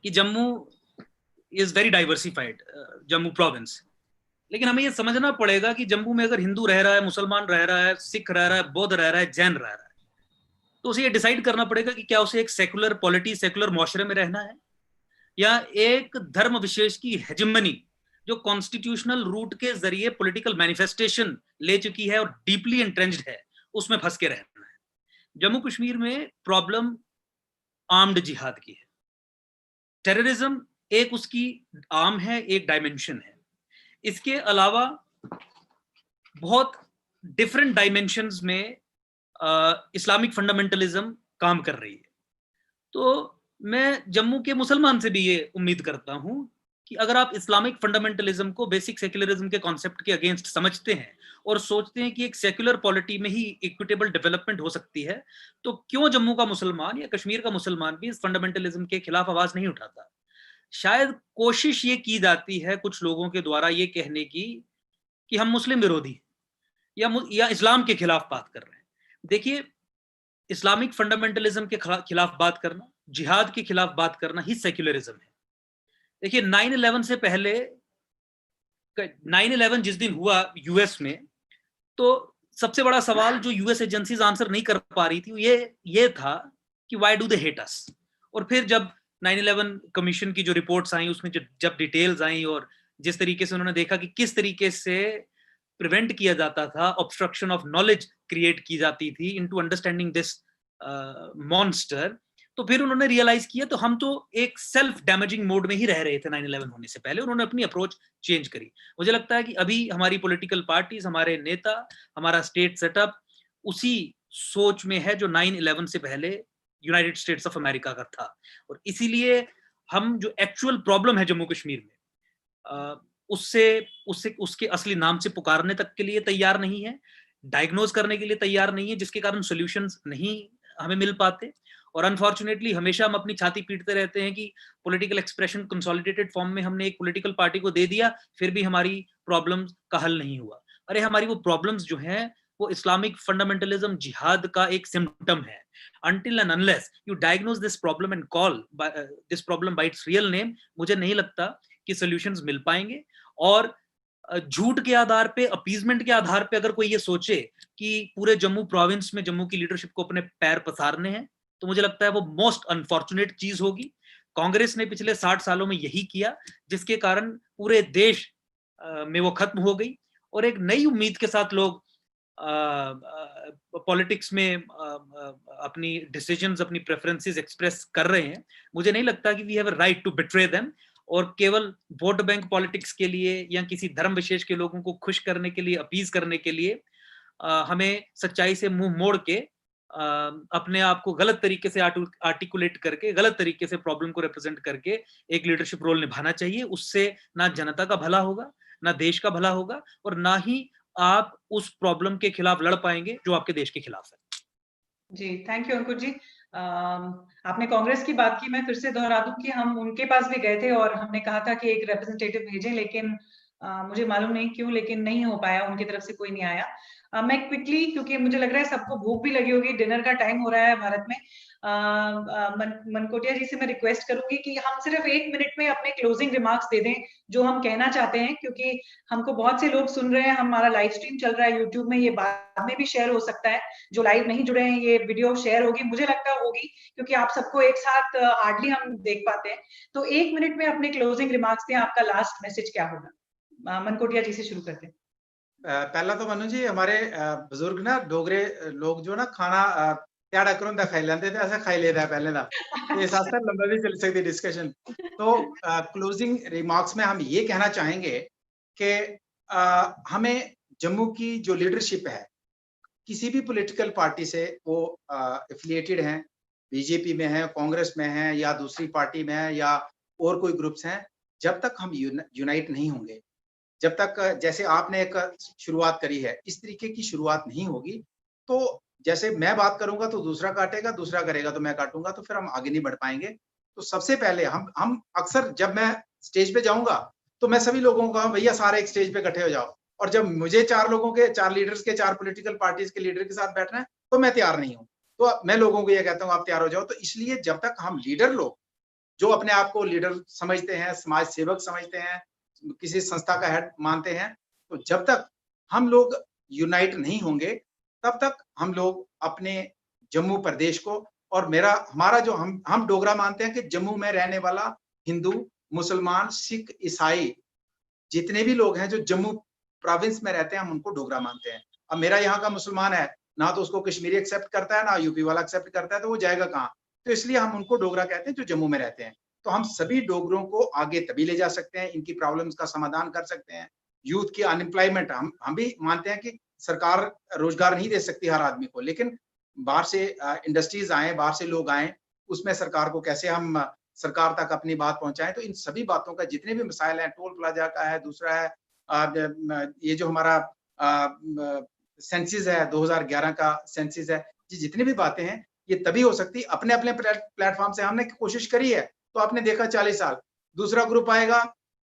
कि Jammu is very diversified, Jammu province, लेकिन हमें ये समझना पड़ेगा कि जम्मू में अगर हिंदू रह रहा है, मुसलमान रह रहा है, सिख रह रहा है, बौद्ध रह रहा है, जैन रह रहा है, तो उसे ये डिसाइड करना पड़ेगा कि क्या उसे एक सेकुलर पॉलिटी, सेकुलर मुआशरे में रहना है, या एक धर्म विशेष की हेजेमनी जो कॉन्स्टिट्यूशनल रूट के जरिए पॉलिटिकल मैनिफेस्टेशन ले चुकी है और डीपली एंट्रेंच्ड है, उसमें फंस के रहना है। जम्मू कश्मीर में प्रॉब्लम आर्म्ड जिहाद की है। टेररिज्म एक उसकी आर्म है, एक डायमेंशन है। इसके अलावा बहुत डिफरेंट डायमेंशंस में इस्लामिक फंडामेंटलिज्म काम कर रही है। तो मैं जम्मू के मुसलमान से भी ये उम्मीद करता हूं कि अगर आप इस्लामिक फंडामेंटलिज्म को बेसिक सेक्युलरिज्म के कॉन्सेप्ट के अगेंस्ट समझते हैं और सोचते हैं कि एक सेक्युलर पॉलिटी में ही इक्विटेबल डेवलपमेंट हो सकती है, तो क्यों जम्मू का मुसलमान या कश्मीर का मुसलमान भी इस फंडामेंटलिज्म के खिलाफ आवाज नहीं उठाता? शायद कोशिश ये की जाती है कुछ लोगों के द्वारा ये कहने की कि हम मुस्लिम विरोधी या इस्लाम के खिलाफ बात कर रहे हैं। देखिए, इस्लामिक फंडामेंटलिज्म के खिलाफ बात करना, जिहाद के खिलाफ बात करना ही सेक्युलरिज्म है। देखिए, 9/11 से पहले, 9/11 जिस दिन हुआ यूएस में, तो सबसे बड़ा सवाल जो यूएस एजेंसीज आंसर नहीं कर पा रही थी ये था कि व्हाई डू दे हेट अस। और फिर जब 9/11 कमीशन की जो रिपोर्ट्स आई, उसमें जब डिटेल्स आई और जिस तरीके से उन्होंने देखा कि किस तरीके से प्रिवेंट किया जाता था, ऑब्स्ट्रक्शन ऑफ नॉलेज क्रिएट की जाती थी इनटू अंडरस्टैंडिंग दिस मॉन्स्टर, तो फिर उन्होंने रियलाइज किया तो हम तो एक सेल्फ डैमेजिंग मोड में ही रह रहे थे 9/11 होने से पहले। उन्होंने अपनी अप्रोच चेंज करी। मुझे लगता है कि अभी हमारी पॉलिटिकल पार्टीज, हमारे नेता, हमारा स्टेट सेटअप उसी सोच में है जो 9/11 से पहले यूनाइटेड स्टेट्स ऑफ अमेरिका का था। और इसीलिए हम जो एक्चुअल प्रॉब्लम है जम्मू कश्मीर में, उसके असली नाम से पुकारने तक के लिए तैयार नहीं है, डायग्नोज करने के लिए तैयार नहीं है, जिसके कारण सॉल्यूशंस नहीं हमें मिल पाते। और अनफॉर्चुनेटली हमेशा हम अपनी छाती पीटते रहते हैं कि पॉलिटिकल एक्सप्रेशन कंसोलिडेटेड फॉर्म में हमने एक पॉलिटिकल पार्टी को दे दिया, फिर भी हमारी प्रॉब्लम्स का हल नहीं हुआ। अरे, हमारी वो प्रॉब्लम्स जो हैं वो इस्लामिक फंडामेंटलिज्म, जिहाद का एक सिम्पटम है। Until and unless you diagnose this problem and call this problem by its real name, मुझे नहीं लगता कि सॉल्यूशंस मिल पाएंगे। और झूठ के आधार पे, अपीजमेंट के आधार पे अगर कोई ये सोचे कि पूरे जम्मू प्रोविंस में जम्मू की लीडरशिप को अपने पैर पसारने हैं, तो मुझे लगता है वो मोस्ट अनफॉर्चुनेट चीज होगी। कांग्रेस ने पिछले 60 सालों में यही किया, जिसके कारण पूरे देश में वो खत्म हो गई और एक नई उम्मीद के साथ लोग पॉलिटिक्स में अपनी डिसीजंस, अपनी प्रेफरेंसेस एक्सप्रेस कर रहे हैं। मुझे नहीं लगता कि we have a right to betray them, और केवल वोट बैंक पॉलिटिक्स के लिए या किसी धर्म विशेष के लोगों को खुश करने के लिए, अपीज करने के लिए हमें सच्चाई से मुंह मोड़ के अपने आप को गलत तरीके से आर्टिकुलेट करके, गलत तरीके से प्रॉब्लम को रिप्रेजेंट करके एक लीडरशिप रोल निभाना चाहिए। उससे ना जनता का भला होगा, ना देश का भला होगा, और ना ही आप उस प्रॉब्लम के खिलाफ लड़ पाएंगे जो आपके देश के खिलाफ है। जी, थैंक यू अंकुर जी। आपने कांग्रेस की बात की, मैं फिर से दोहरा दूं कि हम उनके पास भी गए थे और हमने कहा था कि एक रिप्रेजेंटेटिव भेजें, लेकिन मुझे मालूम नहीं क्यों, लेकिन नहीं हो पाया, उनकी तरफ से कोई नहीं आया। मैं क्विकली, क्योंकि मुझे लग रहा है सबको भूख भी लगी होगी, डिनर का टाइम हो रहा है भारत में, मनकोटिया जी से मैं रिक्वेस्ट करूंगी कि हम सिर्फ 1 मिनट में अपने क्लोजिंग रिमार्क्स दे दें जो हम कहना चाहते हैं, क्योंकि हमको बहुत से लोग सुन रहे हैं, हमारा लाइव स्ट्रीम चल रहा है यूट्यूब में, ये बाद में भी शेयर हो सकता है। जो लाइव नहीं जुड़े हैं, ये वीडियो शेयर होगी, मुझे लगता होगी, क्योंकि आप सबको एक साथ हार्डली हम देख पाते हैं। तो 1 मिनट में अपने क्लोजिंग रिमार्क्स दें, आपका लास्ट मैसेज क्या होगा? मनकोटिया जी से शुरू करते हैं। पहला तो मनु जी, हमारे बुजुर्ग ना डोगरे लोग जो ना खाना प्याड़ा करो खाई लेते थे, ऐसा खाई लेता है पहले ना, ये साथ लंबा भी चल सकती डिस्कशन। तो क्लोजिंग रिमार्क्स में हम ये कहना चाहेंगे कि हमें जम्मू की जो लीडरशिप है, किसी भी पॉलिटिकल पार्टी से वो एफिलिएटेड हैं, बीजेपी में है, कांग्रेस में है, या दूसरी पार्टी में है, या और कोई ग्रुप्स हैं, जब तक हम यूनाइट नहीं होंगे, जब तक जैसे आपने एक शुरुआत करी है, इस तरीके की शुरुआत नहीं होगी, तो जैसे मैं बात करूंगा तो दूसरा काटेगा, दूसरा करेगा तो मैं काटूंगा, तो फिर हम आगे नहीं बढ़ पाएंगे। तो सबसे पहले हम अक्सर जब मैं स्टेज पे जाऊंगा तो मैं सभी लोगों को कहूँ, भैया सारे एक स्टेज पे इकट्ठे हो जाओ, और जब मुझे 4 लोगों के, 4 लीडर्स के, 4 पॉलिटिकल पार्टीज के लीडर के साथ बैठना है तो मैं तैयार नहीं हूँ। तो मैं लोगों को ये कहता हूँ, आप तैयार हो जाओ। तो इसलिए जब तक हम लीडर लोग जो अपने आप को लीडर समझते हैं, समाज सेवक समझते हैं, किसी संस्था का हेड मानते हैं, तो जब तक हम लोग यूनाइट नहीं होंगे, तब तक हम लोग अपने जम्मू प्रदेश को, और हमारा जो हम डोगरा मानते हैं कि जम्मू में रहने वाला हिंदू, मुसलमान, सिख, ईसाई, जितने भी लोग हैं जो जम्मू प्रोविंस में रहते हैं, हम उनको डोगरा मानते हैं। अब मेरा यहाँ का मुसलमान है ना, तो उसको कश्मीरी एक्सेप्ट करता है, ना यूपी वाला एक्सेप्ट करता है, तो वो जाएगा कहाँ? तो इसलिए हम उनको डोगरा कहते हैं जो जम्मू में रहते हैं। तो हम सभी डोगरों को आगे तभी ले जा सकते हैं, इनकी प्रॉब्लम्स का समाधान कर सकते हैं। यूथ की अनएम्प्लॉयमेंट, हम भी मानते हैं कि सरकार रोजगार नहीं दे सकती हर आदमी को, लेकिन बाहर से इंडस्ट्रीज आए, बाहर से लोग आए, उसमें सरकार को कैसे हम सरकार तक अपनी बात पहुंचाएं। तो इन सभी बातों का, जितने भी मसाइल हैं, टोल प्लाजा का है, दूसरा है ये जो हमारा सेंसिस है, 2011 का सेंसिस है, ये जितनी भी बातें हैं, ये तभी हो सकती है अपने अपने प्लेटफॉर्म से। हमने कोशिश करी है तो आपने देखा 40 साल, दूसरा ग्रुप आएगा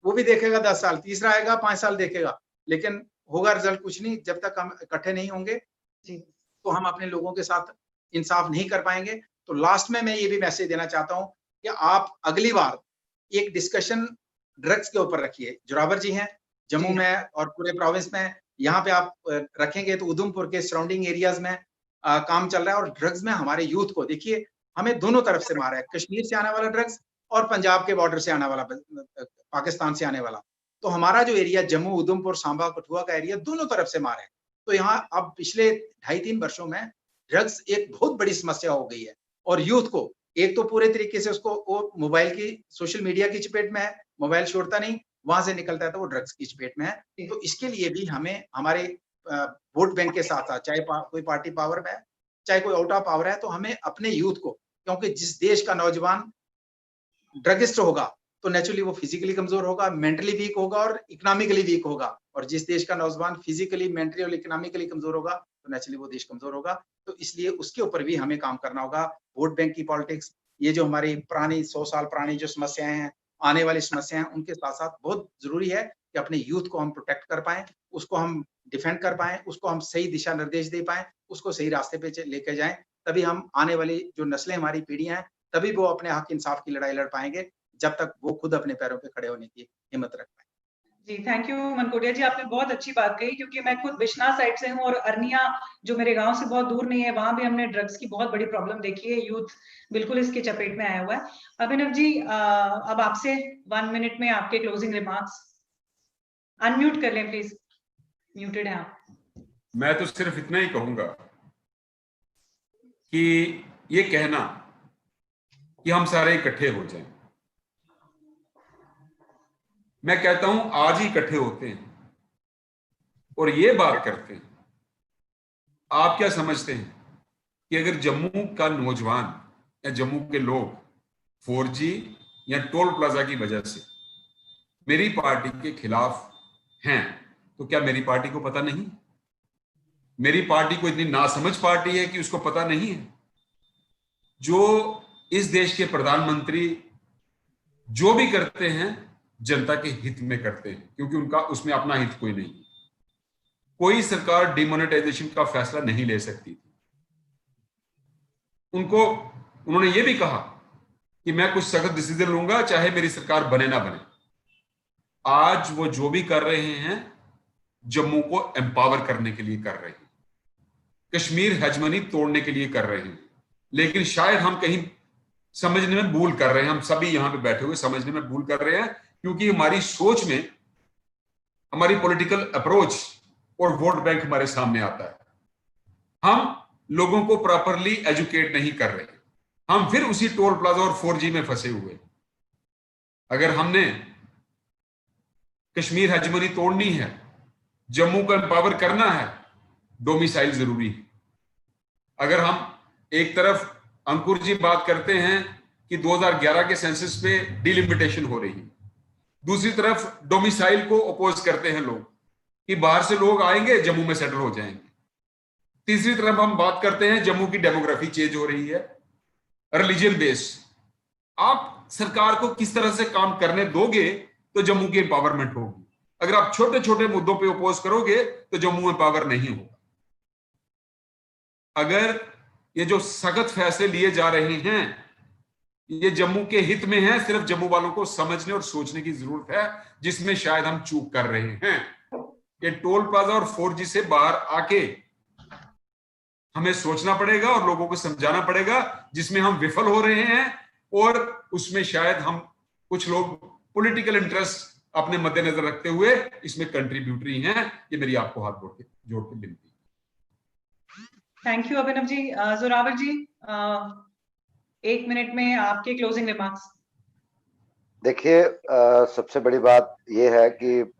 वो भी देखेगा 10 साल, तीसरा आएगा 5 साल देखेगा, लेकिन होगा रिजल्ट कुछ नहीं। जब तक हम इकट्ठे नहीं होंगे तो हम अपने लोगों के साथ इंसाफ नहीं कर पाएंगे। तो लास्ट में मैं ये भी मैसेज देना चाहता हूँ कि आप अगली बार एक डिस्कशन ड्रग्स के ऊपर रखिए। जोरावर जी हैं जम्मू में और पूरे प्रोविंस में, यहाँ पे आप रखेंगे तो उधमपुर के सराउंडिंग एरियाज में काम चल रहा है। और ड्रग्स में हमारे यूथ को देखिए, हमें दोनों तरफ से मारा है, कश्मीर से आने वाला ड्रग्स और पंजाब के बॉर्डर से आने वाला, पाकिस्तान से आने वाला। तो हमारा जो एरिया जम्मू, उधमपुर, सांबा, कठुआ का एरिया, दोनों तरफ से मारा है। तो यहाँ अब पिछले 2.5-3 वर्षों में ड्रग्स एक बहुत बड़ी समस्या हो गई है। और यूथ को एक तो पूरे तरीके से उसको वो मोबाइल की, सोशल मीडिया की चपेट में है, मोबाइल छोड़ता नहीं, वहां से निकलता है तो वो ड्रग्स की चपेट में है। तो इसके लिए भी हमें हमारे वोट बैंक के साथ साथ, चाहे कोई पार्टी पावर में है, चाहे कोई आउट ऑफ पावर है, तो हमें अपने यूथ को, क्योंकि जिस देश का नौजवान ड्रगिस्ट होगा तो नेचुरली वो फिजिकली कमजोर होगा, मेंटली वीक होगा और इकोनॉमिकली वीक होगा। और जिस देश का नौजवान फिजिकली, मेंटली और इकोनॉमिकली कमजोर होगा तो नेचुरली वो देश कमजोर होगा। तो इसलिए उसके ऊपर भी हमें काम करना होगा। वोट बैंक की पॉलिटिक्स, ये जो हमारी पुरानी 100 साल पुरानी जो समस्याएं हैं, आने वाली समस्याएं, उनके साथ साथ बहुत जरूरी है कि अपने यूथ को हम प्रोटेक्ट कर पाएं, उसको हम डिफेंड कर पाएं, उसको हम सही दिशा निर्देश दे पाएं, उसको सही रास्ते पे लेके जाएं। तभी हम आने वाली जो नस्लें, हमारी पीढ़ियां हैं, तभी वो अपने हक इंसाफ की लड़ाई लड़ पाएंगे, जब तक वो खुद अपने पैरों पे खड़े होने की हिम्मत रख पाए। जी, थैंक यू मनकोटिया जी, आपने बहुत अच्छी बात कही, क्योंकि मैं खुद बिश्नाह साइड से हूँ और अरनिया जो मेरे गांव से बहुत दूर नहीं है, वहां भी हमने ड्रग्स की बहुत बड़ी प्रॉब्लम देखी है। यूथ बिल्कुल इसके चपेट में आया हुआ है। अभिनव जी, अब आपसे 1 मिनट में आपके क्लोजिंग रिमार्क्स। अनम्यूट कर लें प्लीज, म्यूटेड है आप। मैं तो सिर्फ इतना ही कहूंगा कि ये कहना कि हम सारे इकट्ठे हो जाएं, मैं कहता हूं आज ही इकट्ठे होते हैं और ये बात करते हैं। आप क्या समझते हैं कि अगर जम्मू का नौजवान या जम्मू के लोग 4G या टोल प्लाजा की वजह से मेरी पार्टी के खिलाफ हैं, तो क्या मेरी पार्टी को पता नहीं? मेरी पार्टी को इतनी नासमझ पार्टी है कि उसको पता नहीं है? जो इस देश के प्रधानमंत्री जो भी करते हैं जनता के हित में करते हैं, क्योंकि उनका उसमें अपना हित कोई नहीं। कोई सरकार डिमोनेटाइजेशन का फैसला नहीं ले सकती थी। उन्होंने ये भी कहा कि मैं कुछ सख्त डिसीजन लूंगा चाहे मेरी सरकार बने ना बने। आज वो जो भी कर रहे हैं जम्मू को एम्पावर करने के लिए कर रहे हैं, कश्मीर हेजमनी तोड़ने के लिए कर रहे हैं। लेकिन शायद हम कहीं समझने में भूल कर रहे हैं, हम सभी यहां पे बैठे हुए समझने में भूल कर रहे हैं, क्योंकि हमारी सोच में हमारी पॉलिटिकल अप्रोच और वोट बैंक हमारे सामने आता है। हम लोगों को प्रॉपरली एजुकेट नहीं कर रहे, हम फिर उसी टोल प्लाजा और 4G में फंसे हुए। अगर हमने कश्मीर हेजमनी तोड़नी है, जम्मू को एम्पावर करना है, डोमिसाइल जरूरी है। अगर हम एक तरफ अंकुर जी बात करते हैं कि 2011 के सेंसस पे डिलिमिटेशन हो रही है, दूसरी तरफ डोमिसाइल को अपोज करते हैं लोग कि बाहर से लोग आएंगे जम्मू में सेटल हो जाएंगे। तीसरी तरफ हम बात करते हैं जम्मू की डेमोग्राफी चेंज हो रही है, रिलीजन बेस। आप सरकार को किस तरह से काम करने दोगे तो जम्मू की एम्पावरमेंट होगी। अगर आप छोटे छोटे मुद्दों पे अपोज करोगे तो जम्मू एम्पावर नहीं होगा। अगर ये जो सख्त फैसले लिए जा रहे हैं ये जम्मू के हित में है, सिर्फ जम्मू वालों को समझने और सोचने की जरूरत है, जिसमें शायद हम चूक कर रहे हैं। ये टोल प्लाजा और 4G से बाहर आके हमें सोचना पड़ेगा और लोगों को समझाना पड़ेगा, जिसमें हम विफल हो रहे हैं और उसमें शायद हम कुछ लोग पॉलिटिकल इंटरेस्ट अपने मद्देनजर रखते हुए इसमें कंट्रीब्यूटरी हैं। ये मेरी आपको हाथ जोड़ के विनती। Thank you Abhinav ji. Zorawar ji, 1 minute में आपके क्लोजिंग रिमार्क्स। देखिए, सबसे बड़ी बात यह है कि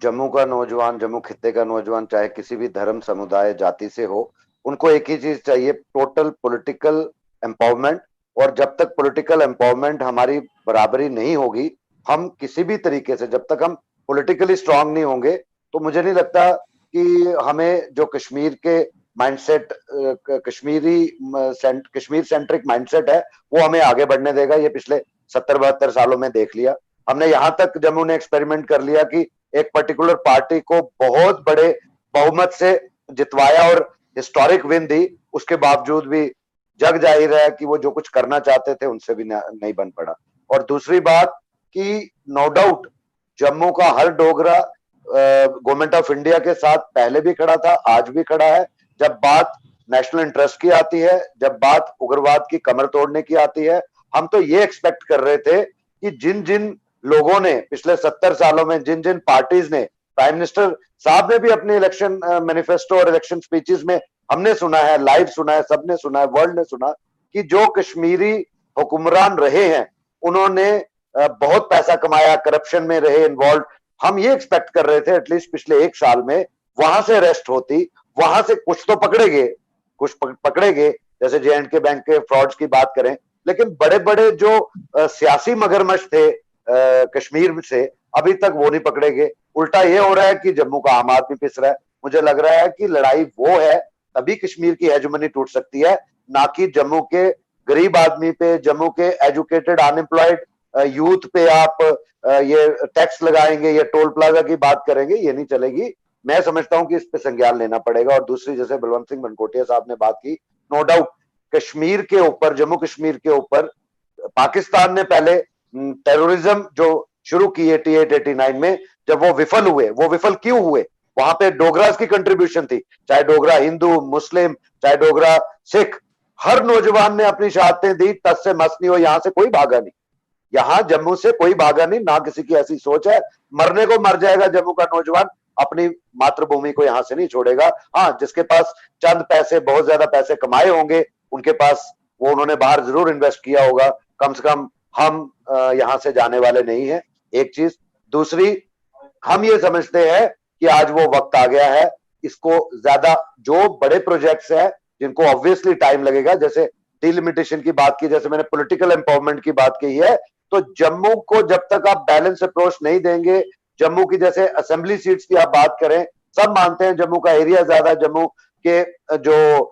जम्मू का नौजवान, जम्मू खित्ते का नौजवान, चाहे किसी भी धर्म, समुदाय, जाति से हो, उनको एक ही चीज चाहिए, टोटल पॉलिटिकल एम्पावरमेंट। और जब तक पॉलिटिकल एम्पावरमेंट हमारी बराबरी नहीं होगी, हम किसी भी तरीके से, जब तक हम पॉलिटिकली स्ट्रांग नहीं होंगे, तो मुझे नहीं लगता कि हमें जो कश्मीर के माइंडसेट, कश्मीर सेंट्रिक माइंडसेट है, वो हमें आगे बढ़ने देगा। ये पिछले 70-72 सालों में देख लिया हमने। यहां तक जम्मू ने एक्सपेरिमेंट कर लिया कि एक पर्टिकुलर पार्टी को बहुत बड़े बहुमत से जितवाया और हिस्टोरिक विन दी, उसके बावजूद भी जग जाहिर है कि वो जो कुछ करना चाहते थे उनसे भी नहीं बन पड़ा। और दूसरी बात कि नो डाउट जम्मू का हर डोगरा गवर्नमेंट ऑफ इंडिया के साथ पहले भी खड़ा था, आज भी खड़ा है। जब बात नेशनल इंटरेस्ट की आती है, जब बात उग्रवाद की कमर तोड़ने की आती है, हम तो ये एक्सपेक्ट कर रहे थे कि जिन जिन लोगों ने पिछले 70 सालों में, जिन जिन पार्टीज ने, प्राइम मिनिस्टर साहब ने भी अपने इलेक्शन मैनिफेस्टो और इलेक्शन स्पीचेस में हमने सुना है, लाइव सुना है, सबने सुना है, वर्ल्ड ने सुना कि जो कश्मीरी हुक्मरान रहे हैं उन्होंने बहुत पैसा कमाया, करप्शन में रहे इन्वॉल्व। हम ये एक्सपेक्ट कर रहे थे एटलीस्ट पिछले 1 साल में वहां से अरेस्ट होती, वहां से कुछ तो पकड़ेंगे, कुछ पकड़ेंगे, जैसे J&K बैंक के फ्रॉड्स की बात करें। लेकिन बड़े बड़े जो सियासी मगरमच्छ थे कश्मीर से, अभी तक वो नहीं पकड़ेंगे। उल्टा ये हो रहा है कि जम्मू का आम आदमी पिस रहा है। मुझे लग रहा है कि लड़ाई वो है, तभी कश्मीर की हेजेमनी टूट सकती है, ना कि जम्मू के गरीब आदमी पे, जम्मू के एजुकेटेड अनएम्प्लॉयड यूथ पे आप ये टैक्स लगाएंगे, ये टोल प्लाजा की बात करेंगे, ये नहीं चलेगी। मैं समझता हूं कि इस पे संज्ञान लेना पड़ेगा। और दूसरी, जैसे बलवंत सिंह मनकोटिया साहब ने बात की, नो डाउट कश्मीर के ऊपर, जम्मू कश्मीर के ऊपर पाकिस्तान ने पहले टेररिज्म जो शुरू की 88-89 में, जब वो विफल हुए, वो विफल क्यों हुए? वहां पे डोगरास की कंट्रीब्यूशन थी, चाहे डोगरा हिंदू मुस्लिम, चाहे डोगरा सिख, हर नौजवान ने अपनी शहादतें दी, तस से मस नहीं हो, यहां से कोई भागा नहीं। यहाँ जम्मू से कोई भागा नहीं, ना किसी की ऐसी सोच है। मरने को मर जाएगा जम्मू का नौजवान, अपनी मातृभूमि को यहाँ से नहीं छोड़ेगा। हाँ, जिसके पास चंद पैसे, बहुत ज्यादा पैसे कमाए होंगे, उनके पास वो उन्होंने बाहर जरूर इन्वेस्ट किया होगा। कम से कम हम यहाँ से जाने वाले नहीं है, एक चीज। दूसरी, हम ये समझते हैं कि आज वो वक्त आ गया है, इसको ज्यादा जो बड़े प्रोजेक्ट्स हैं जिनको ऑब्वियसली टाइम लगेगा, जैसे डिलिमिटेशन की बात की, जैसे मैंने पॉलिटिकल एम्पावरमेंट की बात की है, तो जम्मू को जब तक आप बैलेंस अप्रोच नहीं देंगे, जम्मू की जैसे असेंबली सीट्स की आप बात करें, सब मानते हैं जम्मू का एरिया ज्यादा, जम्मू के जो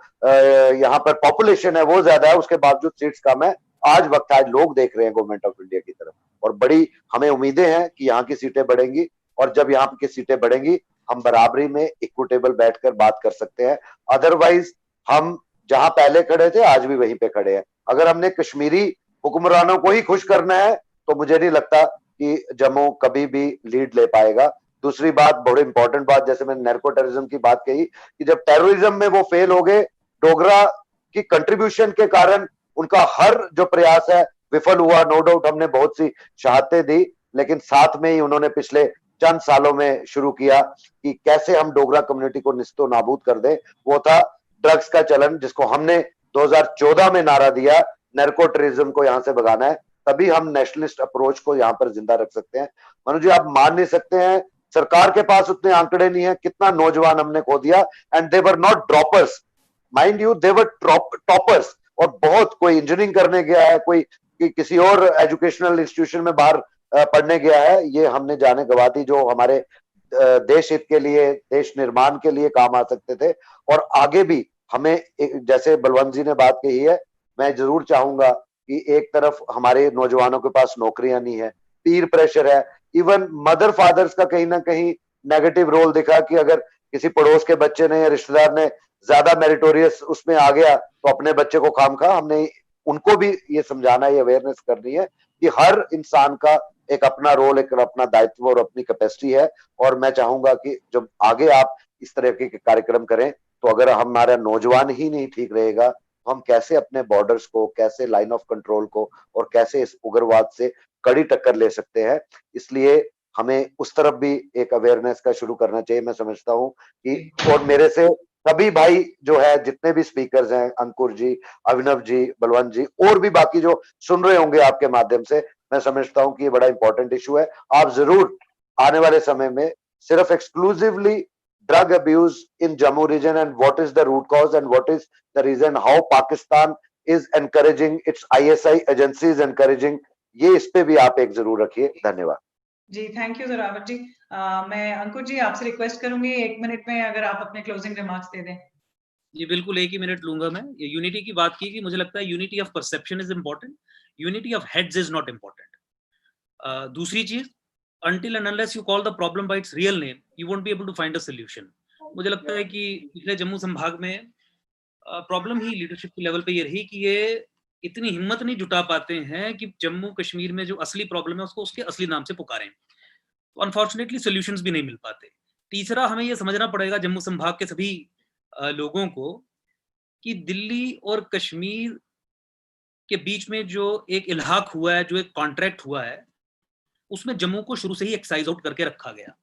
यहाँ पर पॉपुलेशन है वो ज्यादा है, उसके बावजूद सीट्स कम है। आज वक्त, आज लोग देख रहे हैं गवर्नमेंट ऑफ इंडिया की तरफ, और बड़ी हमें उम्मीदें हैं कि यहाँ की सीटें बढ़ेंगी, और जब यहाँ की सीटें बढ़ेंगी हम बराबरी में इक्विटेबल बैठकर बात कर सकते हैं। अदरवाइज हम जहां पहले खड़े थे आज भी वहीं पे खड़े हैं। अगर हमने कश्मीरी हुक्मरानों को ही खुश करना है तो मुझे नहीं लगता कि जम्मू कभी भी लीड ले पाएगा। दूसरी बात, बड़ी इंपॉर्टेंट बात, जैसे मैंने नैर्को टेररिज्म की बात कही कि जब टेररिज्म में वो फेल हो गए, डोगरा की कंट्रीब्यूशन के कारण उनका हर जो प्रयास है विफल हुआ। नो डाउट हमने बहुत सी शहादतें दी, लेकिन साथ में ही उन्होंने पिछले चंद सालों में शुरू किया कि कैसे हम डोगरा कम्युनिटी को निस्तो नाबूद कर दें। वो था ड्रग्स का चलन, जिसको हमने 2014 में नारा दिया, नैर्को टेररिज्म को यहां से भगाना है, तभी हम नेशनलिस्ट अप्रोच को यहां पर जिंदा रख सकते हैं। मनु जी, आप मान नहीं सकते हैं, सरकार के पास उतने आंकड़े नहीं है कितना नौजवान हमने खो दिया। And they were not droppers, mind you, they were toppers. और बहुत, कोई इंजीनियरिंग करने गया है, कोई किसी और एजुकेशनल इंस्टीट्यूशन में बाहर पढ़ने गया है, ये हमने जाने गवा दी जो हमारे देश हित के लिए, देश निर्माण के लिए काम आ सकते थे। और आगे भी हमें, जैसे बलवंत जी ने बात कही है, मैं जरूर चाहूंगा कि एक तरफ हमारे नौजवानों के पास नौकरियां नहीं है, पीर प्रेशर है, इवन मदर फादर्स का कहीं ना कहीं नेगेटिव रोल दिखा कि अगर किसी पड़ोस के बच्चे ने या रिश्तेदार ने ज्यादा मेरिटोरियस उसमें आ गया तो अपने बच्चे को खामखा। हमने उनको भी ये समझाना, ये अवेयरनेस करनी है कि हर इंसान का एक अपना रोल, एक अपना दायित्व और अपनी कैपेसिटी है। और मैं चाहूंगा कि जब आगे आप इस तरह के कार्यक्रम करें, तो अगर हमारा नौजवान ही नहीं ठीक रहेगा तो हम कैसे अपने बॉर्डर्स को, कैसे लाइन ऑफ कंट्रोल को, और कैसे इस उग्रवाद से कड़ी टक्कर ले सकते हैं। इसलिए हमें उस तरफ भी एक अवेयरनेस का शुरू करना चाहिए। मैं समझता हूँ कि, और मेरे से सभी भाई जो है, जितने भी स्पीकर्स हैं, अंकुर जी, अभिनव जी, बलवंत जी, और भी बाकी जो सुन रहे होंगे आपके माध्यम से, मैं समझता हूं कि ये बड़ा इंपॉर्टेंट इशू है। आप जरूर आने वाले समय में सिर्फ exclusively drug abuse in Jammu region and what is the root cause and what is the reason how Pakistan is encouraging, its ISI agencies encouraging, ये इस पे भी आप एक जरूर रखिए। धन्यवाद जी, थैंक यू जरावत जी। मैं अंकुर जी आपसे रिक्वेस्ट करूंगी 1 मिनट में अगर आप अपने क्लोजिंग रिमार्क्स दे दें। जी बिल्कुल, 1 ही मिनट लूंगा मैं। यूनिटी की बात की कि मुझे लगता है unity of perception is important, unity of heads is not important. दूसरी चीज, until and unless you call the problem by its real name, you won't be able to find a solution. मुझे लगता है कि पिछले जम्मू संभाग में प्रॉब्लम ही leadership के लेवल पे ये रही कि ये इतनी हिम्मत नहीं जुटा पाते हैं कि जम्मू कश्मीर में जो असली प्रॉब्लम है उसको उसके असली नाम से पुकारें। तो अनफॉर्चुनेटली सॉल्यूशंस भी नहीं मिल पाते। तीसरा, हमें ये समझना पड़ेगा जम्मू संभाग के सभी लोगों को कि दिल्ली और कश्मीर के बीच में जो एक इल्हाक हुआ है, जो एक कॉन्ट्रैक्ट हुआ है, उसमें जम्मू को शुरू से ही एक्साइज आउट करके रखा गया।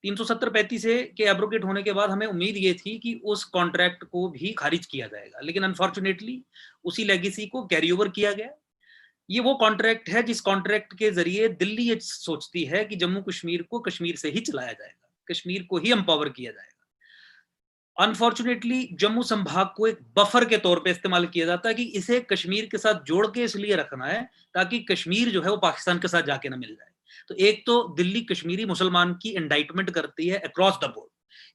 370-35 के एब्रोगेट होने के बाद हमें उम्मीद ये थी कि उस कॉन्ट्रैक्ट को भी खारिज किया जाएगा, लेकिन अनफॉर्चुनेटली उसी लेगेसी को कैरी ओवर किया गया। ये वो कॉन्ट्रैक्ट है जिस कॉन्ट्रैक्ट के जरिए दिल्ली ये सोचती है कि जम्मू कश्मीर को कश्मीर से ही चलाया जाएगा, कश्मीर को ही एम्पावर किया जाएगा। अनफॉर्चुनेटली जम्मू संभाग को एक बफर के तौर पे इस्तेमाल किया जाता है कि इसे कश्मीर के साथ जोड़ के इसलिए रखना है ताकि कश्मीर जो है वो पाकिस्तान के साथ जाके ना मिल जाए। तो एक तो दिल्ली कश्मीरी मुसलमान की इंडाइटमेंट करती है अक्रॉस द बोर्ड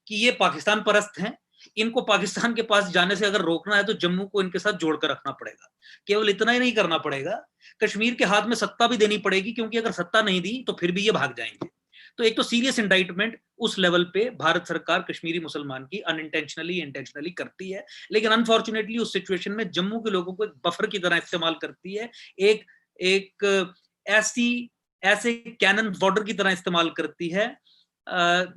कि ये पाकिस्तान परस्त हैं, इनको पाकिस्तान के पास जाने से अगर रोकना है तो जम्मू को इनके साथ जोड़कर रखना पड़ेगा। केवल इतना ही नहीं करना पड़ेगा, कश्मीर के हाथ में सत्ता भी देनी पड़ेगी, क्योंकि अगर सत्ता नहीं दी तो फिर भी ये भाग जाएंगे। तो एक तो सीरियस इंडाइटमेंट उस लेवल पे भारत सरकार कश्मीरी मुसलमान की अनइंटेंशनली इंटेंशनली करती है, लेकिन अनफॉर्चुनेटली उस सिचुएशन में जम्मू के लोगों को एक बफर की तरह इस्तेमाल करती है, एक ऐसे कैनन बॉर्डर की तरह इस्तेमाल करती है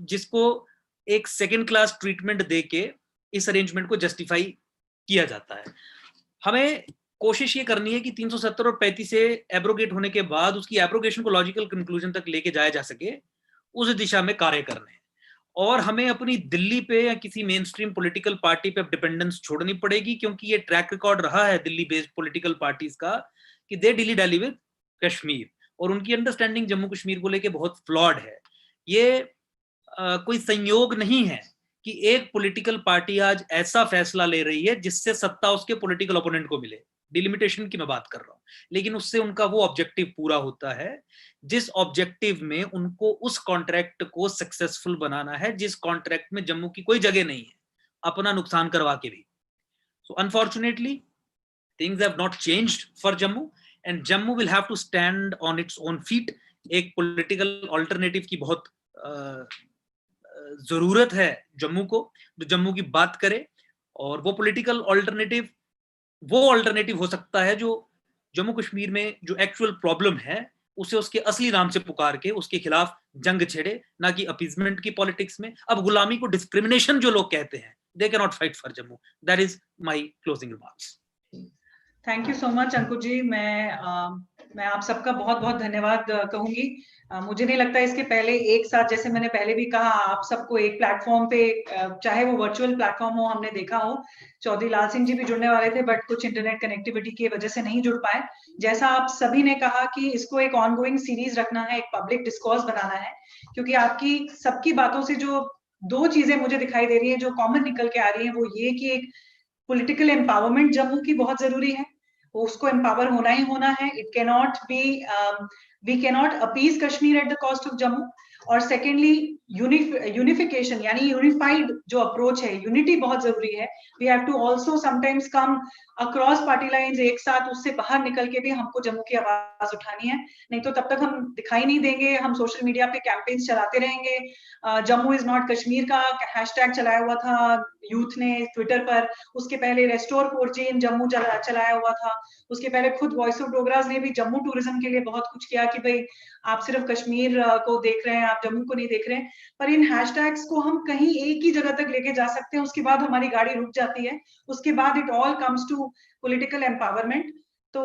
जिसको एक सेकेंड क्लास ट्रीटमेंट देके इस अरेंजमेंट को जस्टिफाई किया जाता है। हमें कोशिश ये करनी है कि 370 और 35 से एब्रोगेट होने के बाद उसकी एब्रोगेशन को लॉजिकल कंक्लूजन तक लेके जाया जा सके, उस दिशा में कार्य करने हैं। और हमें अपनी दिल्ली पे या किसी मेन स्ट्रीम पॉलिटिकल पार्टी पे डिपेंडेंस छोड़नी पड़ेगी, क्योंकि ये ट्रैक रिकॉर्ड रहा है दिल्ली बेस्ड पॉलिटिकल पार्टीज का कि दे डिली डैली विद कश्मीर, और उनकी अंडरस्टैंडिंग जम्मू कश्मीर को लेके बहुत फ्लॉड है। ये कोई संयोग नहीं है कि एक पॉलिटिकल पार्टी आज ऐसा फैसला ले रही है जिससे सत्ता उसके पॉलिटिकल ओपोनेंट को मिले, डिलिमिटेशन की मैं बात कर रहा हूं, लेकिन उससे उनका वो ऑब्जेक्टिव पूरा होता है जिस ऑब्जेक्टिव में उनको उस कॉन्ट्रैक्ट को सक्सेसफुल बनाना है, जिस कॉन्ट्रैक्ट में जम्मू की कोई जगह नहीं है, अपना नुकसान करवा के भी। So unfortunately things have not changed for Jammu, and Jammu will have to stand on its own feet. एक पॉलिटिकल ऑल्टरनेटिव की बहुत जरूरत है जम्मू को, जो जम्मू की बात करे, और वो पॉलिटिकल ऑल्टरनेटिव वो ऑल्टरनेटिव हो सकता है जो जम्मू कश्मीर में जो एक्चुअल प्रॉब्लम है उसे उसके असली नाम से पुकार के उसके खिलाफ जंग छेड़े, ना कि अपीजमेंट की पॉलिटिक्स में। अब गुलामी को डिस्क्रिमिनेशन जो लोग कहते हैं, they can not fight for Jammu. That is my closing remarks. Thank you so much Ankur ji. मैं आप सबका बहुत बहुत धन्यवाद कहूंगी। मुझे नहीं लगता इसके पहले एक साथ, जैसे मैंने पहले भी कहा, आप सबको एक प्लेटफॉर्म पे, चाहे वो वर्चुअल प्लेटफॉर्म हो, हमने देखा हो चौधरी लाल सिंह जी भी जुड़ने वाले थे बट कुछ इंटरनेट कनेक्टिविटी की वजह से नहीं जुड़ पाए। जैसा आप सभी ने कहा कि इसको एक ऑनगोइंग सीरीज रखना है, एक पब्लिक डिस्कोर्स बनाना है, क्योंकि आपकी सबकी बातों से जो दो चीजें मुझे दिखाई दे रही है, जो कॉमन निकल के आ रही है, वो ये कि एक पॉलिटिकल एम्पावरमेंट जम्मू की बहुत जरूरी है, उसको एम्पावर होना ही होना है। It can not be, we can not appease Kashmir at the cost of Jammu. और सेकेंडली यूनिफिकेशन, यानी यूनिफाइड जो अप्रोच है, यूनिटी बहुत जरूरी है। We have to also sometimes come across party lines, एक साथ, उससे बाहर निकल के भी हमको जम्मू की आवाज उठानी है, नहीं तो तब तक हम दिखाई नहीं देंगे। हम सोशल मीडिया पे कैंपेन्स चलाते रहेंगे, जम्मू इज नॉट कश्मीर का हैशटैग चलाया हुआ था यूथ ने ट्विटर पर, उसके पहले रेस्टोर कोर्ची इन जम्मू चलाया हुआ था, उसके पहले खुद वॉइस ऑफ डोगरास ने भी जम्मू टूरिज्म के लिए बहुत कुछ किया कि भाई आप सिर्फ कश्मीर को देख रहे हैं, आप जम्मू को नहीं देख रहे हैं। पर इन हैशटैग्स को हम कहीं एक ही जगह तक लेके जा सकते हैं, उसके बाद हमारी गाड़ी रुक जाती है, उसके बाद it all comes to political empowerment. तो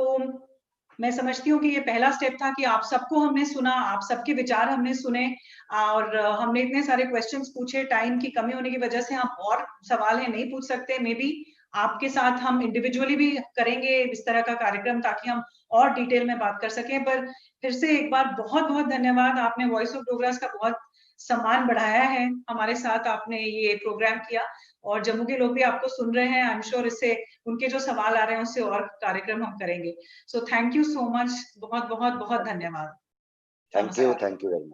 मैं समझती हूँ कि ये पहला स्टेप था कि आप सबको हमने सुना, आप सबके विचार हमने सुने, और हमने इतने सारे क्वेश्चंस पूछे। टाइम की कमी होने की वजह से हम और सवाल है नहीं पूछ सकते, मे बी आपके साथ हम इंडिविजुअली भी करेंगे इस तरह का कार्यक्रम ताकि हम और डिटेल में बात कर सकें। पर फिर से एक बार बहुत बहुत धन्यवाद, आपने वॉइस ऑफ डोगरास का बहुत सम्मान बढ़ाया है, हमारे साथ आपने ये प्रोग्राम किया, और जम्मू के लोग भी आपको सुन रहे हैं। आई एम श्योर इससे उनके जो सवाल आ रहे हैं उससे और कार्यक्रम हम करेंगे। So thank you so much, बहुत बहुत बहुत धन्यवाद। Thank you very much.